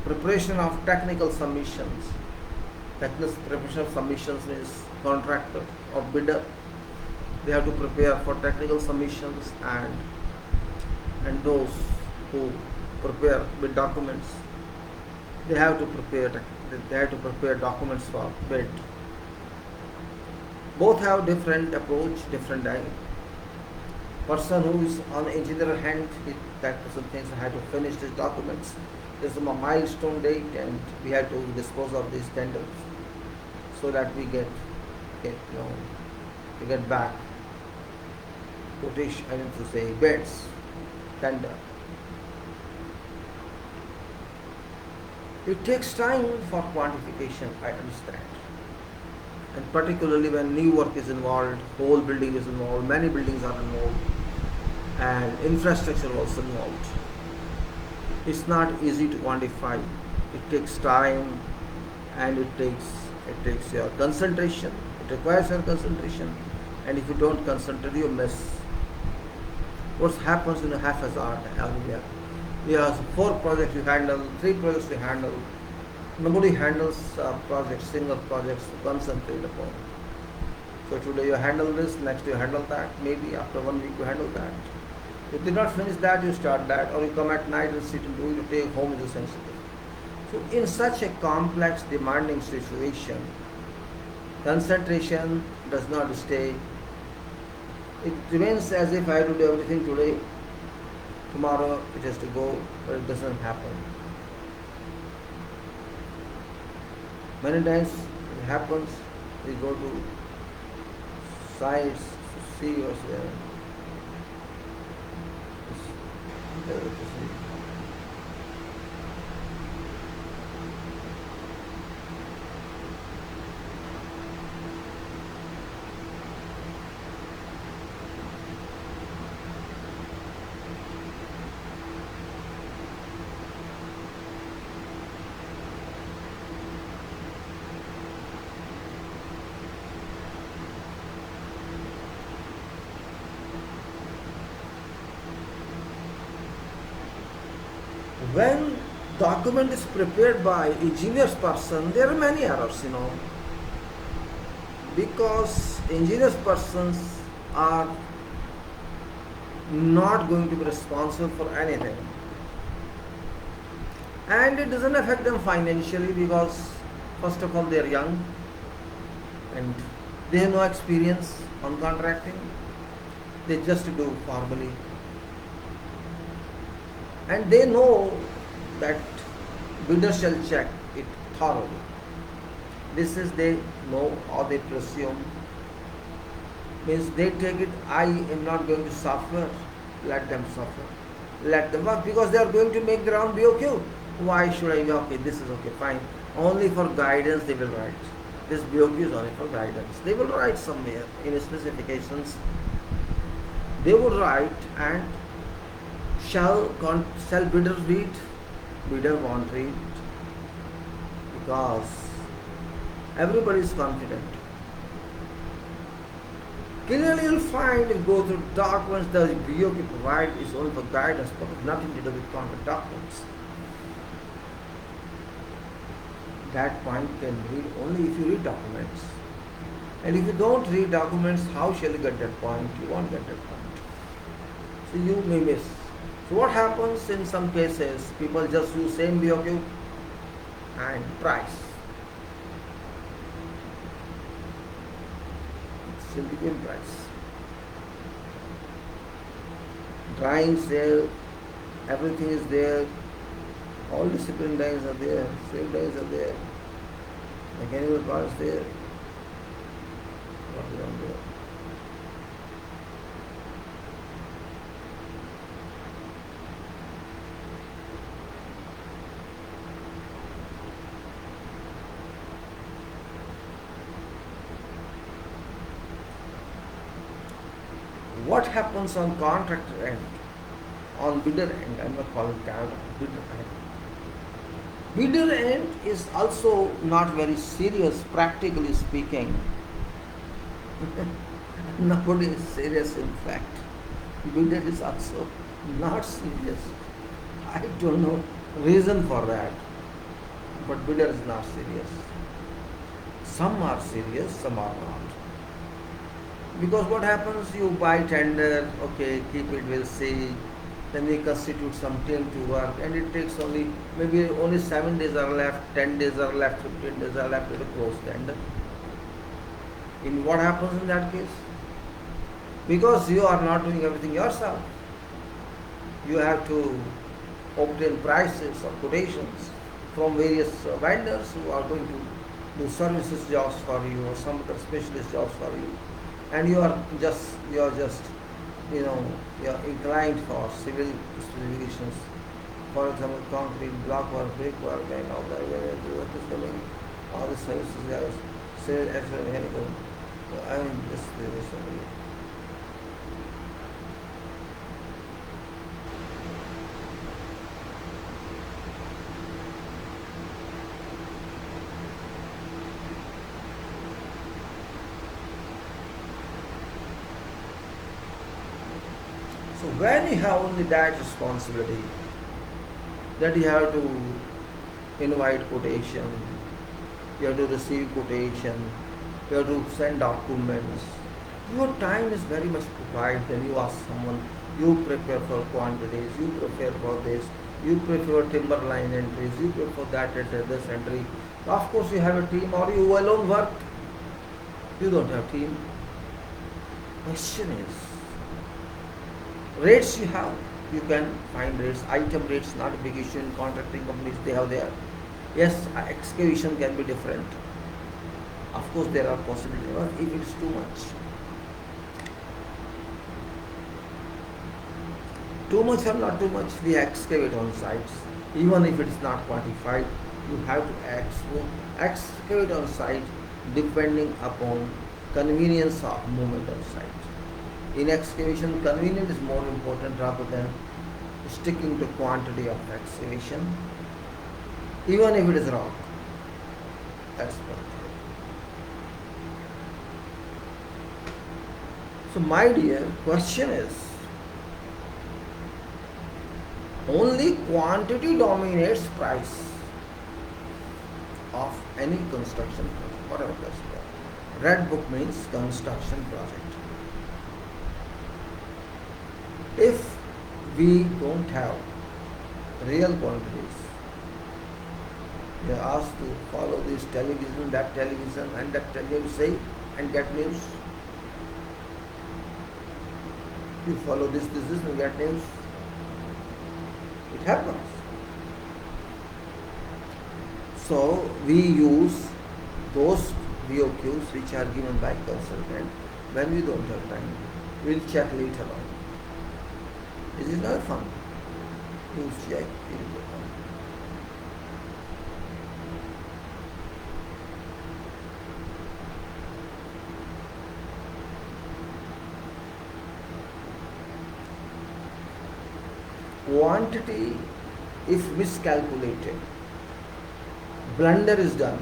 preparation of technical submissions. Technical preparation of submissions means contractor or bidder. They have to prepare for technical submissions, and those who prepare bid documents, they have to prepare documents for bid. Both have different approach, different time. Person who is on the engineer hand, that person thinks I have to finish these documents. There's a milestone date, and we have to dispose of these tenders so that we get back quotation, I need to say bids, tender. It takes time for quantification, I understand. And particularly when new work is involved, whole building is involved, many buildings are involved, and infrastructure also involved. It's not easy to quantify. It takes time, and it takes your concentration. It requires your concentration, and if you don't concentrate, you miss. What happens in a haphazard area? You have 4 projects you handle, 3 projects you handle. Nobody handles projects, single projects to concentrate upon. So today you handle this, next you handle that, maybe after 1 week you handle that. If you did not finish that, you start that, or you come at night and sit and do it, you take home is sensitive. So in such a complex, demanding situation, concentration does not stay. It remains as if I have to do everything today, tomorrow it has to go, but it doesn't happen. Many times it happens we go to sites to see what's there. When document is prepared by engineers person, there are many errors, because engineers persons are not going to be responsible for anything, and it doesn't affect them financially because first of all they are young and they have no experience on contracting. They just do formally, and they know that bidder shall check it thoroughly. This is they know or they presume. Means they take it, I am not going to suffer, let them suffer. Let them work because they are going to make their own BOQ. Why should I be okay? This is okay, fine. Only for guidance they will write. This BOQ is only for guidance. They will write somewhere in specifications. They will write and shall bidder read? Bidder won't read because everybody is confident. Clearly you'll find if you go through documents, the BOQ provided is only for guidance, but nothing to do with contract documents. That point can read only if you read documents. And if you don't read documents, how shall you get that point? You won't get that point. So you may miss. So what happens in some cases, people just use same BOQ and price. It's still the same price. Drawings there, everything is there, all discipline drawings are there, same drawings are there, mechanical parts there. What is on there? What happens on contractor end, on bidder end? I'm not calling Canada, bidder end. Bidder end is also not very serious, practically speaking. Nobody is serious, in fact. Bidder is also not serious. I don't know reason for that, but bidder is not serious. Some are serious, some are not. Because what happens, you buy tender, okay, keep it, we'll see, then we constitute some team to work, and it takes maybe only 7 days are left, 10 days are left, 15 days are left to close tender. In what happens in that case? Because you are not doing everything yourself. You have to obtain prices or quotations from various vendors who are going to do services jobs for you or some other specialist jobs for you. And you are just you are inclined for civil specifications, for example, concrete, block work, brick work, and all that. What is coming? All the services there is civil, electrical, mechanical. I mean, this is somebody. So when you have only that responsibility, that you have to invite quotation, you have to receive quotation, you have to send documents, your time is very much occupied. Then you ask someone, you prepare for quantities, you prepare for this, you prepare timber line entries, you prepare that entry, this entry. Of course you have a team, or you alone work. You don't have team. Question is, rates you have, you can find rates, item rates, not a big issue in contracting companies, they have their. Yes, excavation can be different. Of course, there are possibilities, but if it is too much or not too much, we excavate on sites. Even if it is not quantified, you have to excavate on site depending upon convenience of movement on site. In excavation, convenience is more important rather than sticking to quantity of excavation, even if it is rock. That's what. So my dear, question is, only quantity dominates price of any construction project, whatever that's called. Red book means construction project. If we don't have real quantities, we are asked to follow this television, and that television say and get news. You follow this and get news. It happens. So we use those VOQs which are given by consultant when we don't have time. We'll check later on. This is not fun. You check. Quantity, if miscalculated, blunder is done,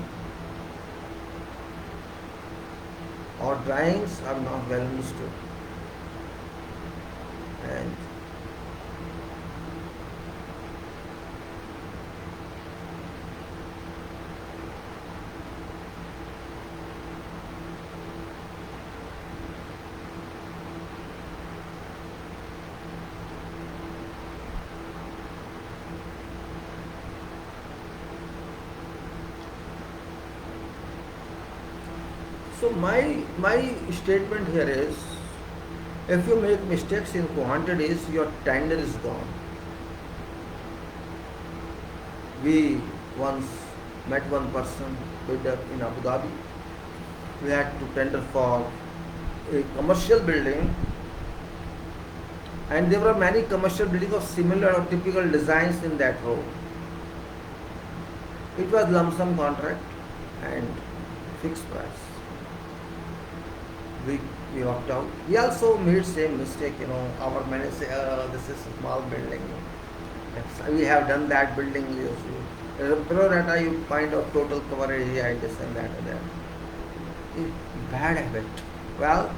or drawings are not well understood, and so my statement here is, if you make mistakes in quantities, your tender is gone. We once met one person bidder in Abu Dhabi. We had to tender for a commercial building, and there were many commercial buildings of similar or typical designs in that road. It was lump sum contract and fixed price. We walked out. We also made same mistake, our manager say, this is a small building. We have done that building. Pro rata, you find out total cover area and this and that and that. Bad habit. Well,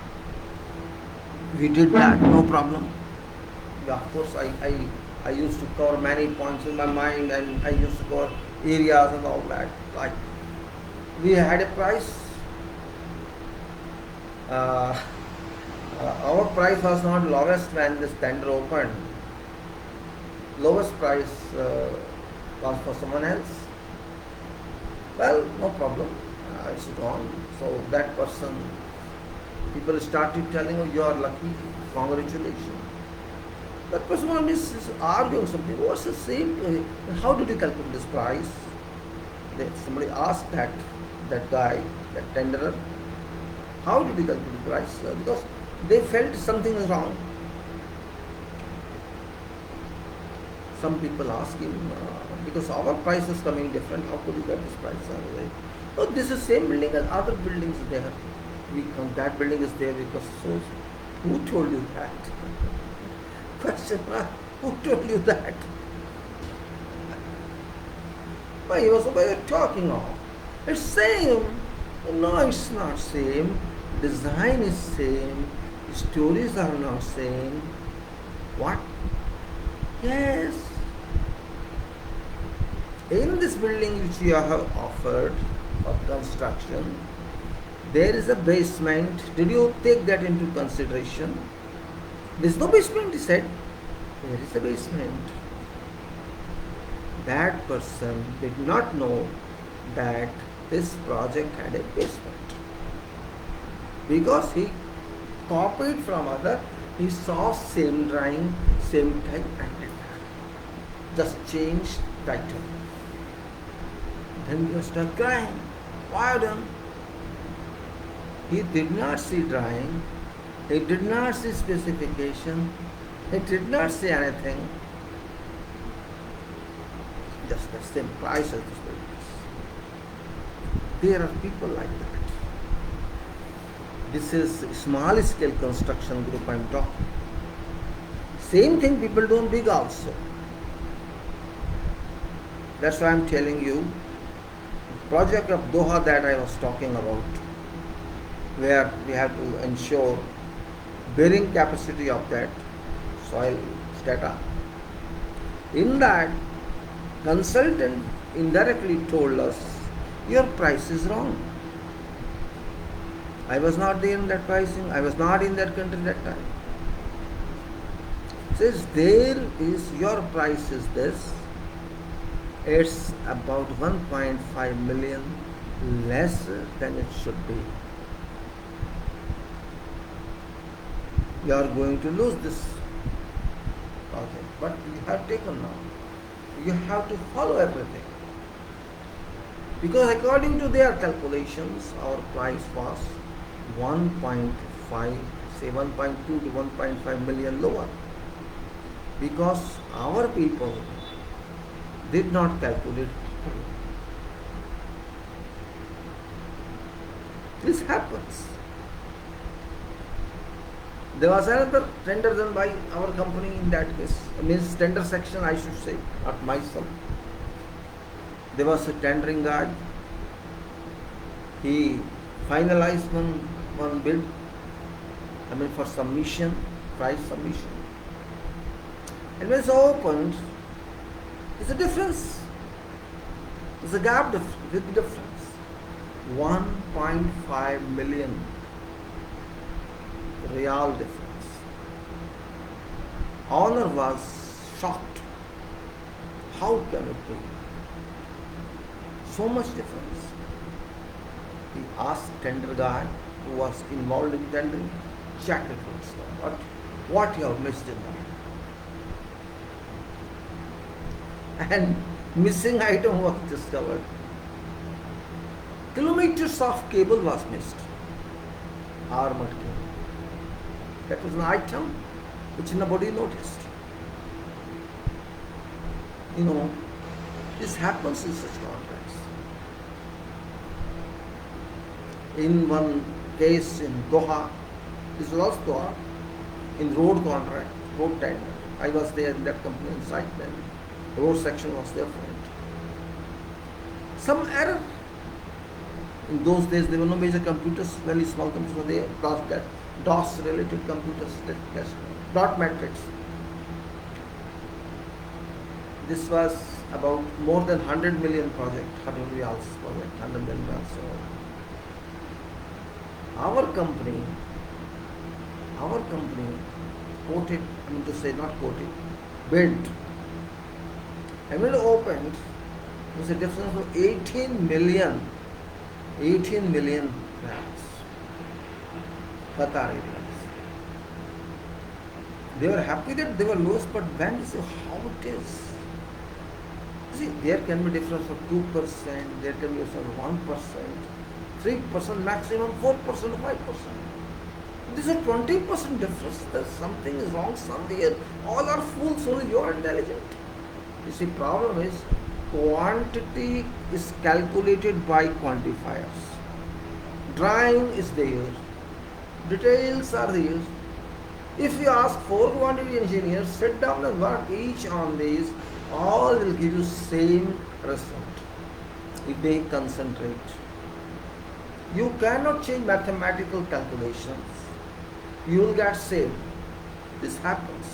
we did that, no problem. Of course, I used to cover many points in my mind, and I used to cover areas and all that. Like, we had a price. Our price was not lowest when this tender opened. Lowest price was for someone else. Well, no problem. It's gone. So that person, people started telling, oh, you are lucky, congratulations. That person is arguing something. What's the same? How did you calculate this price? Somebody asked that guy, that tenderer, how did you calculate the price? Because they felt something is wrong. Some people ask him, because our price is coming different, how could you get this price? Oh, this is same building as other buildings there. That building is there because so. Who told you that? Question mark. Who told you that? Why he was talking of? It's same. No, it's not same. Design is same. Stories are not same. What? Yes. In this building which you have offered for construction, there is a basement. Did you take that into consideration? There is no basement, he said. There is a basement. That person did not know that this project had a basement. Because he copied from other, he saw same drawing, same type, and did that. Just changed title. Then you start crying. Why done? He did not see drawing, he did not see specification, he did not see anything, just the same price as the buildings. There are people like that. This is small scale construction group I am talking. Same thing people do in big also. That's why I am telling you, project of Doha that I was talking about, where we have to ensure bearing capacity of that soil strata. In that, consultant indirectly told us, your price is wrong. I was not there in that pricing, I was not in that country that time. Says there is, your price is this, it's about 1.5 million less than it should be. You are going to lose this project, but you have taken now. You have to follow everything. Because according to their calculations, our price was 1.5, say 1.2 to 1.5 million lower. Because our people did not calculate. This happens. There was another tender done by our company in that case. Means tender section I should say, not myself. There was a tendering guy. He finalized one bid, for submission, price submission. And when it's opened, there's a difference. There's a gap with difference. 1.5 million real difference. Owner was shocked. How can it be? So much difference. He asked tender guy who was involved in tendering, check it first. What you have missed in that? And missing item was discovered. Kilometers of cable was missed. Armored cable. That was an item which nobody noticed. This happens in such contracts. In one case in Doha, this was also Doha, in road contract, road tender. I was there in that company on site then. The road section was there for it. Some error. In those days there were no major computers, very small computers were there, DOS related computers, dot matrix. This was about more than 100 million project, 100 reals project, 100 million reals. So our company quoted, bid. And when it opened, there was a difference of 18 million reals. Qatari reals. They were happy that they were lowest, but when you see how it is. See, there can be difference of 2%, there can be difference of 1%, 3%, maximum 4%, 5%. This is a 20% difference. There's something is wrong somewhere. All are fools, only you are intelligent. You see, problem is quantity is calculated by quantifiers. Drawing is there. Details are there. If you ask 4 quantity engineers, sit down and work each on these, all will give you same result if they concentrate. You cannot change mathematical calculations. You will get same. This happens.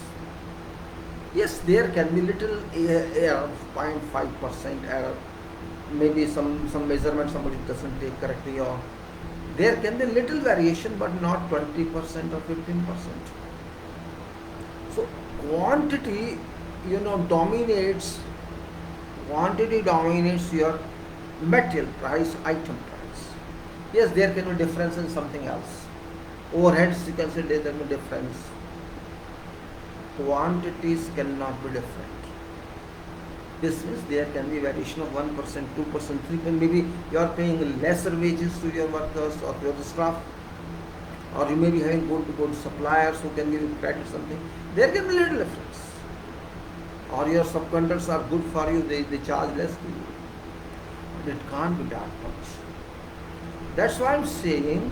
Yes, there can be little error, 0.5% error. Maybe some measurement somebody doesn't take correctly, or there can be little variation, but not 20% or 15%. So quantity, dominates your material price, item price. Yes, there can be difference in something else. Overheads, you can say there can be difference. Quantities cannot be different. This means there can be variation of 1%, 2%, 3%. Maybe you are paying lesser wages to your workers or to your staff, or you may be having good suppliers who can give you credit something. There can be little difference. Or your subcontractors are good for you, they charge less to you. But it can't be that much. That's why I'm saying,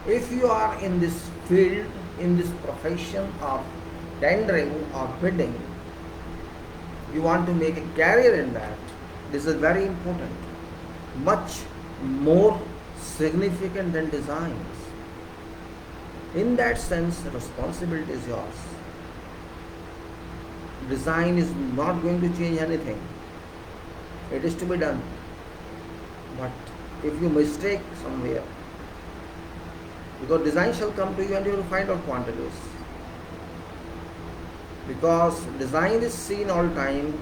if you are in this field, in this profession of tendering or bidding, you want to make a career in that, this is very important, much more significant than designs. In that sense, the responsibility is yours. Design is not going to change anything. It is to be done. But if you mistake somewhere, because design shall come to you and you will find out quantities. Because design is seen all time,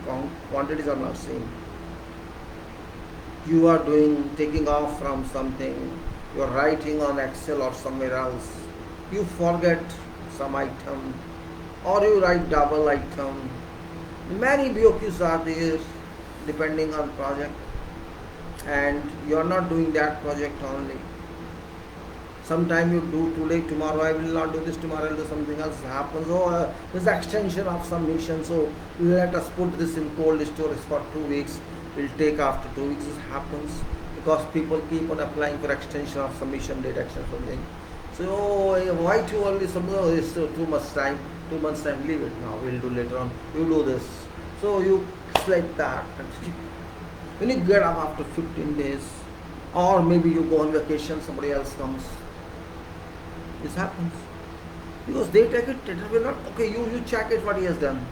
quantities are not seen. You are taking off from something, you are writing on Excel or somewhere else, you forget some item, or you write double item. Many BOQs are there depending on project, and you are not doing that project only. Sometimes you do today, tomorrow I will not do this, tomorrow I will do something else happens. Oh, this extension of some mission, so let us put this in cold storage for 2 weeks. Will take after 2 weeks. This happens because people keep on applying for extension of submission date, extension something. So why too early? Oh, it's too much time. 2 months time, leave it now. We'll do later on. You do this. So you select that. When you get up after 15 days, or maybe you go on vacation, somebody else comes. This happens because they take it. It will not. Okay, you check it what he has done.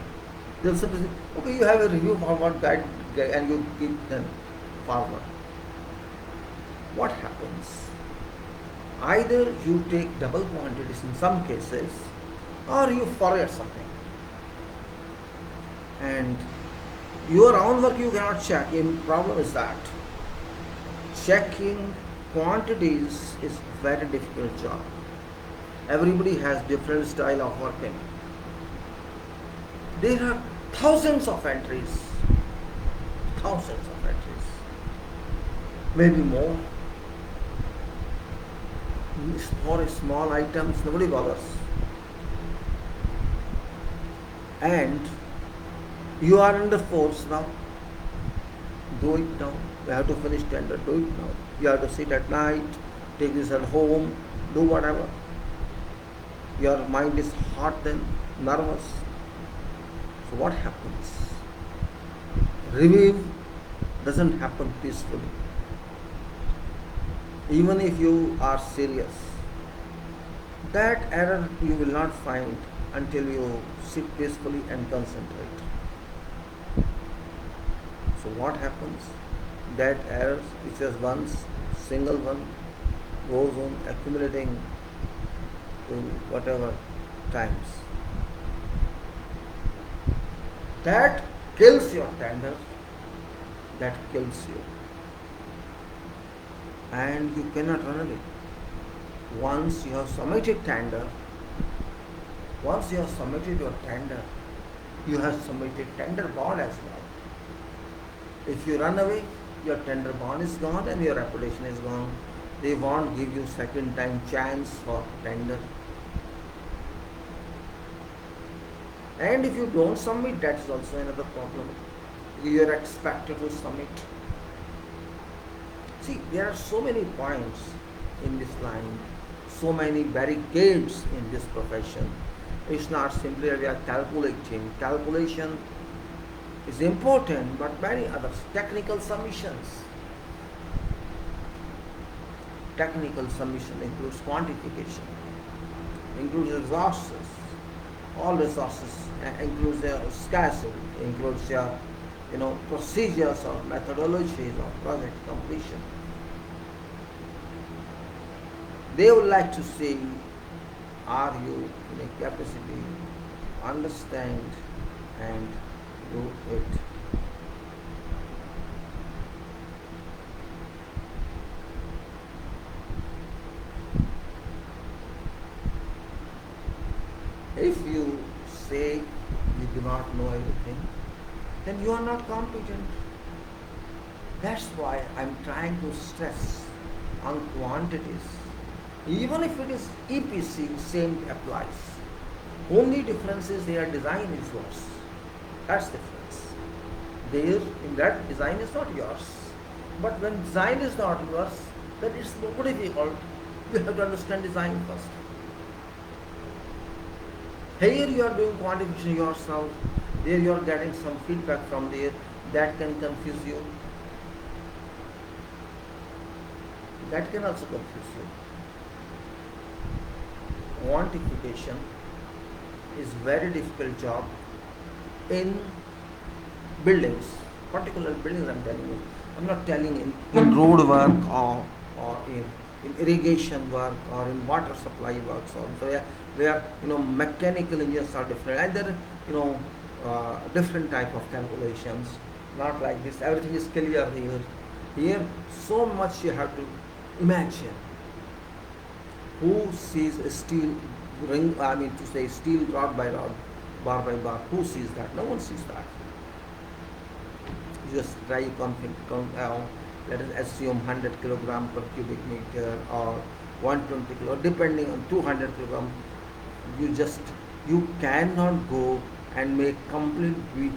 They'll simply say, okay, you have a review forward guide, and you keep them forward. What happens? Either you take double quantities in some cases, or you forget something. And your own work you cannot check. The problem is that checking quantities is a very difficult job. Everybody has different style of working. There are thousands of entries, maybe more. For small items, nobody bothers. And you are under force now. Do it now. You have to finish tender, do it now. You have to sit at night, take this at home, do whatever. Your mind is hot then, nervous. So what happens? Review doesn't happen peacefully. Even if you are serious, that error you will not find until you sit peacefully and concentrate. So what happens? That error, which is once, single one, goes on accumulating to whatever times. That kills your tender, that kills you. And you cannot run away. Once you have submitted tender, once you have submitted your tender, you have submitted tender bond as well. If you run away, your tender bond is gone and your reputation is gone. They won't give you second time chance for tender. And if you don't submit, that's also another problem. You are expected to submit. See, there are so many points in this line, so many barricades in this profession. It's not simply we are calculating. Calculation is important, but many others. Technical submissions. Technical submission includes quantification, includes resources. All resources includes their schedule, includes your procedures or methodologies of project completion. They would like to see, are you in a capacity to understand and do it. If you say you do not know everything, then you are not competent. That's why I'm trying to stress on quantities. Even if it is EPC, same applies. Only difference is their design is yours. That's the difference. There, in that design is not yours. But when design is not yours, then it's more difficult. You have to understand design first. Here you are doing quantification yourself. There you are getting some feedback from there. That can confuse you. That can also confuse you. Quantification is very difficult job in buildings, particular buildings I'm telling you. I'm not telling in road work or in irrigation work or in water supply works also, where mechanical engineers are different and there different type of calculations. Not like this, everything is clear here. Here so much you have to imagine. Who sees a steel ring, steel rod by rod, bar by bar? Who sees that? No one sees that. Just try let us assume 100 kilogram per cubic meter or 120 kilo, depending on 200 kilogram. You cannot go and make complete, you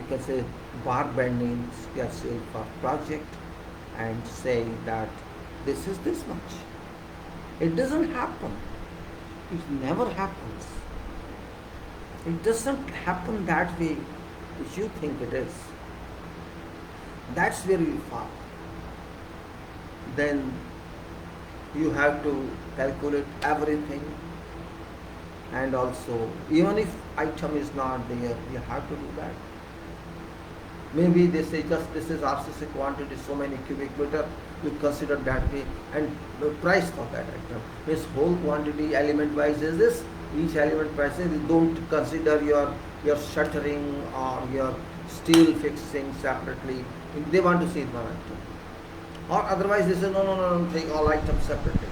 can say, bar bending scale for project and say that this is this much. It doesn't happen. It never happens. It doesn't happen that way which you think it is. That's where you fall. Then you have to calculate everything, and also even if item is not there, you have to do that. Maybe they say just this is RCC quantity, so many cubic meter, you consider that way, and the price for that item. This whole quantity element wise is this, each element price is, you don't consider your shuttering or your steel fixing separately. They want to see it one item. Or otherwise they say no, take all items separately.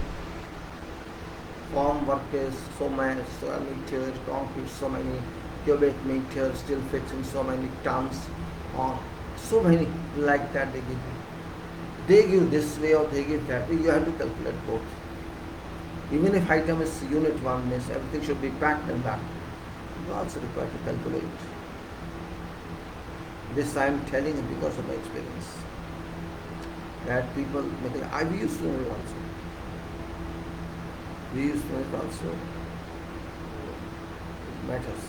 Form work is so many meters, concrete so many cubic meters, steel fixing so many tons, or so many like that they give you. They give this way or they give that way, you have to calculate both. Even if item is unit 1, means everything should be packed and back. You also require to calculate. This I am telling you because of my experience. That people, I used to know it also. We used to know it also. It matters.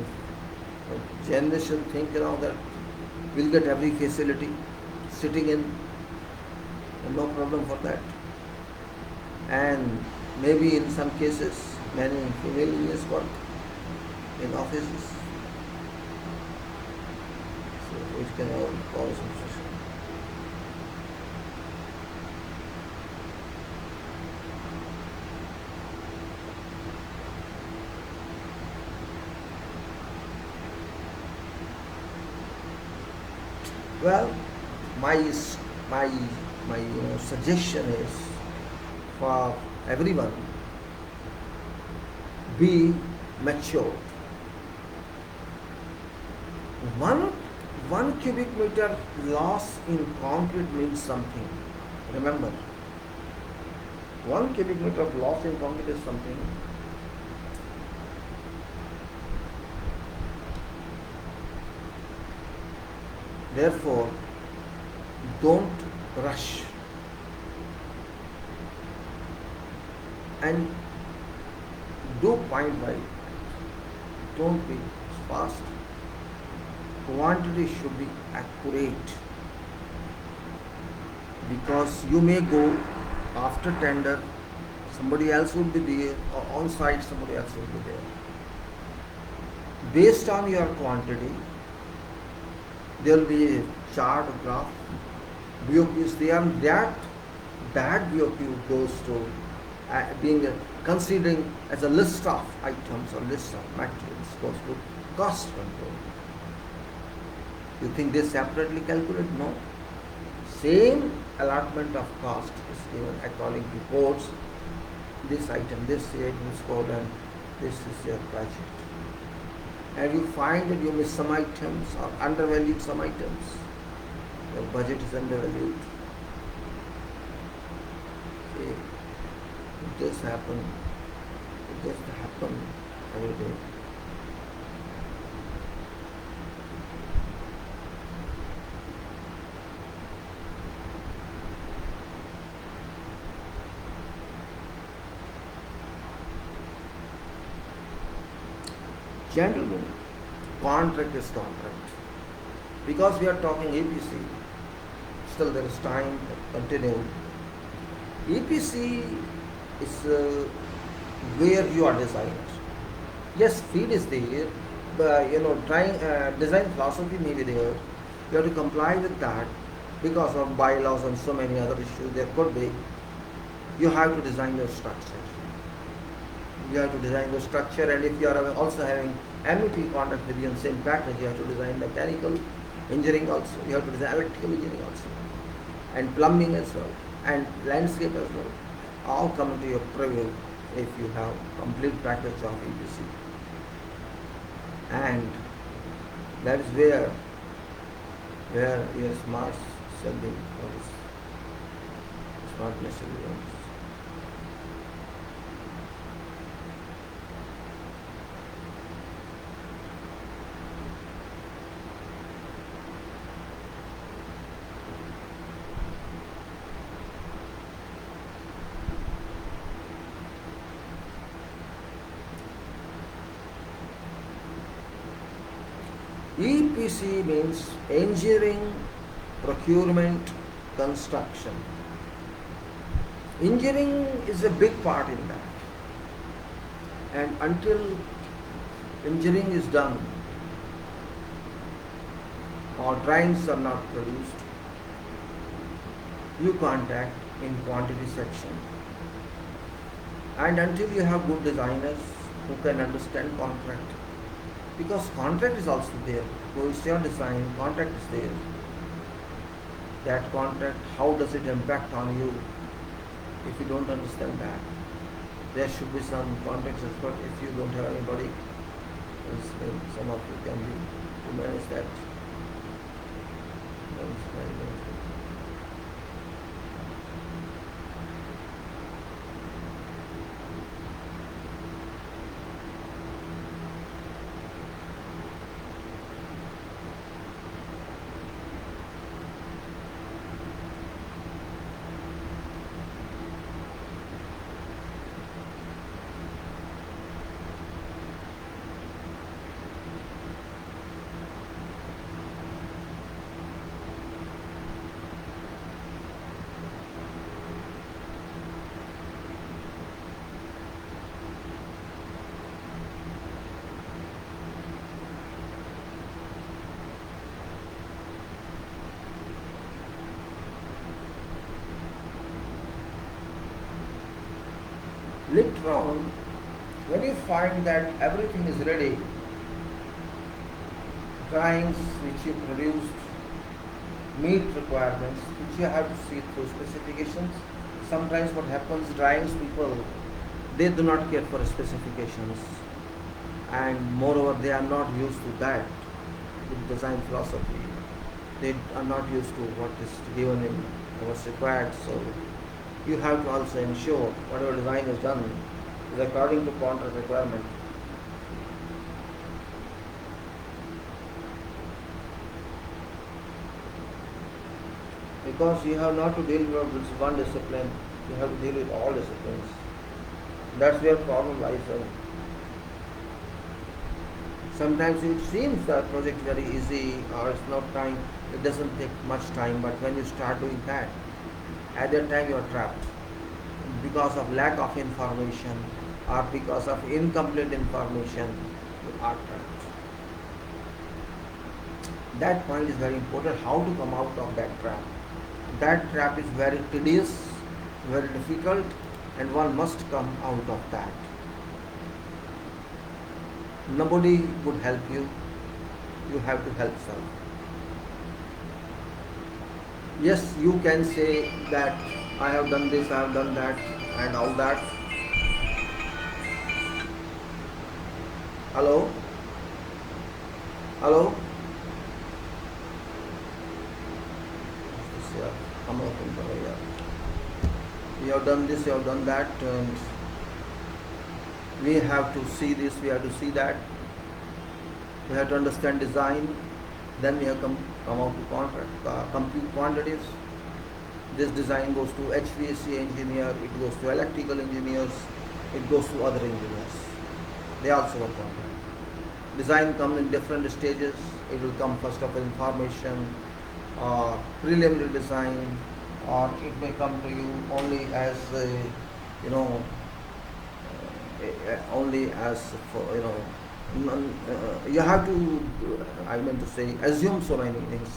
If a generation think that we'll get every facility sitting in, and no problem for that. And maybe in some cases, many female engineers work in offices. So it can all cause obsession. Well, my suggestion is for everyone, be mature. One cubic meter loss in concrete means something. Remember, 1 cubic meter of loss in concrete is something. Therefore, don't rush and do point by. Don't be fast. Quantity should be accurate, because you may go after tender, somebody else will be there, or on site somebody else will be there. Based on your quantity, there will be a chart, graph, BOQ is there, and that BOQ goes to being considering as a list of items or list of materials, goes to cost control. You think they separately calculate? No. Same allotment of cost is given according to codes. This item, this item is code, and this is your project. and you find that you miss some items or undervalued some items, your budget is undervalued. See, it does happen. It does happen every day. Gentlemen, contract is contract. Because we are talking EPC, still there is time to continue. EPC is where you are designed. Yes, feed is there, but design philosophy may be there. You have to comply with that because of bylaws and so many other issues there could be. You have to design your structure. You have to design the structure, and if you are also having MEP contract with you in the same package, you have to design mechanical engineering also, you have to design electrical engineering also, and plumbing as well, and landscape as well. All come into your purview if you have complete package of EPC. And that is where your smart selling or smart necessary. EPC means engineering, procurement, construction. Engineering is a big part in that. And until engineering is done or drawings are not produced, you contact in quantity section. And until you have good designers who can understand contract, because contract is also there. So it's your design, contract is there. That contract, how does it impact on you? If you don't understand that, there should be some contract expert. If you don't have anybody, some of you can be to manage that. Later on, when you find that everything is ready, drawings which you produced meet requirements, which you have to see through specifications. Sometimes what happens, drawings people, they do not care for specifications, and moreover they are not used to that with design philosophy. They are not used to what is given in what's required. So you have to also ensure whatever design is done is according to contract requirement. Because you have not to deal with one discipline, you have to deal with all disciplines. That's where problem lies. Sometimes it seems the project very easy or it's not time, it doesn't take much time, but when you start doing that, at that time you are trapped because of lack of information or because of incomplete information. You are trapped. That point is very important, how to come out of that trap. That trap is very tedious, very difficult, and one must come out of that. Nobody would help you, you have to help self. Yes, you can say that I have done this, I have done that, and all that. Hello? Hello? Yeah, I'm open for yeah. You have done this, you have done that, and we have to see this, we have to see that. We have to understand design. Then we have come out to compute quantities. This design goes to HVAC engineer, it goes to electrical engineers, it goes to other engineers. They also work on that. Design comes in different stages. It will come first of all information, preliminary design, or it may come to you only as you know, only as for you have to, I meant to say, assume so many things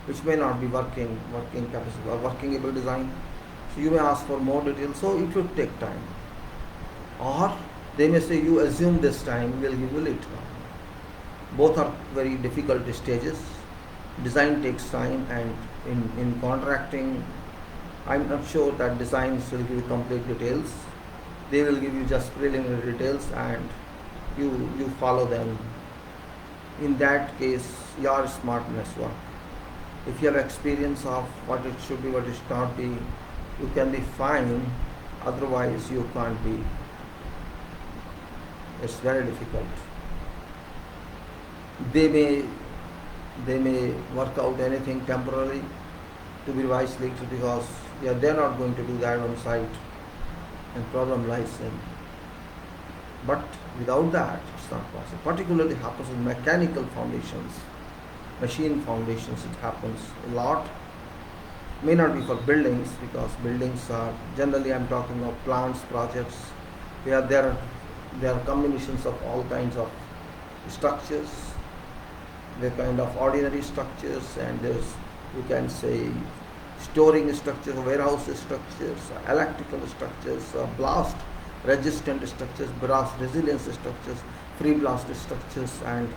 which may not be working capacity or working able design. So you may ask for more details. So it will take time. Or they may say you assume this time, we'll give you later. Both are very difficult stages. Design takes time, and in contracting, I'm not sure that designs will give you complete details. They will give you just preliminary details, and you follow them. In that case, your smartness work. If you have experience of what it should be, what it should not be, you can be fine. Otherwise, you can't be. It's very difficult. They may work out anything temporarily to be revised later, because they're not going to do that on site, and problem lies in. But without that, it's not possible. Particularly happens in mechanical foundations, machine foundations. It happens a lot. May not be for buildings, because buildings are generally, I'm talking of plants, projects, where there are combinations of all kinds of structures. They're kind of ordinary structures, and there's, you can say, storing structures, warehouse structures, electrical structures, blast resistant structures, blast resilience structures, free blast structures, and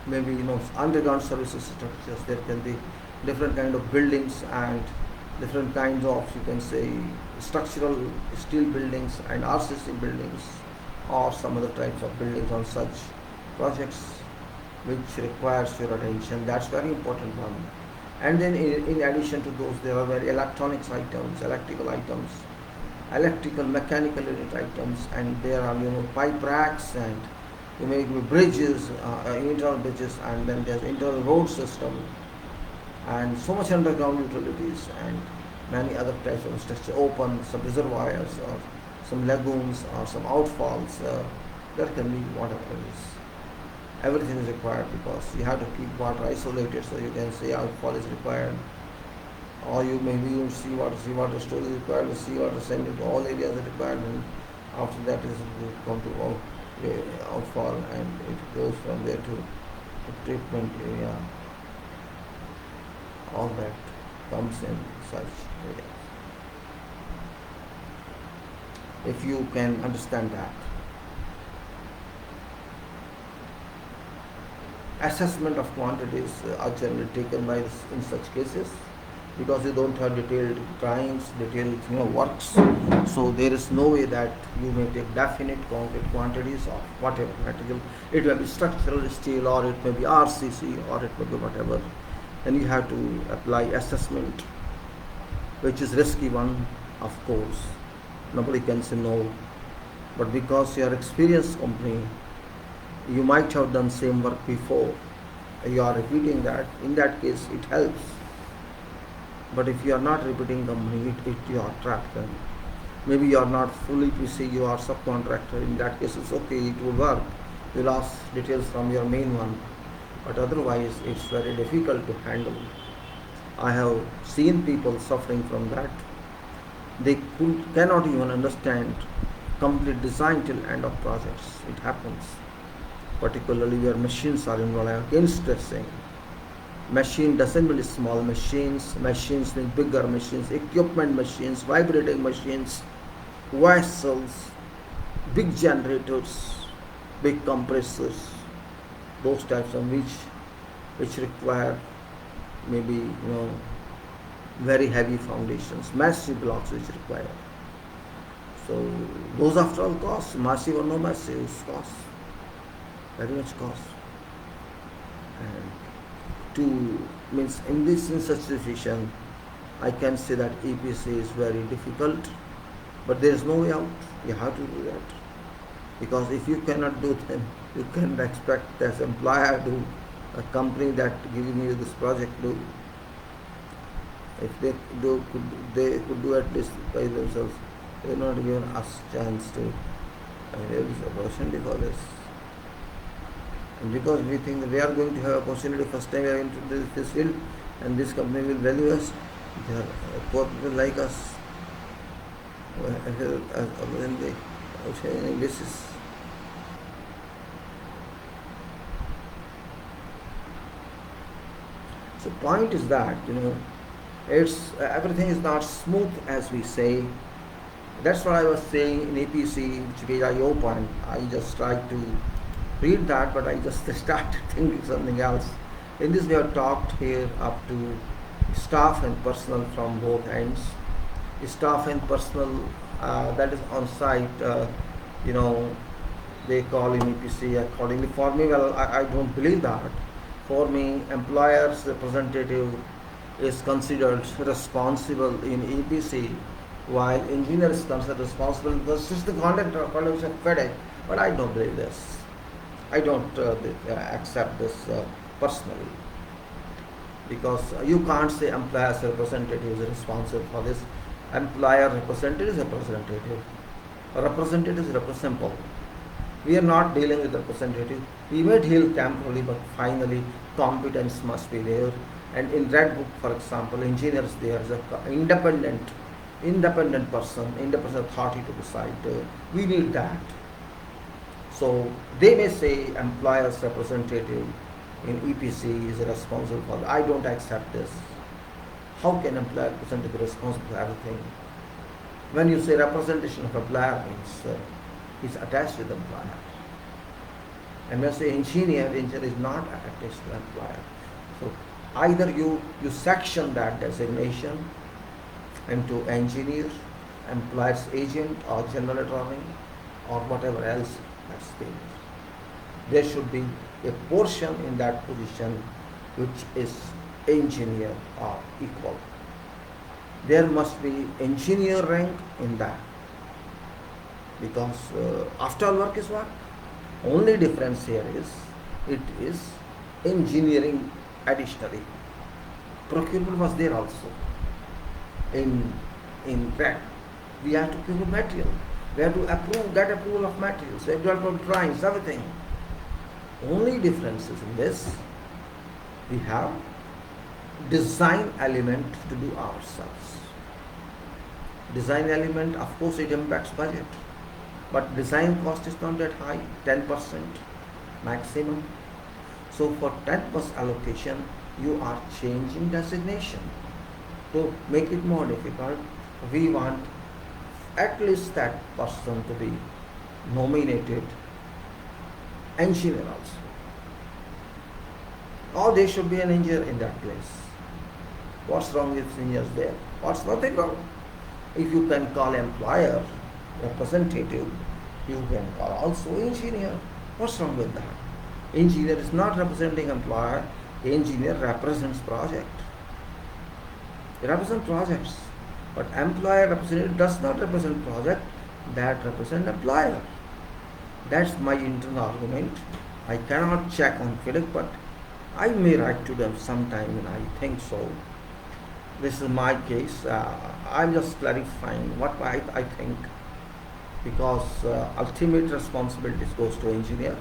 maybe underground services structures. There can be different kind of buildings and different kinds of, you can say, structural steel buildings and RCC buildings, or some other types of buildings on such projects which requires your attention. That's very important one. And then in addition to those, there are very electronics items, electrical items, electrical mechanical unit items, and there are pipe racks, and you may be bridges, internal bridges, and then there's internal road system, and so much underground utilities, and many other types of structure, open some reservoirs or some lagoons or some outfalls. There can be whatever it is. Everything is required, because you have to keep water isolated, so you can say outfall is required, or you maybe seawater storage is required, the seawater sent into all areas are required, and after that is come to outfall, and it goes from there to the treatment area. All that comes in such areas. If you can understand that. Assessment of quantities are generally taken by in such cases, because you don't have detailed drawings, detailed works. So there is no way that you may take definite concrete quantities of whatever material. It may be structural steel, or it may be RCC, or it may be whatever. Then you have to apply assessment, which is risky one, of course. Nobody can say no. But because you are experienced company, you might have done same work before. You are repeating that. In that case, it helps. But if you are not repeating company, you are trapped. Then maybe you are not fully PC, you are subcontractor. In that case, it's okay, it will work. You'll ask details from your main one. But otherwise, it's very difficult to handle. I have seen people suffering from that. They cannot even understand complete design till end of projects. It happens. Particularly where machines are involved. I again stressing, machine doesn't mean small machines. Machines mean bigger machines, equipment machines, vibrating machines, vessels, big generators, big compressors, those types of which require maybe very heavy foundations, massive blocks which require. So those after all costs, massive or no massive, costs. Very much cost. And to means in such situation, I can say that EPC is very difficult, but there is no way out. You have to do that, because if you cannot do, then you cannot expect as employer to a company that giving you this project do. If they do, they could do at least by themselves. They are not given us chance to. There is opportunity for this. And because we think that we are going to have opportunity, first time we are into this field, and this company will value us, they are poor people like us, then they on any basis. So point is that, it's everything is not smooth as we say. That's what I was saying in APC, which is I opened. I just tried to read that, but I just started thinking something else. In this, we have talked here up to staff and personnel from both ends. Staff and personnel that is on site, they call in EPC accordingly. For me, well, I don't believe that. For me, employer's representative is considered responsible in EPC, while engineer is considered responsible because it's the content of FIDIC. But I don't believe this. I don't accept this personally, because you can't say employer's representative is responsible for this. Employer representative is representative. Representative is representable. We are not dealing with representative. We may deal temporarily, but finally competence must be there. And in Red Book, for example, engineers, there is an independent person, independent authority to decide. We need that. So they may say employer's representative in EPC is responsible for that. I don't accept this. How can employer representative be responsible for everything? When you say representation of employer means he's attached with the employer. And when you say engineer is not attached to employer. So either you section that designation into engineer, employer's agent, or general drawing, or whatever else that's there. There should be a portion in that position which is engineer or equal. There must be engineer rank in that, because after all work is what? Only difference here is it is engineering additionally. Procurement was there also. In fact, we have to procure material. We have to get approval of materials, we have to approve drawings, everything. Only difference is in this, we have design element to do ourselves. Design element, of course, it impacts budget, but design cost is not that high, 10% maximum. So for 10% allocation, you are changing designation. To make it more difficult, we want at least that person to be nominated engineer also. Or there should be an engineer in that place. What's wrong with engineers there? What's nothing wrong? If you can call employer representative, you can call also engineer. What's wrong with that? Engineer is not representing employer, engineer represents project. They represent projects, but employer representative does not represent project, that represents employer. That's my internal argument. I cannot check on FIDIC, but I may write to them sometime when I think so. This is my case. I'm just clarifying what I think, because ultimate responsibilities goes to engineer.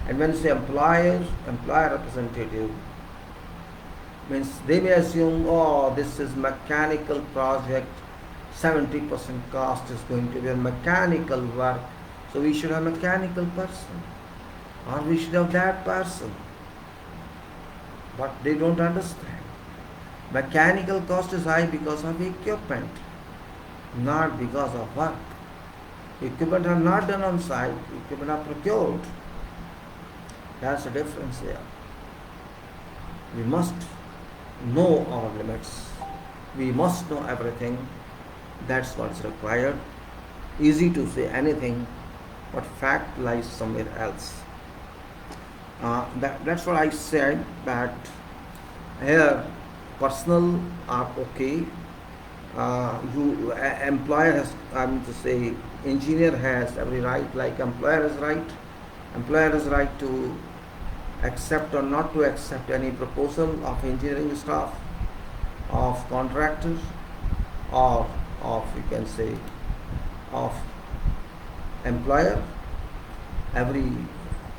And when you say employer representative, means they may assume, oh, this is mechanical project, 70% cost is going to be a mechanical work, so we should have a mechanical person, or we should have that person. But they don't understand. Mechanical cost is high because of equipment, not because of work. Equipment are not done on site, equipment are procured. That's the difference here. We must know our limits. We must know everything. That's what's required. Easy to say anything, but fact lies somewhere else. That's what I said, that here personal are okay. Employer has, I mean to say, engineer has every right, like employer has right to accept or not to accept any proposal of engineering staff, of contractors, or of, you can say, of employer. every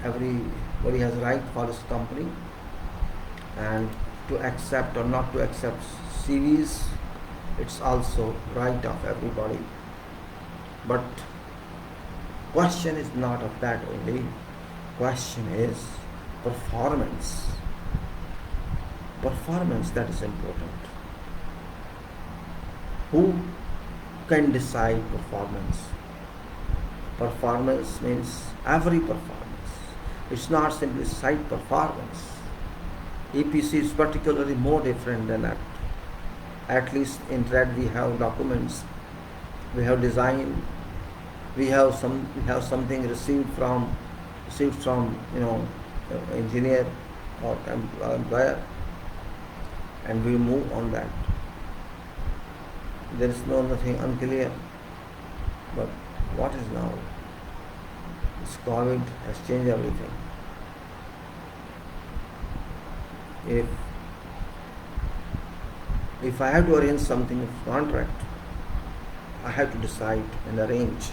Everybody has right for his company, and to accept or not to accept CVs, it's also right of everybody. But question is not of that only. Question is performance. Performance, that is important. Who can decide performance? Performance means every performance. It's not simply site performance. EPC is particularly more different than that. At least in that we have documents, we have design, we have something received from engineer or employer, and we move on that. There is nothing unclear. But what is now? This COVID has changed everything. If I have to arrange something of contract, I have to decide and arrange,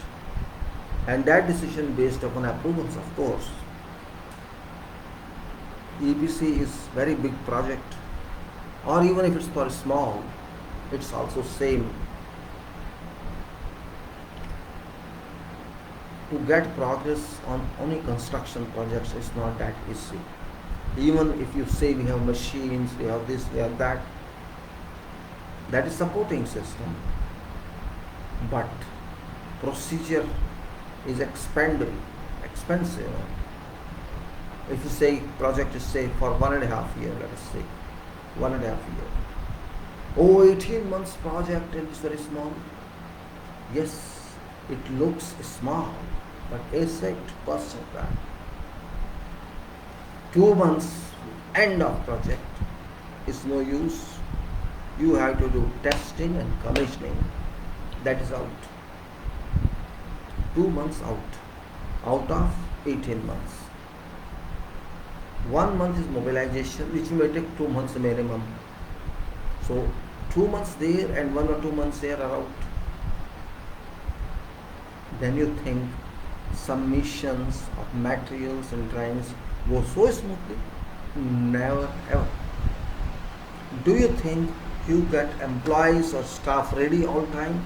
and that decision based upon approvals, of course. EPC is very big project, or even if it's for small, it's also same. To get progress on any construction projects is not that easy. Even if you say we have machines, we have this, we have that, that is supporting system. But procedure is expensive. If you say project is say for 1.5 years, let us say 1.5 years. 18 months project, and it's very small. Yes, it looks small, but exact cost of that. 2 months end of project is no use. You have to do testing and commissioning. That is out. 2 months out of 18 months. 1 month is mobilization, which may take 2 months minimum. So 2 months there and 1 or 2 months there are out. Then you think submissions of materials and drawings go so smoothly? Never ever. Do you think you get employees or staff ready all time?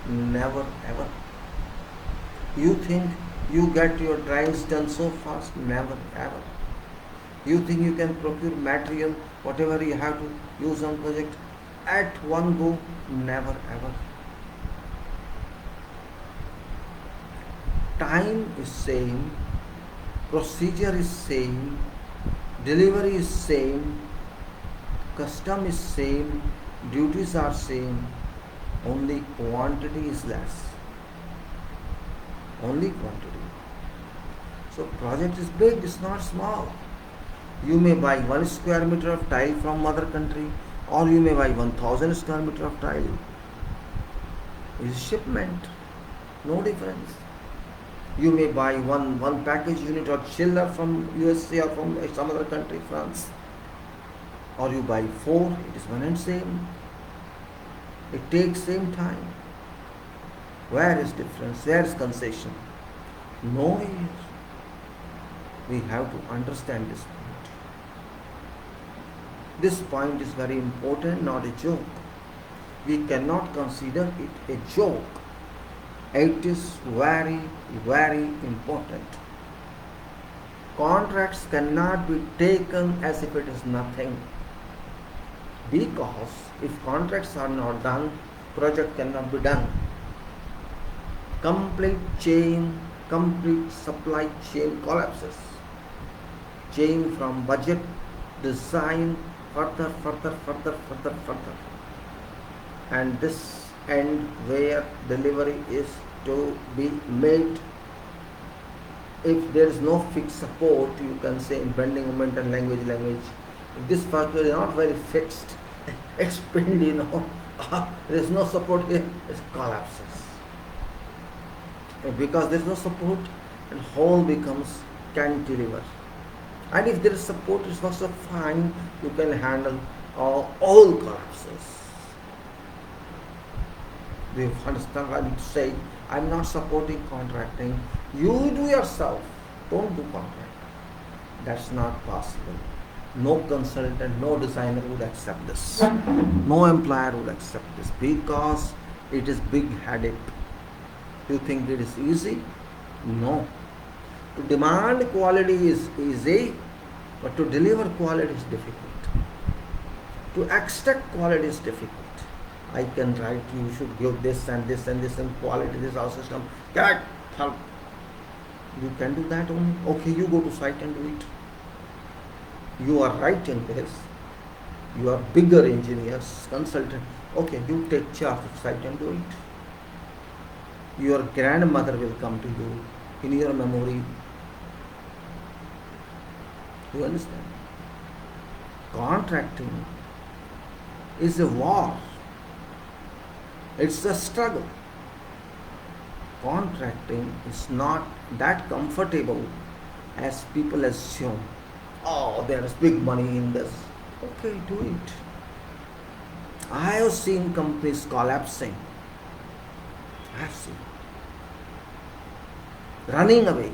Never ever. You think you get your drawings done so fast? Never ever. You think you can procure material, whatever you have to use on project at one go? Never ever. Time is same, procedure is same, delivery is same, custom is same, duties are same, only quantity is less. Only quantity. So project is big, it's not small. You may buy 1 square meter of tile from mother country, or you may buy 1000 square meter of tile. It's shipment, no difference. You may buy one package unit or chiller from USA or from some other country, France, or you buy 4, it is one and same. It takes same time. Where is difference? Where is concession? No here. We have to understand this point. This point is very important, not a joke. We cannot consider it a joke. It is very, very important. Contracts cannot be taken as if it is nothing. Because if contracts are not done, project cannot be done. Complete supply chain collapses. Chain from budget, design, further. And this end where delivery is to be made if there is no fixed support, you can say in bending moment and language, if this factor is not very fixed, it's pinned, there is no support here, it collapses. And because there is no support, and whole becomes cantilever. And if there is support, it's also fine, you can handle all collapses. Do you understand what I need to say? I'm not supporting contracting. You do yourself. Don't do contracting. That's not possible. No consultant, no designer would accept this. No employer would accept this because it is big headache. You think it is easy? No. To demand quality is easy, but to deliver quality is difficult. To extract quality is difficult. I can write you should give this and this and this and quality, this our system. Correct. Help. You can do that only. Okay, you go to site and do it. You are writing this. You are bigger engineers, consultant. Okay, you take charge of site and do it. Your grandmother will come to you in your memory. You understand? Contracting is a war. It's a struggle. Contracting is not that comfortable as people assume. Oh, there is big money in this. Okay, do it. I have seen companies collapsing. I have seen. Running away.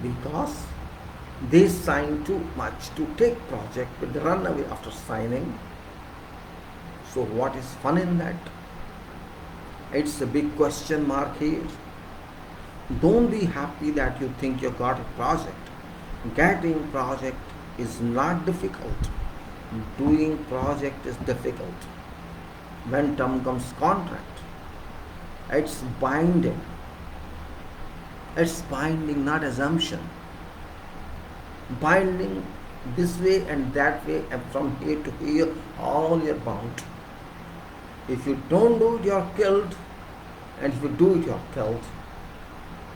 Because they sign too much to take project, but they run away after signing. So what is fun in that? It's a big question mark here. Don't be happy that you think you got a project. Getting project is not difficult. Doing project is difficult. When term comes contract, it's binding. It's binding, not assumption. Binding this way and that way, and from here to here, all you're bound. If you don't do it, you're killed. And if you do it, you're killed.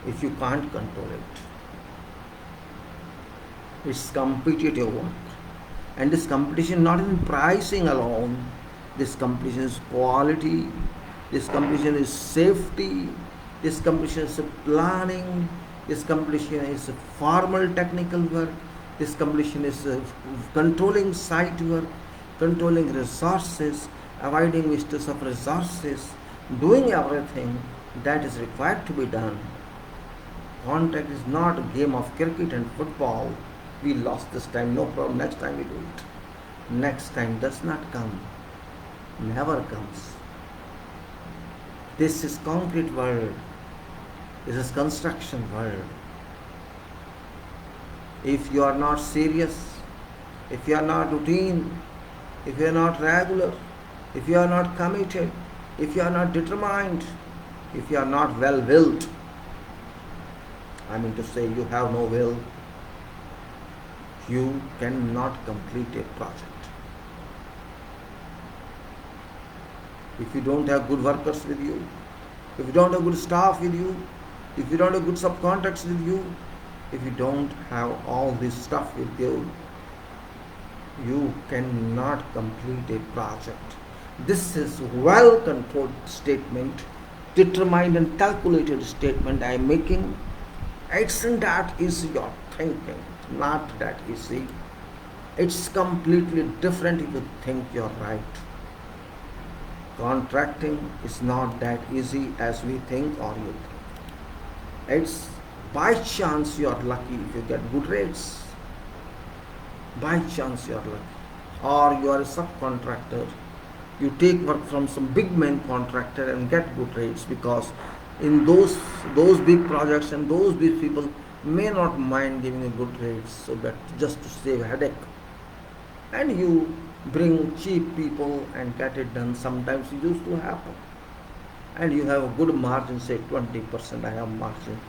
If you can't control it. It's competitive work. And this competition not in pricing alone. This competition is quality. This competition is safety. This competition is planning. This competition is formal technical work. This competition is controlling site work, controlling resources, avoiding wastage of resources, doing everything that is required to be done. Contract is not a game of cricket and football. We lost this time, no problem, next time we do it. Next time does not come, never comes. This is concrete world. This is construction world. If you are not serious, if you are not routine, if you are not regular, if you are not committed, if you are not determined, if you are not well-willed, I mean to say you have no will, you cannot complete a project. If you don't have good workers with you, if you don't have good staff with you, if you don't have good subcontractors with you, if you don't have all this stuff with you, you cannot complete a project. This is well-controlled statement, determined and calculated statement I am making. It's not that easy your thinking, not that easy. It's completely different if you think you're right. Contracting is not that easy as we think or you think. It's by chance you are lucky if you get good rates. By chance you are lucky. Or you are a subcontractor. You take work from some big man contractor and get good rates, because in those big projects and those big people may not mind giving you good rates, so that just to save a headache. And you bring cheap people and get it done. Sometimes it used to happen. And you have a good margin, say 20% I have margin.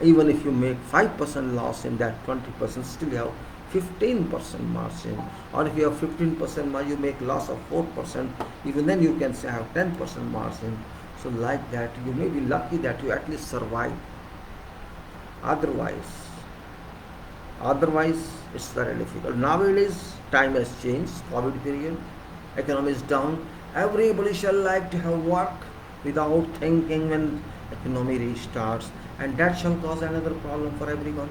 Even if you make 5% loss in that 20%, still you have 15% margin. Or if you have 15% margin, you make loss of 4%, even then you can say I have 10% margin. So like that, you may be lucky that you at least survive. Otherwise otherwise it's very difficult. Nowadays time has changed. COVID period, economy is down. Everybody shall like to have work without thinking when economy restarts, and that shall cause another problem for everyone.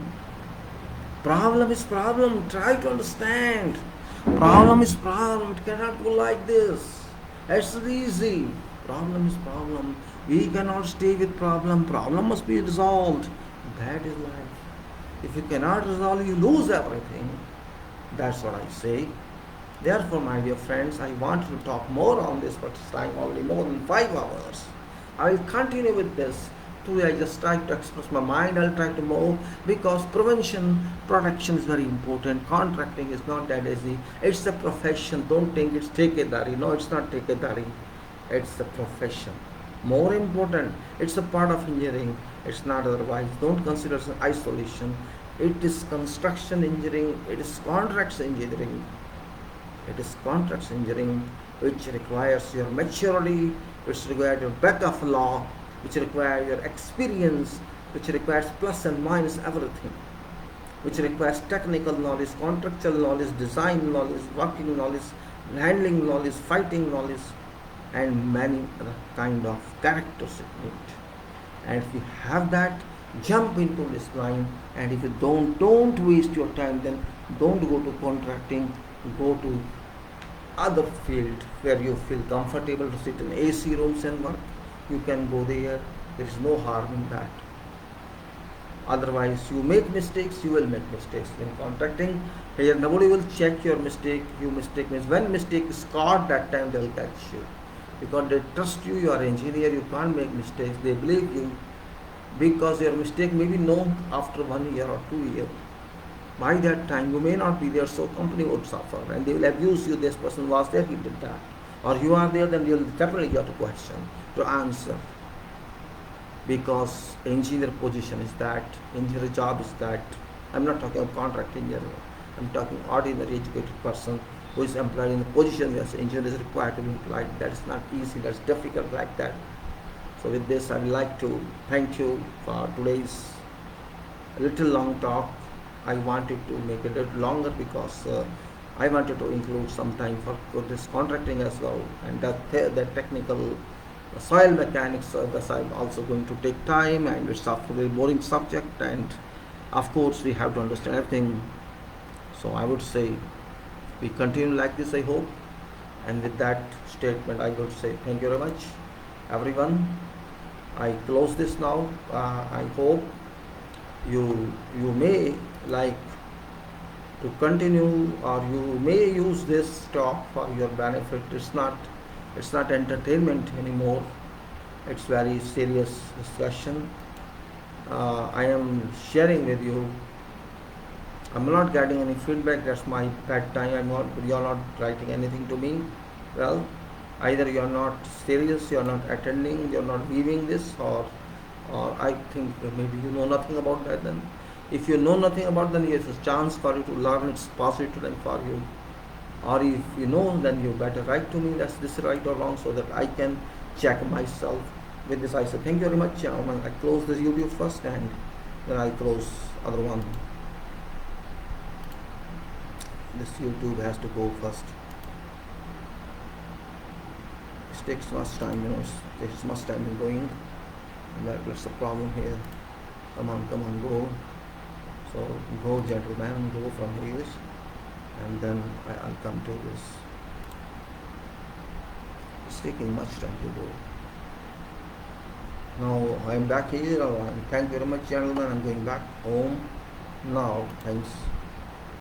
Problem is problem, try to understand. Problem is problem, it cannot go like this. It's easy. Problem is problem, we cannot stay with problem. Problem must be resolved. That is life. If you cannot resolve, you lose everything. That's what I say. Therefore, my dear friends, I want to talk more on this, but it's time already more than 5 hours. I will continue with this. Today I just try to express my mind. I'll try to move, because prevention, protection is very important. Contracting is not that easy. It's a profession. Don't think it's takedari. No, it's not takedari. It's a profession. More important, it's a part of engineering. It's not otherwise. Don't consider it isolation. It is construction engineering. It is contracts engineering. It is contracts engineering, which requires your maturity, which requires your back of law, which requires your experience, which requires plus and minus everything, which requires technical knowledge, contractual knowledge, design knowledge, working knowledge, handling knowledge, fighting knowledge, and many other kind of characters in it. And if you have that, jump into this line. And if you don't waste your time, then don't go to contracting. Go to other field where you feel comfortable to sit in AC rooms and work. You can go there. There is no harm in that. Otherwise, you make mistakes, you will make mistakes. In contracting, here nobody will check your mistake. You mistake means when mistake is caught, that time they will catch you. Because they trust you, you are an engineer, you can't make mistakes. They believe you, because your mistake may be known after 1 year or 2 years. By that time, you may not be there, so company would suffer, and they will abuse you. This person was there, he did that. Or you are there, then you will definitely get a question to answer. Because engineer position is that, engineer job is that. I'm not talking about contract engineer. I'm talking ordinary educated person who is employed in the position where engineer is required to be employed. That is not easy, that's difficult like that. So with this, I would like to thank you for today's little long talk. I wanted to make it a little longer because I wanted to include some time for this contracting as well, and that technical soil mechanics. Thus I'm also going to take time, and it's a very boring subject, and of course we have to understand everything. So I would say we continue like this, I hope. And with that statement, I would say thank you very much, everyone. I close this now. I hope you may like to continue, or you may use this talk for your benefit. It's not entertainment anymore. It's very serious discussion. I am sharing with you. I'm not getting any feedback. That's my bad time. You're not writing anything to me. Well, either you're not serious, you're not attending, you're not viewing this, or I think maybe you know nothing about that. Then if you know nothing about, then there's a chance for you to learn. It's positive for you. Or if you know, then you better write to me, that's this right or wrong, so that I can check myself. With this, I say thank you very much. I close this YouTube first, and then I close other one. This YouTube has to go first. It takes much time, it takes much time in going. That's the problem here. Come on, go. So go, gentlemen, go from here, and then I'll come to this. It's taking much time to go. Now I'm back here. Thank you very much, gentlemen. I'm going back home now. Thanks.